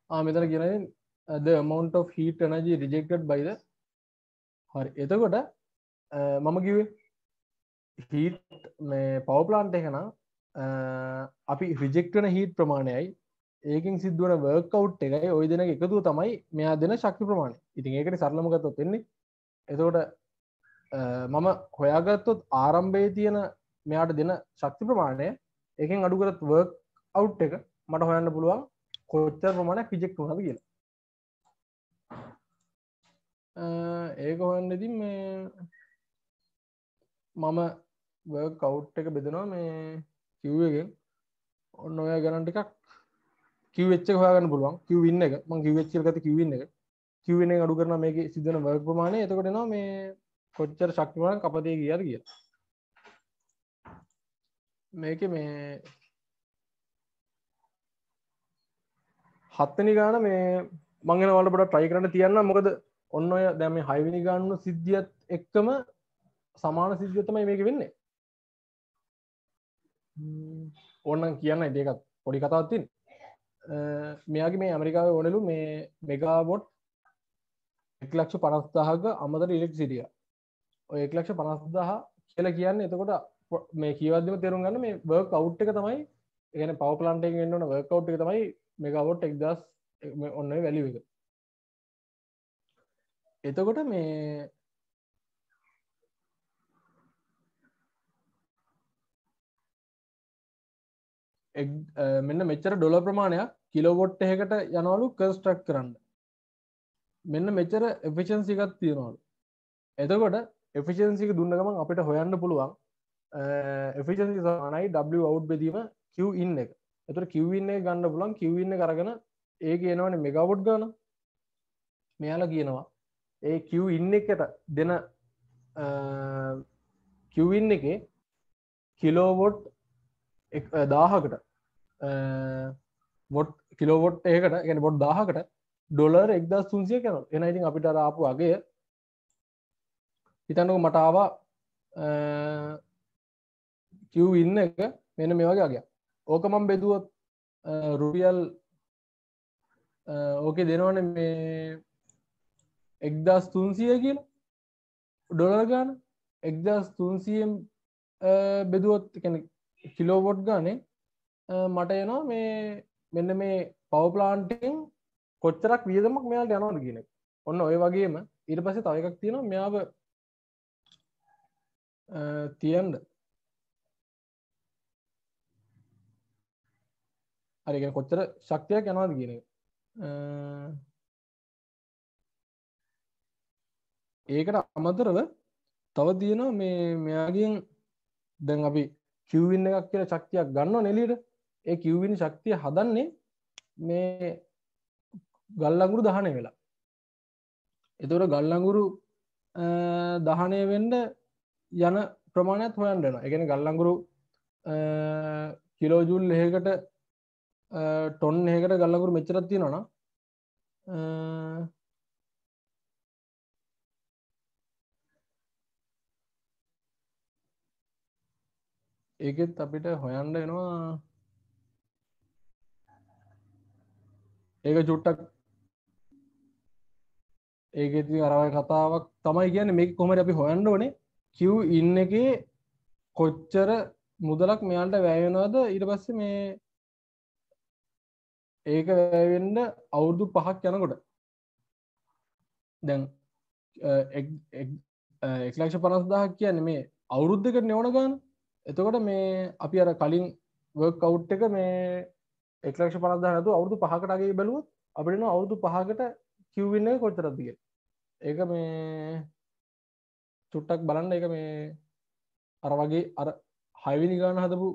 මෙතන කියන්නේ the amount of heat energy rejected by the හරි. එතකොට මම කිව්වේ heat මේ power plant එක නම් අපි reject වෙන heat ප්‍රමාණයයි ඒකෙන් සිද්ධ වෙන work out එකයි ওই දෙනක එකතුව තමයි මෙයා දෙන ශක්ති ප්‍රමාණය. ඉතින් ඒකට සරලම ගත්තොත් වෙන්නේ. එතකොට මම හොයාගත්තොත් ආරම්භයේ තියෙන මෙයාට දෙන ශක්ති ප්‍රමාණය එකෙන් අඩු කරත් work out එක මට හොයන්න පුළුවන් කොච්චර ප්‍රමාණයක් රිජෙක්ට් වුණාද කියලා. ඒක හොයන්න ඉතින් මේ මම work out එක බෙදනවා මේ Q එකෙන් ඔන්න ඔය ගණන් ටිකක් QH එක හොයාගන්න පුළුවන්. Q in එක මම QH කියලා ගත්තේ Q in එක. Q in එක අඩු කරනවා මේකේ සිද්ධ වෙන work ප්‍රමාණය. එතකොට එනවා මේ කොච්චර ශක්ති ප්‍රමාණයක් අපතේ ගියාද කියලා. මේකේ මේ හත්වෙනි ගාන මේ මං එන වලට පොඩ්ඩක් try කරන්න තියන්නම්. මොකද ඔන්න ඔය දැන් මේ 6 වෙනි ගාන සිද්ධියත් එක්කම සමාන සිද්ධිය තමයි මේක වෙන්නේ. ඕනනම් කියන්න ඒකත් පොඩි කතාවක් තියෙනවා. මෙයාගේ මේ ඇමරිකාවේ ඕනෙලු මේ මෙගාවොට් 1,50,000ක අමතර ඉලෙක්ට්‍රිසිටි එක. ඔය 1,50,000 කියලා කියන්නේ එතකොට මේ කීවද්දිම තේරුම් ගන්න මේ වර්ක් අවුට් එක තමයි ඒ කියන්නේ පවර් ප්ලාන්ට් එකකින් එන්න ඕන වර්ක් අවුට් එක තමයි මෙගාවොට් 1000 ඔන්න ඔය වැලියු එක. එතකොට මේ මෙන්න මෙච්චර ඩොලර් ප්‍රමාණයක් කිලෝවොට් එකකට යනවලු කන්ස්ට්‍රක්ට් කරන්න. මෙන්න මෙච්චර එෆිෂියන්සි එකක් තියෙනවලු. එතකොට එෆිෂියන්සි එක දුන්න ගමන් අපිට හොයන්න පුළුවන් එෆිෂියන්සි සමානයි W out බෙදීම Q in එක. එතකොට Q in එක ගන්න පුළුවන් Q in එක අරගෙන ඒක එනවනේ මෙගාවොට් ගාන. මෙයාලා කියනවා ඒ Q in එකට දෙන Q in එකේ කිලෝවොට් 1000කට වොට් කිලෝවොට් එකකට කියන්නේ වොට් 1000කට ඩොලර් 1300 යනවා. එහෙනම් ඉතින් අපිට අර ආපු අගය හිතන්නකො මට ආවා Q in එක මෙන්න මේ වගේ අගයක්. ඕක මම බෙදුවොත් රුපියල් ඕකේ දෙනවනේ මේ 1300 කියලා ඩොලර් ගාන 1300න් බෙදුවොත් කියන්නේ කිලෝවොට් ගානේ මට එනවා මේ මෙන්න මේ පවර් ප්ලාන්ට් එකෙන් කොච්චරක් වියදමක් මෙයාට යනවද කියන එක. ඔන්න ඔය වගේම ඊට පස්සේ තව එකක් තියෙනවා මෙයාව තියන්න. හරි කියන්නේ කොච්චර ශක්තියක් යනවද කියන එක. ඒකට අමතරව තව තියෙනවා මේ මෙයාගෙන් දැන් අපි Q in එකක් කියලා ශක්තියක් ගන්නවනේ එළියට. ඒ Q in ශක්තිය හදන්නේ මේ ගල් අඟුරු දහනය වෙලා. එතකොට ගල් අඟුරු දහනය වෙන්න යන ප්‍රමාණයත් හොයන්න වෙනවා. ඒ කියන්නේ ගල් අඟුරු කිලෝ ජූල් එකකට ටොන් එකකට ගල් අඟුරු මෙච්චරක් තියෙනවා නම් ඒකෙත් අපිට හොයන්න වෙනවා ඒක චුට්ටක් ඒක ඉතින් අරවයි කතාවක් තමයි කියන්නේ මේක කොහොමද අපි හොයන්න ඕනේ Q in එකේ කොච්චර මුදලක් මෙයාලට වැය වෙනවද ඊට පස්සේ මේ ඒක වැය වෙන්න අවුරුදු 5ක් යනකොට දැන් 1,50,000 කියන්නේ මේ අවුරුද්දකට නෙවන ගාන එතකොට මේ අපි අර කලින් වර්ක් අවුට් එක මේ 1,50,000 නැතුව අවුරුදු 5කට අගේ බැලුවොත් අපිට එනවා අවුරුදු 5කට Q in එක කොච්චරද කියලා. ඒක මේ චුට්ටක් බලන්න ඒක මේ අර වගේ අර 6 වෙනි ගාන හදපු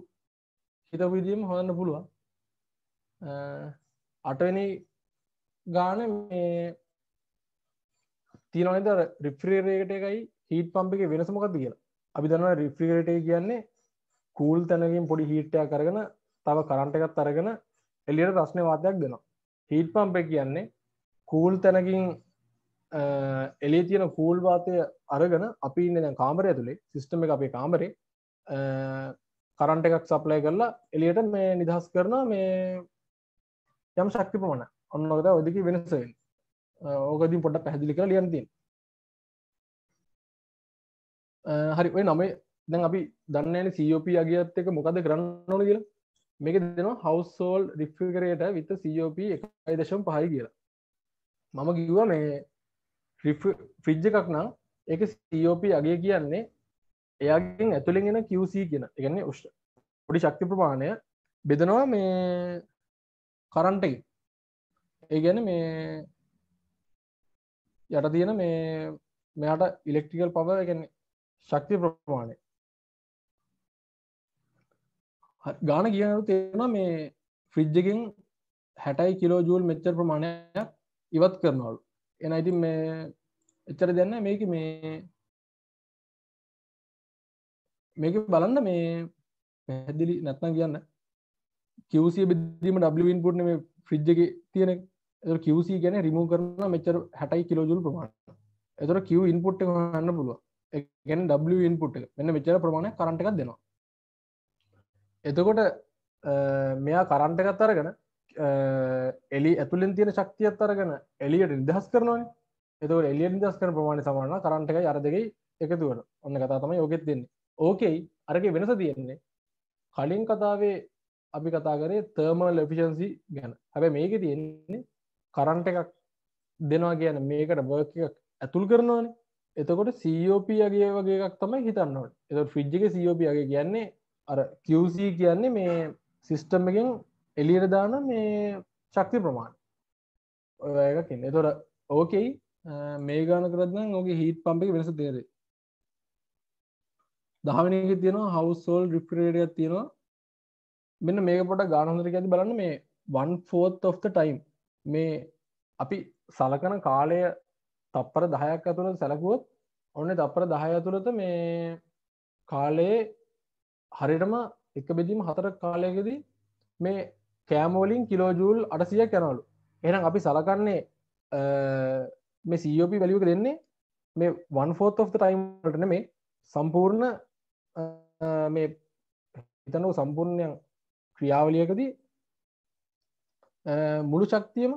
හිතපු විදිහම හොයන්න පුළුවන්. 8 වෙනි ගාන මේ තියෙනවා නේද අර රිෆ්‍රිජරේටර් එකයි හීට් පම්ප් එකේ වෙනස මොකක්ද කියලා. අපි දන්නවා රිෆ්‍රිජරේටර් එක කියන්නේ කූල් තැනකින් පොඩි හීට් එකක් අරගෙන තව කරන්ට් එකක් අරගෙන එළියට රස්නේ වාතයක් දෙනවා. හීට් පම්ප් එක කියන්නේ කූල් තැනකින් එළියේ තියෙන කූල් වාතය අරගෙන අපි ඉන්නේ දැන් කාමරය ඇතුලේ සිස්ටම් එක අපේ කාමරේ කරන්ට් එකක් සප්ලයි කරලා එළියට මේ නිදහස් කරනවා මේ යම් ශක්ති ප්‍රමාණයක්. ඔන්න ඔක තමයි ඔය දෙකේ වෙනස වෙන්නේ. ඕකදී පොඩ්ඩක් පැහැදිලි කරලා ලියන්න තියෙනවා. හරි ඔය නමේ දැන් අපි දන්නේ නැහැ COP අගයත් එක මොකද කරන්න ඕන කියලා. මේක දෙනවා household refrigerator with COP 1.5 කියලා. මම කිව්වා මේ ෆ්‍රිජ් එකක් නම් ඒකේ COP අගය කියන්නේ එයාගෙන් ඇතුලෙන් එන QC කියන. ඒ කියන්නේ පොඩි ශක්ති ප්‍රමාණය බෙදනවා මේ කරන්ට් එකෙන්. ඒ කියන්නේ මේ යට තියෙන මේ මෙයාට ඉලෙක්ට්‍රිකල් පවර් ඒ කියන්නේ ශක්ති ප්‍රමාණය ගාන කියනකොට තේරෙනවා මේ ෆ්‍රිජ් එකෙන් 60 කිලෝ ජූල් මෙච්චර ප්‍රමාණයක් ඉවත් කරනවලු. එහෙනම් ඉතින් මේ එච්චර දෙයක් නැහැ මේක මේක බලන්න මේ පැහැදිලි නැත්නම් කියන්න QC බෙදීම W input නේ මේ ෆ්‍රිජ් එකේ තියෙන එක. ඒතර QC කියන්නේ රිමූව් කරන මෙච්චර 60 කිලෝ ජූල් ප්‍රමාණය. ඒතර Q input එක ගන්න පුළුවන්. ඒ කියන්නේ W input එක. මෙන්න මෙච්චර ප්‍රමාණයක් කරන්ට් එකක් දෙනවා. එතකොට මෙයා කරන්ට් එකත් අරගෙන එලි ඇතුලෙන් තියෙන ශක්තියත් අරගෙන එළියට නිදහස් කරනවානේ. එතකොට එළියට නිදහස් කරන ප්‍රමාණය සමාන නම් කරන්ට් එකයි අර දෙකයි එකතු වෙනවා. ඔන්න කතාව තමයි ඔකෙත් දෙන්නේ. ඕකේයි අරගේ වෙනස තියෙන්නේ කලින් කතාවේ අපි කතා කරේ thermal efficiency ගැන. හැබැයි මේකේ තියෙන්නේ කරන්ට් එකක් දෙනවා කියන්නේ මේකට වර්ක් එකක් ඇතුල් කරනවානේ. එතකොට COP අගේ වගේ එකක් තමයි හිතන්න ඕනේ. එතකොට ෆ්‍රිජ් එකේ COP අගේ කියන්නේ අර QC කියන්නේ මේ සිස්ටම් එකෙන් එළියට දාන මේ ශක්ති ප්‍රමාණය. ඔය එකක් ඉන්නේ. එතකොට ඕකේයි මේ ගාන කරද්දී නම් ඕකේ හීට් පම්ප් එකේ වෙනස තේරෙයි. 10 වෙනි එකේ තියෙනවා household refrigerator එකක් තියෙනවා. මෙන්න මේක පොඩ්ඩක් ගාන හොඳට කියද්දි බලන්න මේ 1/4 of the time මේ අපි සලකන කාලය තප්පර 10ක් ඇතුළත සැලකුවොත් ඔන්නේ තප්පර 10 ඇතුළත මේ කාලයේ හරියටම එක බෙදීම 4 කාලයකදී මේ කෑම වලින් කිලෝ ජූල් 800ක් යනවලු. එහෙනම් අපි සලකන්නේ මේ COP වැලියු එක දෙන්නේ මේ 1/4 of the time වලට නෙමෙයි සම්පූර්ණ මේ හිතනකො සම්පූර්ණ ක්‍රියාවලියකදී මුළු ශක්තියම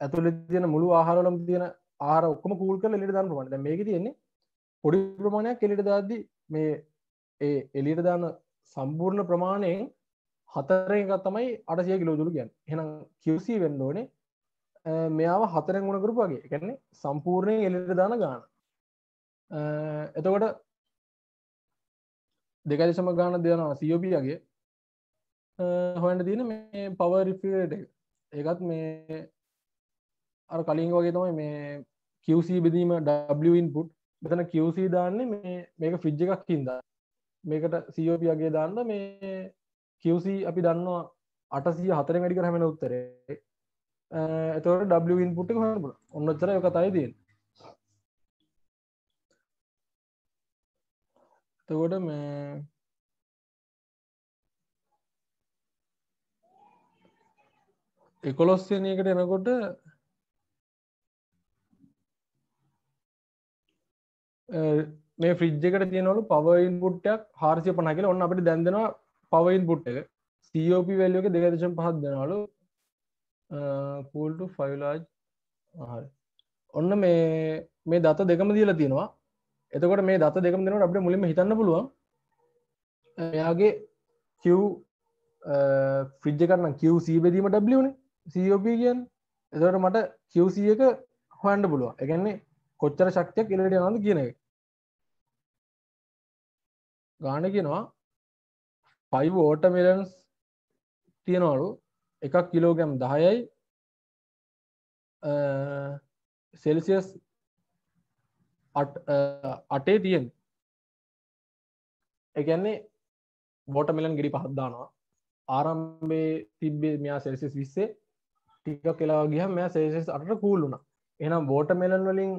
ඇතුළේ තියෙන මුළු ආහාරවලම තියෙන ආහාර ඔක්කොම කූල් කරලා එළියට දාන ප්‍රමාණය. දැන් මේකේ තියෙන්නේ පොඩි ප්‍රමාණයක් එළියට දාද්දි මේ ඒ එළියට දාන සම්පූර්ණ ප්‍රමාණයෙන් 4 එකක් තමයි 800 කිලෝ ජූල් කියන්නේ. එහෙනම් QC වෙන්න ඕනේ මෙයාව 4ෙන් ගුණ කරපු වගේ. ඒ කියන්නේ සම්පූර්ණයෙන් එළියට දාන ගාන. එතකොට 2.0 ගාන දෙනවා COP යගේ හොයන්න තියෙන මේ පවර් රිෆ්‍රිජරේටර් එක. ඒකත් මේ අර කලින් වගේ තමයි මේ QC බෙදීම W input. මෙතන QC දාන්නේ මේක ෆ්‍රිජ් එකක් හින්දා. මේකට COP යගේ දාන්න මේ QC අපි දන්නවා 804න් වැඩි කර හැමෙන උත්තරේ. එතකොට W input එක හොයන්න පුළුවන්. ඔන්න ඔච්චරයි ඔය කතාවේ තියෙන්නේ. එතකොට මේ 11 වෙනි එකට එනකොට මේ ෆ්‍රිජ් එකට තියෙනවලු power input එකක් 450 කියලා. ඔන්න අපිට දැන් දෙනවා power input එක. COP value එක 2.5 දෙනවලු. cool to 5 large. හරි. ඔන්න මේ දත දෙකම දීලා තියෙනවා. එතකොට මේ දත දෙකම දෙනකොට අපිට මුලින්ම හිතන්න පුළුවන් එයාගේ Q ෆ්‍රිජ් එකට නම් QC බෙදීම W නේ. COP කියන්නේ. එතකොට මට QC එක හොයන්න පුළුවන්. ඒ කියන්නේ කොච්චර ශක්තියක් එළියට යනවද කියන එක. ගාන කියනවා 5 watermelons තියනවලු එකක් කිලෝග්‍රෑම් 10යි සෙල්සියස් 8 තියෙන. ඒ කියන්නේ watermelon ගෙඩි 5ක් දානවා. ආරම්භයේ තිබ්බේ මෙයා සෙල්සියස් 20 ටිකක් වෙලා ගියාම මෙයා සෙල්සියස් 8ට කූල් වුණා. එහෙනම් watermelon වලින්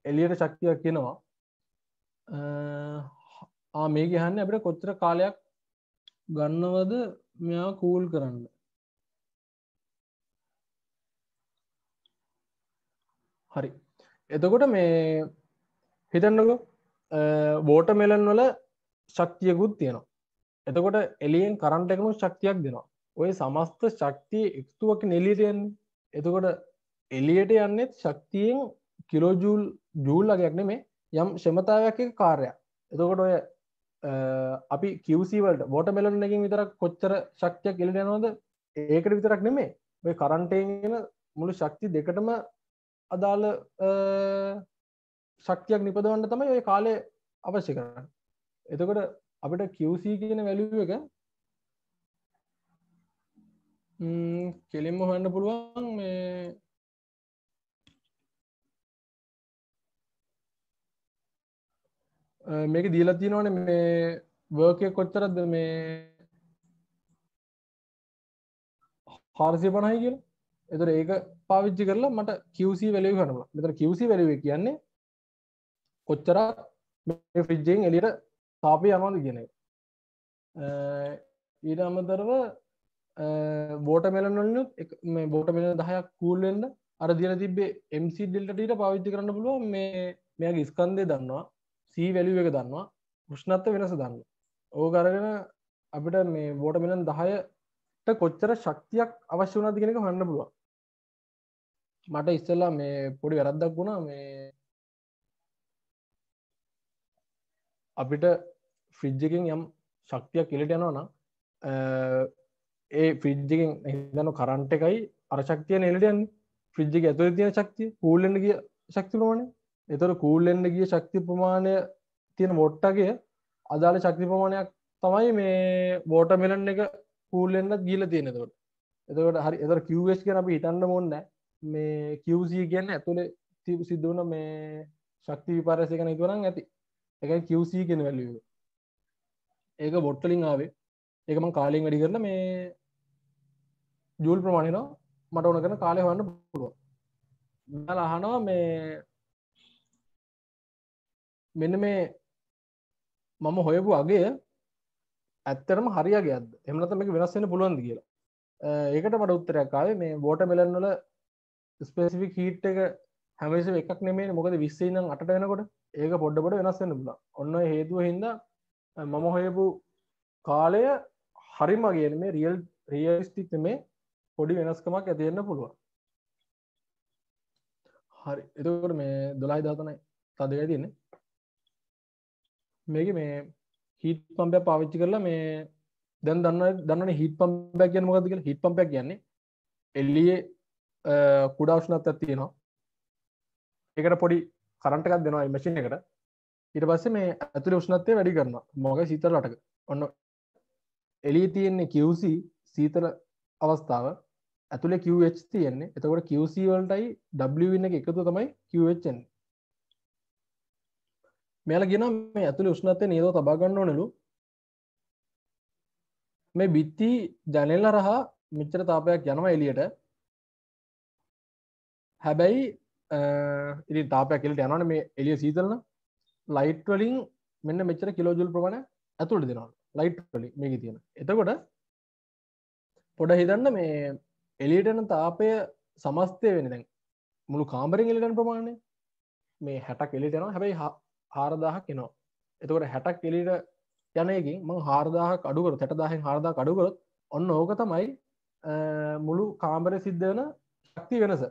එළියට ශක්තියක් එනවා. මේ ගහන්නේ අපිට කොච්චර කාලයක් ගන්නවද මෙයා කූල් කරන්න. හරි. එතකොට මේ හිතන්නකෝ watermelon වල ශක්තියකුත් තියෙනවා. එතකොට එළියෙන් කරන්ට් එකම ශක්තියක් දෙනවා. ওই සමස්ත ශක්තිය එකතුවක් එළියට යන්නේ. එතකොට එළියට යන්නේ ශක්තියෙන් කිලෝජූල් ජූල් වගේක් නෙමෙයි යම් ක්ෂමතාවයක් එක කාර්යයක්. එතකොට ඔය අපි QC වලට watermelon එකකින් විතරක් කොච්චර ශක්තියක් එළියට යනවද ඒකට විතරක් නෙමෙයි ඔය කරන්ට් එකෙන් එන මුළු ශක්ති දෙකටම අදාළ ශක්තියක් නිපදවන්න තමයි ඔය කාලය අවශ්‍ය කරන්නේ. එතකොට අපිට QC කියන වැලියු එක කෙලින්ම හොයන්න පුළුවන් මේ මේක දීලා තියෙනවනේ මේ work එක කොච්චරද මේ 450යි කියලා. එතකොට ඒක පාවිච්චි කරලා මට QC value ගන්න පුළුවන්. මෙතන QC value එක කියන්නේ කොච්චරක් මේ ෆ්‍රිජ් එකෙන් එළියට තාපය යනවද කියන එක. ඊට අමතරව watermelon වලින් මේ watermelon 10ක් කූල් වෙන්න අර දීලා තිබ්බේ MC delta T පාවිච්චි කරන්න පුළුවන්. මේ මෙයාගේ ස්කන්ධය දන්නවා. C value එක දන්නවා. උෂ්ණත්ව වෙනස දන්නවා. ඕක අරගෙන අපිට මේ watermelon 10ට කොච්චර ශක්තියක් අවශ්‍ය වුණාද කියන එක හොයන්න පුළුවන්. මට ඉස්සෙල්ලා මේ පොඩි වැරද්දක් වුණා මේ අපිට ෆ්‍රිජ් එකෙන් යම් ශක්තියක් එළියට යනවා නම් ඒ ෆ්‍රිජ් එකෙන් හිතන කරන්ට් එකයි අර ශක්තියනේ එළියට යන්නේ. ෆ්‍රිජ් එකේ ඇතුලේ තියෙන ශක්තිය කූල් වෙන්න ගිය ශක්තිය ප්‍රමාණය. ඒතර කූල් වෙන්න ගිය ශක්ති ප්‍රමාණය තියෙන වොට්ටගේ අදාළ ශක්ති ප්‍රමාණයක් තමයි මේ watermelon එක කූල් වෙන්නත් ගිහලා තියෙන්නේ. එතකොට හරි. එතකොට QH කියන අපි හිතන්න ඕනේ නැහැ. මේ QC කියන්නේ ඇතුලේ සිද්ධ වුණ මේ ශක්ති විපර්යාසය ගැන හිතුවනම් ඇති. ඒකයි QC කියන වැලියු එක. ඒක වොට් වලින් ආවේ. ඒක මම කාලයෙන් වැඩි කරලා මේ ජූල් ප්‍රමාණය නෝ මට ඕන කරන කාලය හොයන්න පුළුවන්. මම අහනවා මේ මෙන්න මේ මම හොයපු අගය ඇත්තටම හරියගයක්ද? එහෙම නැත්නම් මේක වෙනස් වෙන්න පුළුවන්ද කියලා. ඒකට මට උත්තරයක් ආවේ මේ watermelon වල ස්පෙસિෆික් හීට් එක හැම වෙලේම එකක් නෙමෙයිනේ. මොකද 20 ඉඳන් 8ට වෙනකොට ඒක පොඩ වෙනස් වෙන්න පුළුවන්. ඔන්න ඔය හේතුව හින්දා මම හොයපු කාලය හරිම කියන්නේ මේ රියලිස්ටික් නෙමේ පොඩි වෙනස්කමක් ඇති වෙන්න පුළුවන්. හරි. එතකොට මේ 12:13යි තව දෙකයි තියෙන්නේ. මේකේ මේ හීට් පම්ප් එක පාවිච්චි කරලා මේ දැන් දන්නවනේ හීට් පම්ප් එක කියන්නේ මොකක්ද කියලා. හීට් පම්ප් එක කියන්නේ එළියේ කුඩා උෂ්ණත්වයක් තියෙනවා. ඒකට පොඩි කරන්ට් එකක් දෙනවා මේ මැෂින් එකට. ඊට පස්සේ මේ ඇතුලේ උෂ්ණත්වය වැඩි කරනවා. මොකද සීතල රටක. ඔන්න එළියේ තියෙන්නේ QC සීතල අවස්ථාව. ඇතුලේ QH තියෙන්නේ. එතකොට QC වලටයි W එක එකතුව තමයි QH එන්නේ. මෙයාලා කියනවා මේ ඇතුලේ උෂ්ණත්වය නියතව තබා ගන්න ඕනෙලු. මේ බිත්ති ජනෙල හරහා මෙච්චර තාපයක් යනවා එළියට. හැබැයි ඉතින් තාපයක් එළියට යනවනේ මේ එළිය සීතල නම් ලයිට් වලින් මෙන්න මෙච්චර කිලෝජූල් ප්‍රමාණය ඇතුළට දෙනවා. ලයිට් වලින් මේකේ තියෙන. එතකොට පොඩ හිතන්න මේ එළියට යන තාපය සමස්තය වෙන්නේ දැන් මුළු කාමරෙන් එළියට යන ප්‍රමාණය මේ 60ක් එළියට යනවා. හැබැයි 4000ක් එනවා. එතකොට 60ක් එළියට යන එකකින් මම 4000ක් අඩු කරොත් 60000න් 4000ක් අඩු කරොත් ඔන්න ඕක තමයි මුළු කාමරේ සිද්ධ වෙන ශක්තිය වෙනස.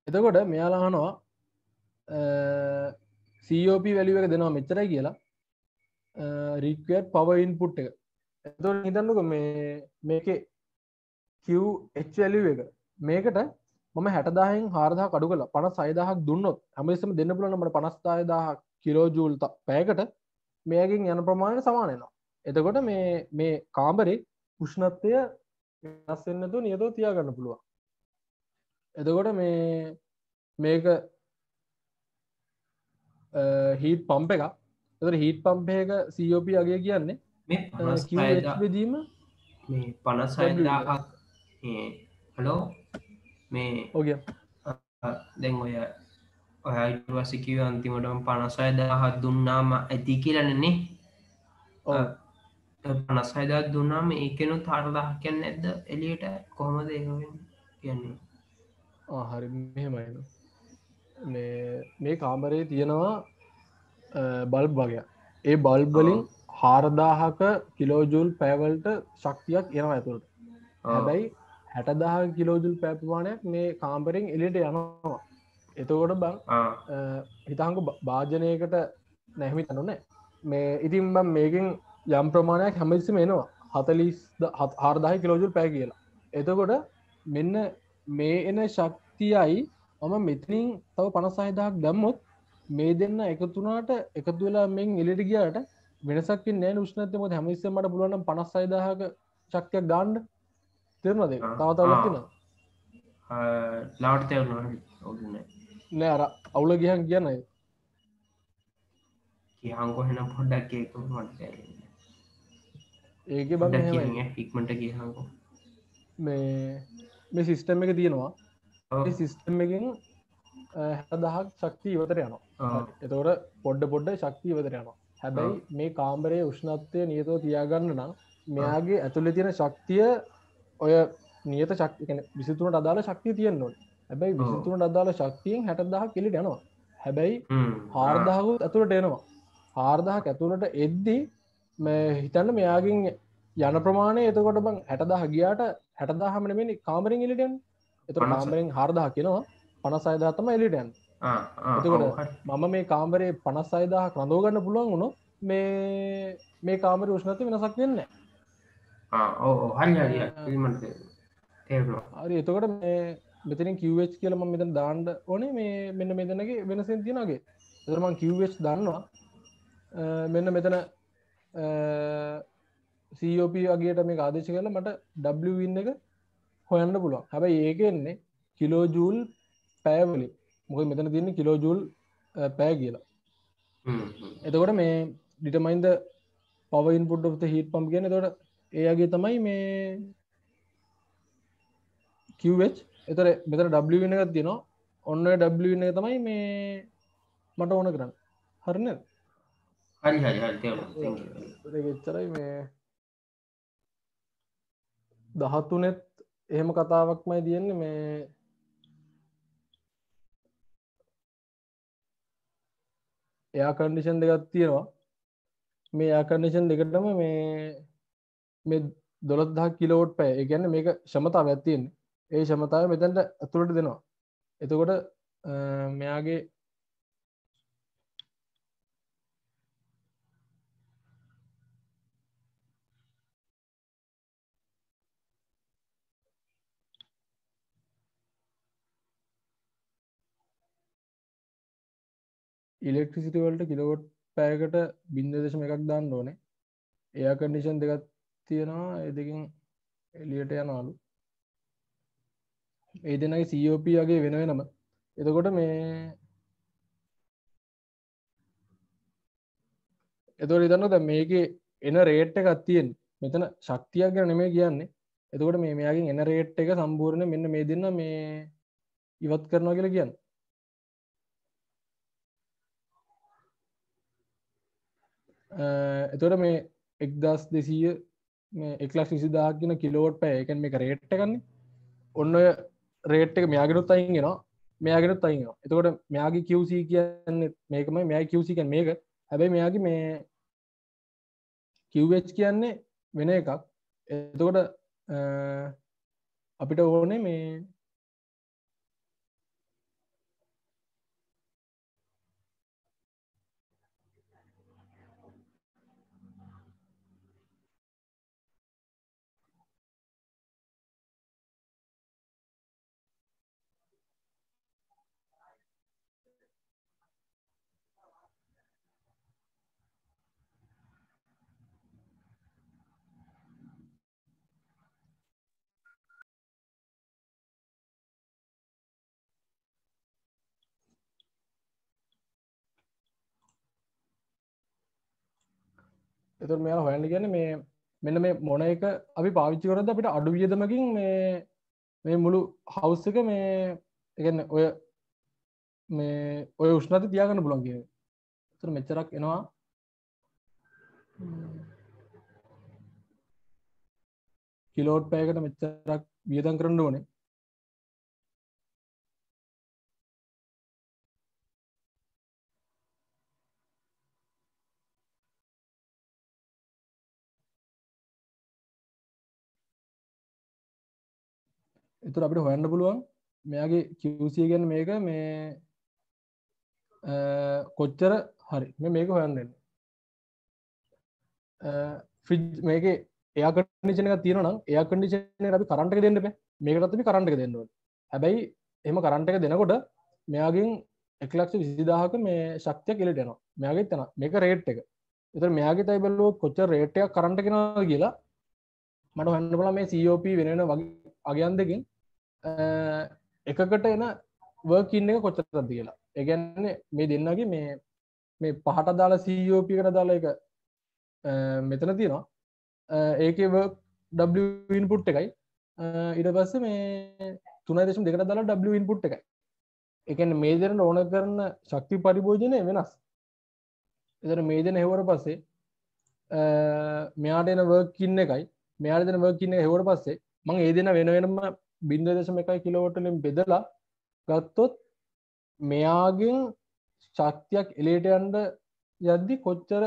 එතකොට මෙයාලා අහනවා COP වැලියු එක දෙනවා මෙච්චරයි කියලා required power input එක. එතකොට හිතන්නකෝ මේකේ QH value එක මේකට මම 60000න් 4000ක් අඩු කරලා 56000ක් දුන්නොත් හැමතිස්සෙම දෙන්න පුළුවන් අපිට 56000 කිලෝ ජූල් පැයකට මේකෙන් යන ප්‍රමාණයට සමාන වෙනවා. එතකොට මේ කාමරේ උෂ්ණත්වය වෙනස් වෙන්නේ නැතුව නියතව තියාගන්න පුළුවන්. එතකොට මේක හීට් පම්ප් එකක්. එතකොට හීට් පම්ප් එක COP අගය කියන්නේ මේ QH බෙදීම මේ 56000ක් හලෝ මේ ඔගේ දැන් ඔය ඊට පස්සේ කිව්වේ අන්තිමටම 56000ක් දුන්නාම ඇති කියලානේ. ඔව් 56000ක් දුන්නාම ඒකෙනුත් 4000ක් කියන්නේ නැද්ද එළියට? කොහොමද ඒක කියන්නේ? හරි මෙහෙමයි. මේ කාමරේ තියෙනවා බල්බ් වගේක්. ඒ බල්බ් වලින් 4000ක කිලෝ ජූල් පැය වලට ශක්තියක් එනවා ඇතුළට. හැබැයි 60000 කිලෝ ජූල් පැය ප්‍රමාණයක් මේ කාමරෙන් එළියට යනවා. එතකොට බං හිතංග භාජනයකට නැහිමි තනුනේ මේ ඉතින් බං මේකෙන් යම් ප්‍රමාණයක් හැමතිස්සෙම එනවා 4000 කිලෝ ජූල් පැය කියලා. එතකොට මෙන්න මේ එන ශක්තියයි මම මෙතනින් තව 56000ක් දැම්මොත් මේ දෙන්න එකතු වුණාට එකතු වෙලා මෙන් එළියට ගියාට වෙනසක් වෙන්නේ නැහැ නේ උෂ්ණත්වය. මොකද හැමතිස්සෙම මට පුළුවන් නම් 56000ක ශක්තියක් ගන්න. තේරුණාද ඒක? තව තවලක් තියෙනවා. ලාවට තේරුණා නෑ අර අවුල ගියන් කියන්නේ කියහන්කෝ එහෙනම් පොඩ්ඩක් ඒක මට තේරෙන්නේ. ඒකේ බං එහෙමයි. ඉක්මනට කියහන්කෝ. මේ සිස්ටම් එක තියෙනවා. මේ සිස්ටම් එකෙන් 60000ක් ශක්තිය ඉවතට යනවා. එතකොට පොඩ ශක්තිය ඉවතට යනවා. හැබැයි මේ කාමරයේ උෂ්ණත්වය නියතව තියාගන්න නම් මෙයාගේ ඇතුලේ තියෙන ශක්තිය ඔය නියත ශක්තිය කියන්නේ 23ට අදාළ ශක්තිය තියෙන්න ඕනේ. හැබැයි 23ට අදාළ ශක්තියෙන් 60000ක් එළියට යනවා. හැබැයි 4000කුත් ඇතුළට එනවා. 4000ක් ඇතුළට එද්දි මේ හිතන්න මෙයාගෙන් යන ප්‍රමාණය එතකොට බං 60000 ගියාට 60000ම නෙමෙයි කාමරෙන් එළියට යන්නේ. එතකොට කාමරෙන් 4000ක් එනවා 56000 තමයි එළියට යන්නේ. එතකොට මම මේ කාමරේ 56000ක් රඳව ගන්න පුළුවන් වුණොත් මේ කාමරේ උෂ්ණත්වය වෙනසක් වෙන්නේ නැහැ. හරි එතකොට මේ මෙතනින් QH කියලා මම මෙතන දාන්න ඕනේ මේ මෙන්න මෙතනගේ වෙනසෙන් තියෙනවාගේ. එතකොට මම QH දාන්නවා. මෙන්න මෙතන COP අගයට මේක ආදේශ කරලා මට Win එක හොයන්න පුළුවන්. හැබැයි ඒක එන්නේ කිලෝ ජූල් පැය වලින්. මොකද මෙතන තියෙන්නේ කිලෝ ජූල් පැය කියලා. එතකොට මේ determine the power input of the heat pump කියන්නේ එතකොට ඒ අගේ තමයි මේ QH. එතකොට මෙතන Win එකක් තියෙනවා. ඔන්න ඔය Win එක තමයි මේ මට ඕන කරන්නේ. හරි නේද? හරි තේරුණා. ඒක එච්චරයි මේ 13ත් එහෙම කතාවක්මයි තියෙන්නේ මේ එයා කන්ඩිෂන් දෙකක් තියෙනවා. මේ එයා කන්ඩිෂන් දෙකටම මේ 12000 කිලෝවොට් පැය. ඒ කියන්නේ මේක ක්ෂමතාවයක් තියෙන්නේ. ඒ ක්ෂමතාවය මෙතනට ඇතුළට දෙනවා. එතකොට මෙයාගේ ඉලෙක්ට්‍රිසිටි වලට කිලෝවොට් පැයකට 0.1ක් දාන්න ඕනේ. එයා කන්ඩිෂන් දෙකක් තියෙනවා. ඒ දෙකෙන් එළියට යනවලු. ඒ දෙනගේ COP වගේ වෙන වෙනම. එතකොට එතකොට හිතන්න දැන් මේකේ එන රේට් එකක් තියෙන්නේ. මෙතන ශක්තියක් ගැන නෙමෙයි කියන්නේ. එතකොට මෙයාගෙන් එන රේට් එක සම්පූර්ණ මෙන්න මේ දෙන්න මේ ඉවත් කරනවා කියලා කියන්නේ. එතකොට මේ 1200 මේ 1,20,000 කියන කිලෝවොට් පැය. ඒ කියන්නේ මේක රේට් එකන්නේ. ඔන්න ඔය රේට් එක මෙයාගෙනුත් අයින් වෙනවා. මෙයාගෙනුත් අයින් වෙනවා. එතකොට මෙයාගේ QC කියන්නේ මේකමයි. මෙයාගේ QC කියන්නේ මේක. හැබැයි මෙයාගේ මේ QH කියන්නේ වෙන එකක්. එතකොට අපිට ඕනේ මේ එතකොට මෙයාලා හොයන්න කියන්නේ මේ මෙන්න මේ මොන එක අපි පාවිච්චි කරද්දී අපිට අඩු වියදමකින් මේ මුළු හවුස් එක මේ ඒ කියන්නේ ඔය උෂ්ණත්වය තියාගන්න පුළුවන් කියන එක. ඒතර මෙච්චරක් එනවා. කිලෝවොට් පැයකට මෙච්චරක් වියදම් කරන්න ඕනේ. එතකොට අපිට හොයන්න පුළුවන් මෙයාගේ QC කියන්නේ මේක මේ කොච්චර හරි මේක හොයන්න දෙන්න. ෆ්‍රිජ් මේකේ එයා කන්ඩිෂන් එකක් තියෙනවා නම් එයා කන්ඩිෂන් එකට අපි කරන්ට් එක දෙන්න බෑ. මේකටත් අපි කරන්ට් එක දෙන්න ඕනේ. හැබැයි එහෙම කරන්ට් එක දෙනකොට මෙයාගෙන් 1,20,000ක මේ ශක්තියක් එළියට යනවා. මෙයාගෙත් යනවා. මේක රේට් එක. ඒතර මෙයාගේ තයි බලුවොත් කොච්චර රේට් එකක් කරන්ට් එක යනවාද කියලා මට හොයන්න බලන්න මේ COP වෙන වෙන වගේ අගයන් දෙකෙන් එකකට එන වර්ක් ඉන් එක කොච්චරද කියලා. ඒ කියන්නේ මේ දෙන්නගේ මේ පහට දාලා COP එකට දාලා එක මෙතන තියෙනවා. ඒකේ work W input එකයි ඊට පස්සේ මේ 3.2කට දාලා W input එකයි. ඒ කියන්නේ මේ දෙන්න ඕන කරන ශක්ති පරිභෝජනය වෙනස්. එතන මේ දෙන්න හෙවුවට පස්සේ මෙයාට එන work in එකයි මෙයාට දෙන work in එක හෙවුවට පස්සේ මම ඒ දෙන්න වෙන වෙනම 0.1 කිලෝවොට් වලින් බෙදලා ගත්තොත් මෙයාගෙන් ශක්තියක් එළියට යන්න යද්දි කොච්චර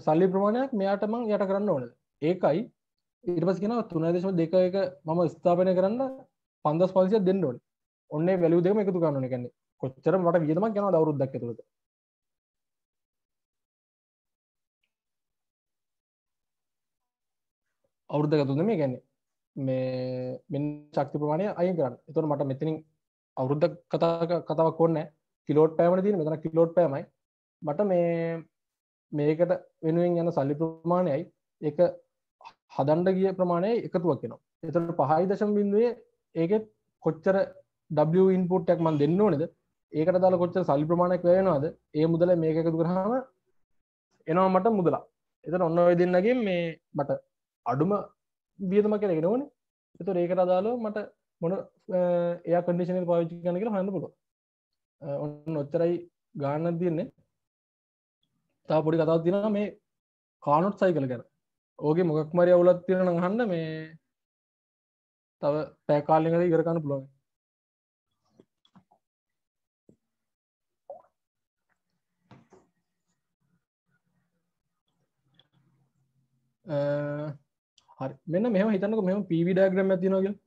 සල්ලි ප්‍රමාණයක් මෙයාට මං යට කරන්න ඕනද ඒකයි ඊට පස්සේ කියනවා 3.2 මම ස්ථාපනය කරන්න 5500ක් දෙන්න ඕනේ. ඔන්නේ වැලියු දෙකම එකතු කරන්න ඕනේ. කියන්නේ කොච්චර මට වියදමක් යනවද අවුරුද්දක් ඇතුළත. අවුරුද්දක් ඇතුළත මේ කියන්නේ මේ මෙන්න ශක්ති ප්‍රමාණය අයින් කරන්න. එතකොට මට මෙතනින් අවුරුද්දක් කතාවක් ඕනේ නැහැ. කිලෝවොට් පැයමනේ තියෙන්නේ. මෙතන කිලෝවොට් පැයමයි. මට මේකට වෙනුවෙන් යන සල්ලි ප්‍රමාණයයි ඒක හදන්න ගිය ප්‍රමාණයයි එකතුවක් වෙනවා. එතකොට 5.0 ඒකෙත් කොච්චර W input එකක් මම දෙන්න ඕනේද? ඒකට දාලා කොච්චර සල්ලි ප්‍රමාණයක් වැය වෙනවද? ඒ මුදල මේක එකතු කරාම එනවා මට මුදල. එතන ඔන්න ඔය දෙන්නගෙන් මේ මට අඩුම වියදමක් කියලා එන ඕනේ. එතකොට ඒකට අදාළව මට මොන එයා කන්ඩිෂන් එක පාවිච්චි කරන්න කියලා හොයන්න පුළුවන්. ඔන්න ඔච්චරයි ගානක් දෙන්නේ. තව පොඩි කතාවක් තියෙනවා මේ කානොට් සයිකල් ගැන. ඕකේ මොකක් මාරි අවුලක් තියෙනවා නම් අහන්න මේ තව පැය කාලෙකදී ඉවර කරන්න පුළුවන්. හරි මෙන්න මෙහෙම හිතන්නකෝ මෙහෙම PV ඩයග්‍රෑම් එකක් තියෙනවා කියලා.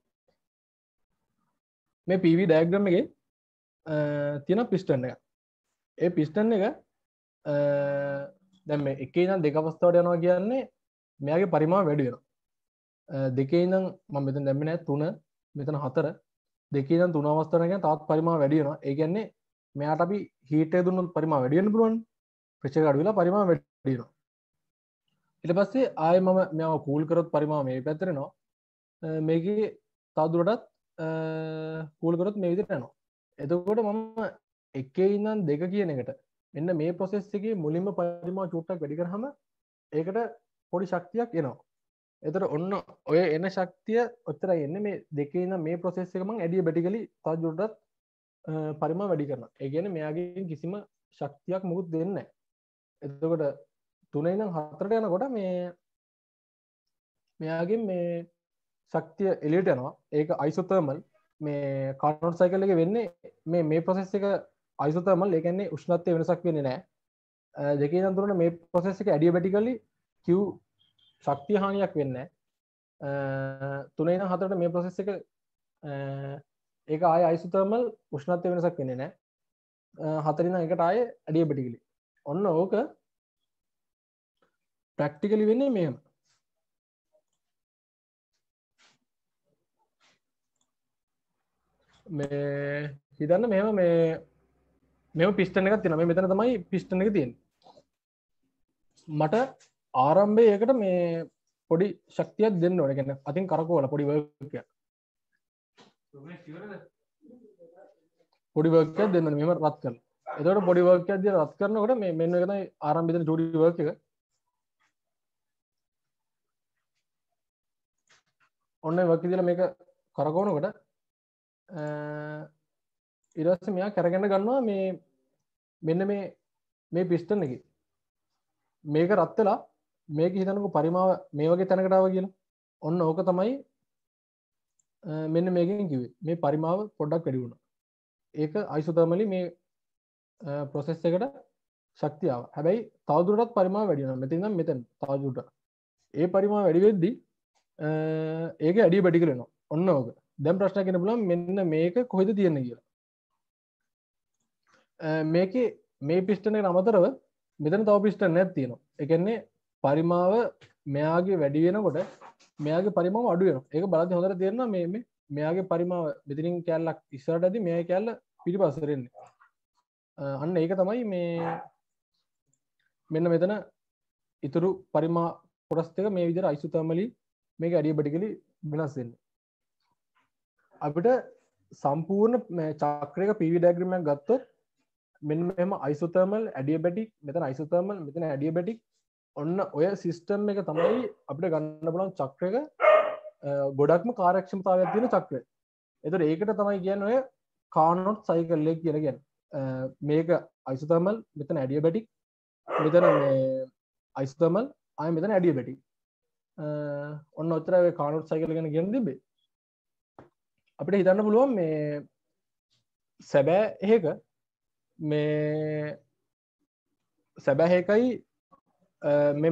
මේ PV ඩයග්‍රෑම් එකේ තියෙන පිස්ටන් එක. ඒ පිස්ටන් එක දැන් මේ එකේ ඉඳන් දෙක අවස්ථාවට යනවා කියන්නේ මෙයාගේ පරිමාව වැඩි වෙනවා. දෙකේ ඉඳන් මම මෙතන දැම්මේ නැහැ 3 මෙතන 4 දෙකේ ඉඳන් 3 අවස්ථාවට යන තවත් පරිමාව වැඩි වෙනවා. ඒ කියන්නේ මෙයාට අපි හීට් එක දුන්නොත් පරිමාව වැඩි වෙන්න පුළුවන්. ප්‍රෙෂර් එක අඩු වෙලා පරිමාව වැඩි වෙනවා. ඊට පස්සේ ආයෙ මම මෙයාව කූල් කරොත් පරිමාව මේ පැත්තට එනවා. මේකේ තවදුරටත් කූල් කරොත් මේ විදිහට යනවා. එතකොට මම එකේ ඉඳන් දෙක කියන එකට මෙන්න මේ ප්‍රොසෙස් එකේ මුලින්ම පරිමාව චුට්ටක් වැඩි කරාම ඒකට පොඩි ශක්තියක් එනවා. එතකොට ඔන්න ඔය එන ශක්තිය ඔච්චරයි එන්නේ මේ දෙකේ ඉඳන් මේ ප්‍රොසෙස් එක මම ඇඩියබැටිකලි තවදුරටත් පරිමාව වැඩි කරනවා. ඒ කියන්නේ මෙයාගෙන් කිසිම ශක්තියක් මොකුත් දෙන්නේ නැහැ. එතකොට 3 ඉඳන් 4ට යනකොට මෙයාගෙන් මේ ශක්තිය එළියට යනවා. ඒක අයිසෝතර්මල්. මේ කානොට් සයිකල් එකේ වෙන්නේ මේ ප්‍රොසෙස් එක අයිසෝතර්මල්. ඒ කියන්නේ උෂ්ණත්වයේ වෙනසක් වෙන්නේ නැහැ. දෙකේ ඉඳන් තුනට මේ process එක adiabatically Q ශක්තිය හානියක් වෙන්නේ නැහැ. 3 ඉඳන් 4ට මේ process එක ඒක ආයේ isothermal උෂ්ණත්වය වෙනසක් වෙන්නේ නැහැ. 4 ඉඳන් 1ට ආයේ adiabatically. ඔන්න ඕක practically වෙන්නේ මෙහෙම. මේ හිතන්න මෙහෙම මෙහෙම පිස්ටන් එකක් තියෙනවා. මේ මෙතන තමයි පිස්ටන් එක තියෙන්නේ. මට ආරම්භයේ ඒකට මේ පොඩි ශක්තියක් දෙන්න ඕනේ. කියන්නේ අතින් කරකවලා පොඩි වර්ක් එකක්. පොඩි වර්ක් එකක් දෙන්න ඕනේ. මෙහෙම රත් කරලා. එතකොට පොඩි වර්ක් එකක් දීලා රත් කරනකොට මේ මෙන්න එක තමයි ආරම්භයේ දෙන චූටි වර්ක් එක. ඔන්න වර්ක් එක දීලා මේක කරකවනකොට ඊට පස්සේ මෙයා කරගෙන ගන්නවා මේ මෙන්න මේ පිස්ටන් එකේ මේක රත් වෙලා මේක හිතනකො පරිමාව මේ වගේ තැනකට ආවා කියලා. ඔන්න ඕක තමයි මෙන්න මේකෙන් කිව්වේ. මේ පරිමාව පොඩ්ඩක් වැඩි වුණා. ඒක isothermally මේ process එකට ශක්තිය ආවා. හැබැයි තවදුරටත් පරිමාව වැඩි වෙනවා. මෙතන ඉඳන් මෙතන තවදුරටත්. ඒ පරිමාව වැඩි වෙද්දි ඒක adiabatically වෙනවා. ඔන්න ඕක. දැන් ප්‍රශ්නයක් එන්න පුළුවන් මෙන්න මේක කොහෙද තියෙන්නේ කියලා. මේකේ මේ පිස්ටන් එකට අමතරව මෙතන තව පිස්ටන් එකක් තියෙනවා. ඒ කියන්නේ පරිමාව මෙයාගේ වැඩි වෙනකොට මෙයාගේ පරිමාව අඩු වෙනවා. ඒක බලද්දි හොඳට තේරෙනවා මේ මෙයාගේ පරිමාව මෙතනින් කැල්ලක් ඉස්සරහට ඇද්දි මෙයාගේ කැල්ල පිටිපස්සට එන්නේ. අන්න ඒක තමයි මේ මෙන්න මෙතන ඉතුරු පරිමා කොටස් දෙක මේ විදිහට isothermally මේක adiabatically වෙනස් වෙන්නේ. අපිට සම්පූර්ණ චක්‍රයක PV diagram එකක් ගත්තොත් මෙන්න මෙහෙම isothermal adiabatic මෙතන isothermal මෙතන adiabatic ඔන්න ඔය සිස්ටම් එක තමයි අපිට ගන්න පුළුවන් චක්‍රයක ගොඩක්ම කාර්යක්ෂමතාවයක් තියෙන චක්‍රය. ඒතර ඒකට තමයි කියන්නේ ඔය Carnot cycle එක කියලා කියන්නේ. මේක isothermal මෙතන adiabatic මෙතන මේ isothermal ආයෙ මෙතන adiabatic. ඔන්න ඔච්චරයි ඔය Carnot cycle ගැන කියන්න තිබ්බේ. අපිට හිතන්න පුළුවන් මේ සැබෑ හේක මේ සැබෑ හේකයි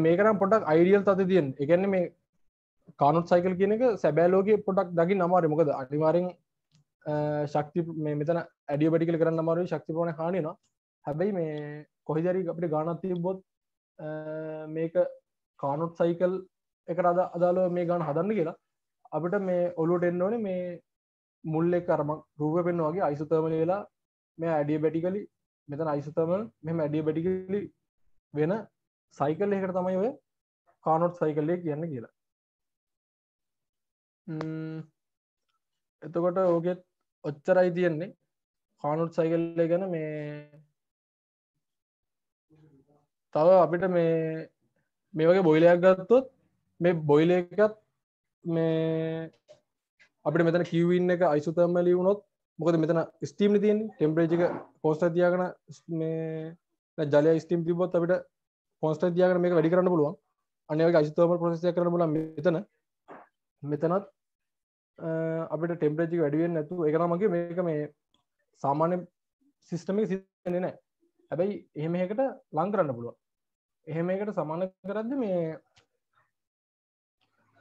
මේක නම් පොඩ්ඩක් අයිඩියල් තත්ත්වයේ තියෙන. ඒ කියන්නේ මේ Carnot cycle කියන එක සැබෑ ලෝකයේ පොඩ්ඩක් දකින්න අමාරුයි. මොකද අනිවාර්යෙන් ශක්ති මේ මෙතන adiabatically කරන්න අමාරුයි ශක්ති ප්‍රමාණය හානි වෙනවා. හැබැයි මේ කොහේද හරි අපිට ගානක් තිබ්බොත් මේක Carnot cycle එකට අදාළව මේ ගාන හදන්න කියලා අපිට මේ ඔලුවට එන්න ඕනේ මේ මුල් එක අර මම රූපේ පෙන්නවා වගේ isothermal වෙලා මේ adiabatically මෙතන isothermal මෙහෙම adiabatically වෙන cycle එකකට තමයි ඔය Carnot cycle එක කියන්නේ කියලා. එතකොට ඕකෙත් ඔච්චරයි තියෙන්නේ Carnot cycle එක ගැන මේ තව අපිට මේ වගේ බොයිලර් එකක් ගත්තොත් මේ බොයිලර් එකත් මේ අපිට මෙතන Qin එක isothermally වුණොත් මොකද මෙතන ස්ටීම් නේ තියෙන්නේ ටෙම්පරේචර් එක කොන්ස්ටන්ට් තියාගෙන මේ ජලය ස්ටීම් තිබ්බොත් අපිට කොන්ස්ටන්ට් තියාගෙන මේක වැඩි කරන්න පුළුවන්. අනිත් වගේ isothermal process එකක් කරන්න පුළුවන් මෙතනත් අපිට ටෙම්පරේචර් එක වැඩි වෙන්නේ නැතුව ඒක තමයි මේක මේ සාමාන්‍ය සිස්ටම් එකේ සිද්ධ නැහැ. හැබැයි එහෙම එකකට ලං කරන්න පුළුවන්. එහෙම එකකට සමාන කරද්දි මේ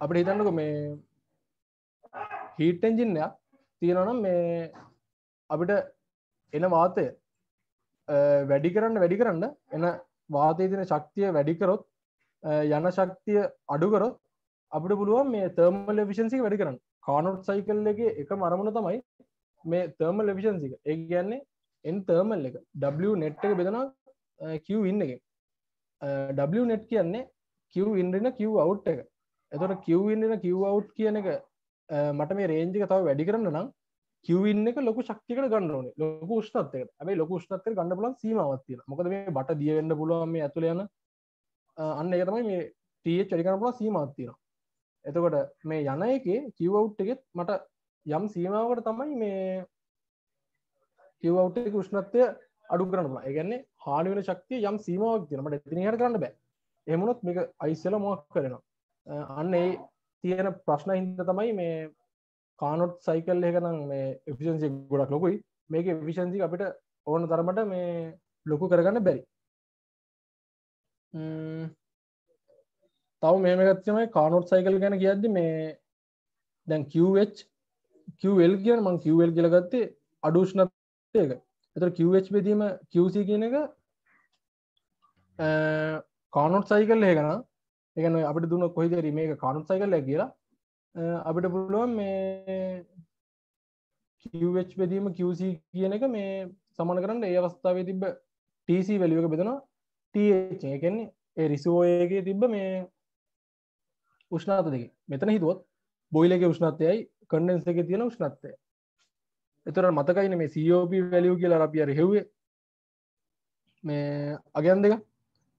අපිට හිතන්නකෝ මේ හීට් එන්ජින් එකක් තියෙනවා නම් මේ අපිට එන වාතය වැඩි කරන්න එන වාතයේ තියෙන ශක්තිය වැඩි කරොත් යන ශක්තිය අඩු කරොත් අපිට පුළුවන් මේ thermal efficiency එක වැඩි කරන්න. Carnot cycle එකේ එකම අරමුණ තමයි මේ thermal efficiency එක. ඒ කියන්නේ n thermal එක W net එක බෙදනවා Q in එකෙන්. W net කියන්නේ Q in වෙන Q out එක. එතකොට Q in වෙන Q out කියන එක මට මේ රේන්ජ් එක තව වැඩි කරන්න නම් Q in එක ලොකු ශක්තියකට ගන්න ඕනේ. ලොකු උෂ්ණත්වයකට. හැබැයි ලොකු උෂ්ණත්වයකට ගන්න පුළුවන් සීමාවක් තියෙනවා. මොකද මේ බට දිය වෙන්න පුළුවන් මේ ඇතුලේ යන අන්න ඒක තමයි මේ TH වැඩි කරන්න පුළුවන් සීමාවක් තියෙනවා. එතකොට මේ යන එකේ Q out එකෙත් මට යම් සීමාවකට තමයි මේ Q out එකේ උෂ්ණත්වය අඩු කරන්න පුළුවන්. ඒ කියන්නේ හානි වෙන ශක්තිය යම් සීමාවක් තියෙනවා. මට එතනින් එහාට කරන්න බෑ. එහෙම වුණොත් මේක අයිස් වෙලා මොකක් කරනවා. අන්න ඒ තියෙන ප්‍රශ්න හින්දා තමයි මේ Carnot cycle එක නම් මේ efficiency ගොඩක් ලොකුයි. මේකේ efficiency අපිට ඕන තරමට මේ ලොකු කරගන්න බැරි. තව මෙහෙම එකක් තමයි කානොට් සයිකල් ගැන කියද්දි මේ දැන් QL කියන මම QL කියලා ගත්තේ අඩු උෂ්ණත්වයක. ඒතර QH බෙදීම QC කියන එක කානොට් සයිකල් එක නා. ඒ කියන්නේ අපිට දුන්න කොයිද මේක කානොට් සයිකල් එක කියලා අපිට පුළුවන් මේ QH බෙදීම QC කියන එක මේ සමාන කරන්න ඒ අවස්ථාවේ තිබ්බ TC වැලියු එක බෙදනවා TH. ඒ කියන්නේ ඒ රිසර්වෝයර් එකේ තිබ්බ මේ උෂ්ණත්වය දෙකේ. මෙතන හිතුවොත් බොයිලර් එකේ උෂ්ණත්වයයි කන්ඩෙන්සර් එකේ තියෙන උෂ්ණත්වය. ඒතර මතකයිනේ මේ COP වැලියු කියලා අපි අර හෙව්වේ. මේ අගයන් දෙක.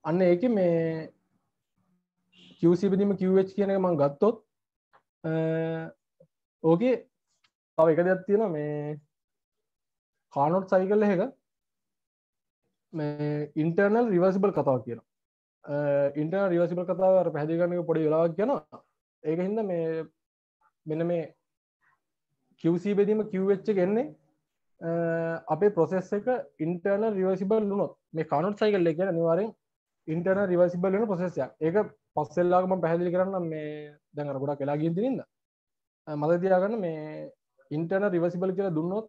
අන්න ඒකේ මේ QC බෙදීම QH කියන එක මම ගත්තොත් ඕකේ තව එක දෙයක් තියෙනවා මේ කානොට් සයිකල් එක මේ ඉන්ටර්නල් රිවර්සිබල් කතාවක් කියනවා. ඉන්ටර්නල් රිවර්සිබල් කතාව අර පැහැදිලි කරන්න එක පොඩි වෙලාවක් යනවා. ඒක හින්දා මේ මෙන්න මේ QC බෙදීම QH එක එන්නේ අපේ process එක internal reversible වුණොත් මේ කානොට් සයිකල් එක කියන්නේ අනිවාර්යෙන් internal reversible වෙන process එකක්. ඒක පස්සෙල්ලාක මම පැහැදිලි කරන්නම් මේ දැන් අර ගොඩක් වෙලා ගියන් දිනින්ද මතක තියාගන්න මේ internal reversible කියලා දුන්නොත්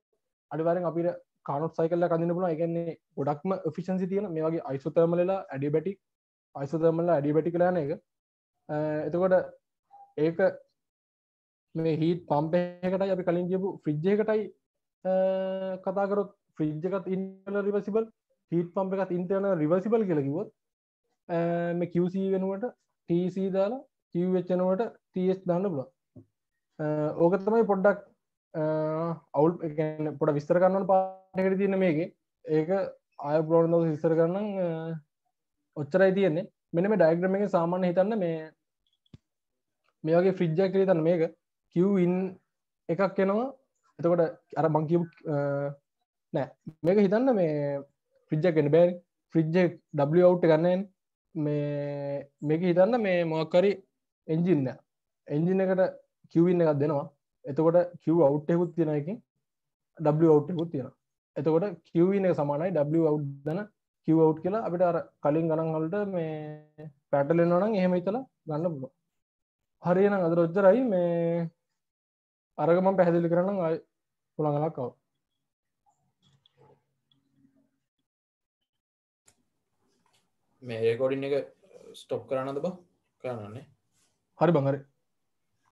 අනිවාර්යෙන් අපිට කානොට් සයිකල් එක අඳින්න පුළුවන්. ඒ කියන්නේ ගොඩක්ම efficiency තියෙන මේ වගේ isothermal වල adiabatic isothermal adiabatic කියලා යන එක. එතකොට ඒක මේ හීට් පම්ප් එකකටයි අපි කලින් කියපු ෆ්‍රිජ් එකකටයි කතා කරොත් ෆ්‍රිජ් එකත් ඉන්ටර්නල් රිවර්සිබල් හීට් පම්ප් එකත් ඉන්ටර්නල් රිවර්සිබල් කියලා කිව්වොත් මේ QC වෙනුවට TC දාලා QH වෙනුවට TH දාන්න පුළුවන්. ඕක තමයි පොඩ්ඩක් අවුල් කියන්නේ පොඩ විස්තර කරන්න ඕන පාඩ එකට තියෙන මේකේ. ඒක ආය ප්‍රෝණ දවස් විස්තර කරනම් ඔච්චරයි තියෙන්නේ. මෙන්න මේ ඩයග්‍රෑම් එකෙන් සාමාන්‍ය හිතන්න මේ වගේ ෆ්‍රිජ් එකක් කියලා හිතන්න මේක Q in එකක් එනවා. එතකොට අර මං කියපු නෑ මේක හිතන්න මේ ෆ්‍රිජ් එකක් එන්න බෑනේ. ෆ්‍රිජ් එක W out එක ගන්න මේ මේක හිතන්න මේ මොකක් හරි එන්ජින් එක. එන්ජින් එකට Q in එකක් දෙනවා. එතකොට Q out එකකුත් තියෙනවා එකකින් W out එකකුත් තියෙනවා. එතකොට Q in එක සමානයි W out දන Q out කියලා අපිට අර කලින් ගණන් වලට මේ පැටලෙනවා නම් එහෙම හිතලා ගන්න පුළුවන්. හරියනම් අද ඔච්චරයි මේ අරක මම පැහැදිලි කරන්නම් ආයි පුළඟලක් ආව. මේ රෙකෝඩින් එක ස්ටොප් කරන්නද බං? කරන්නනේ. හරි බං හරි.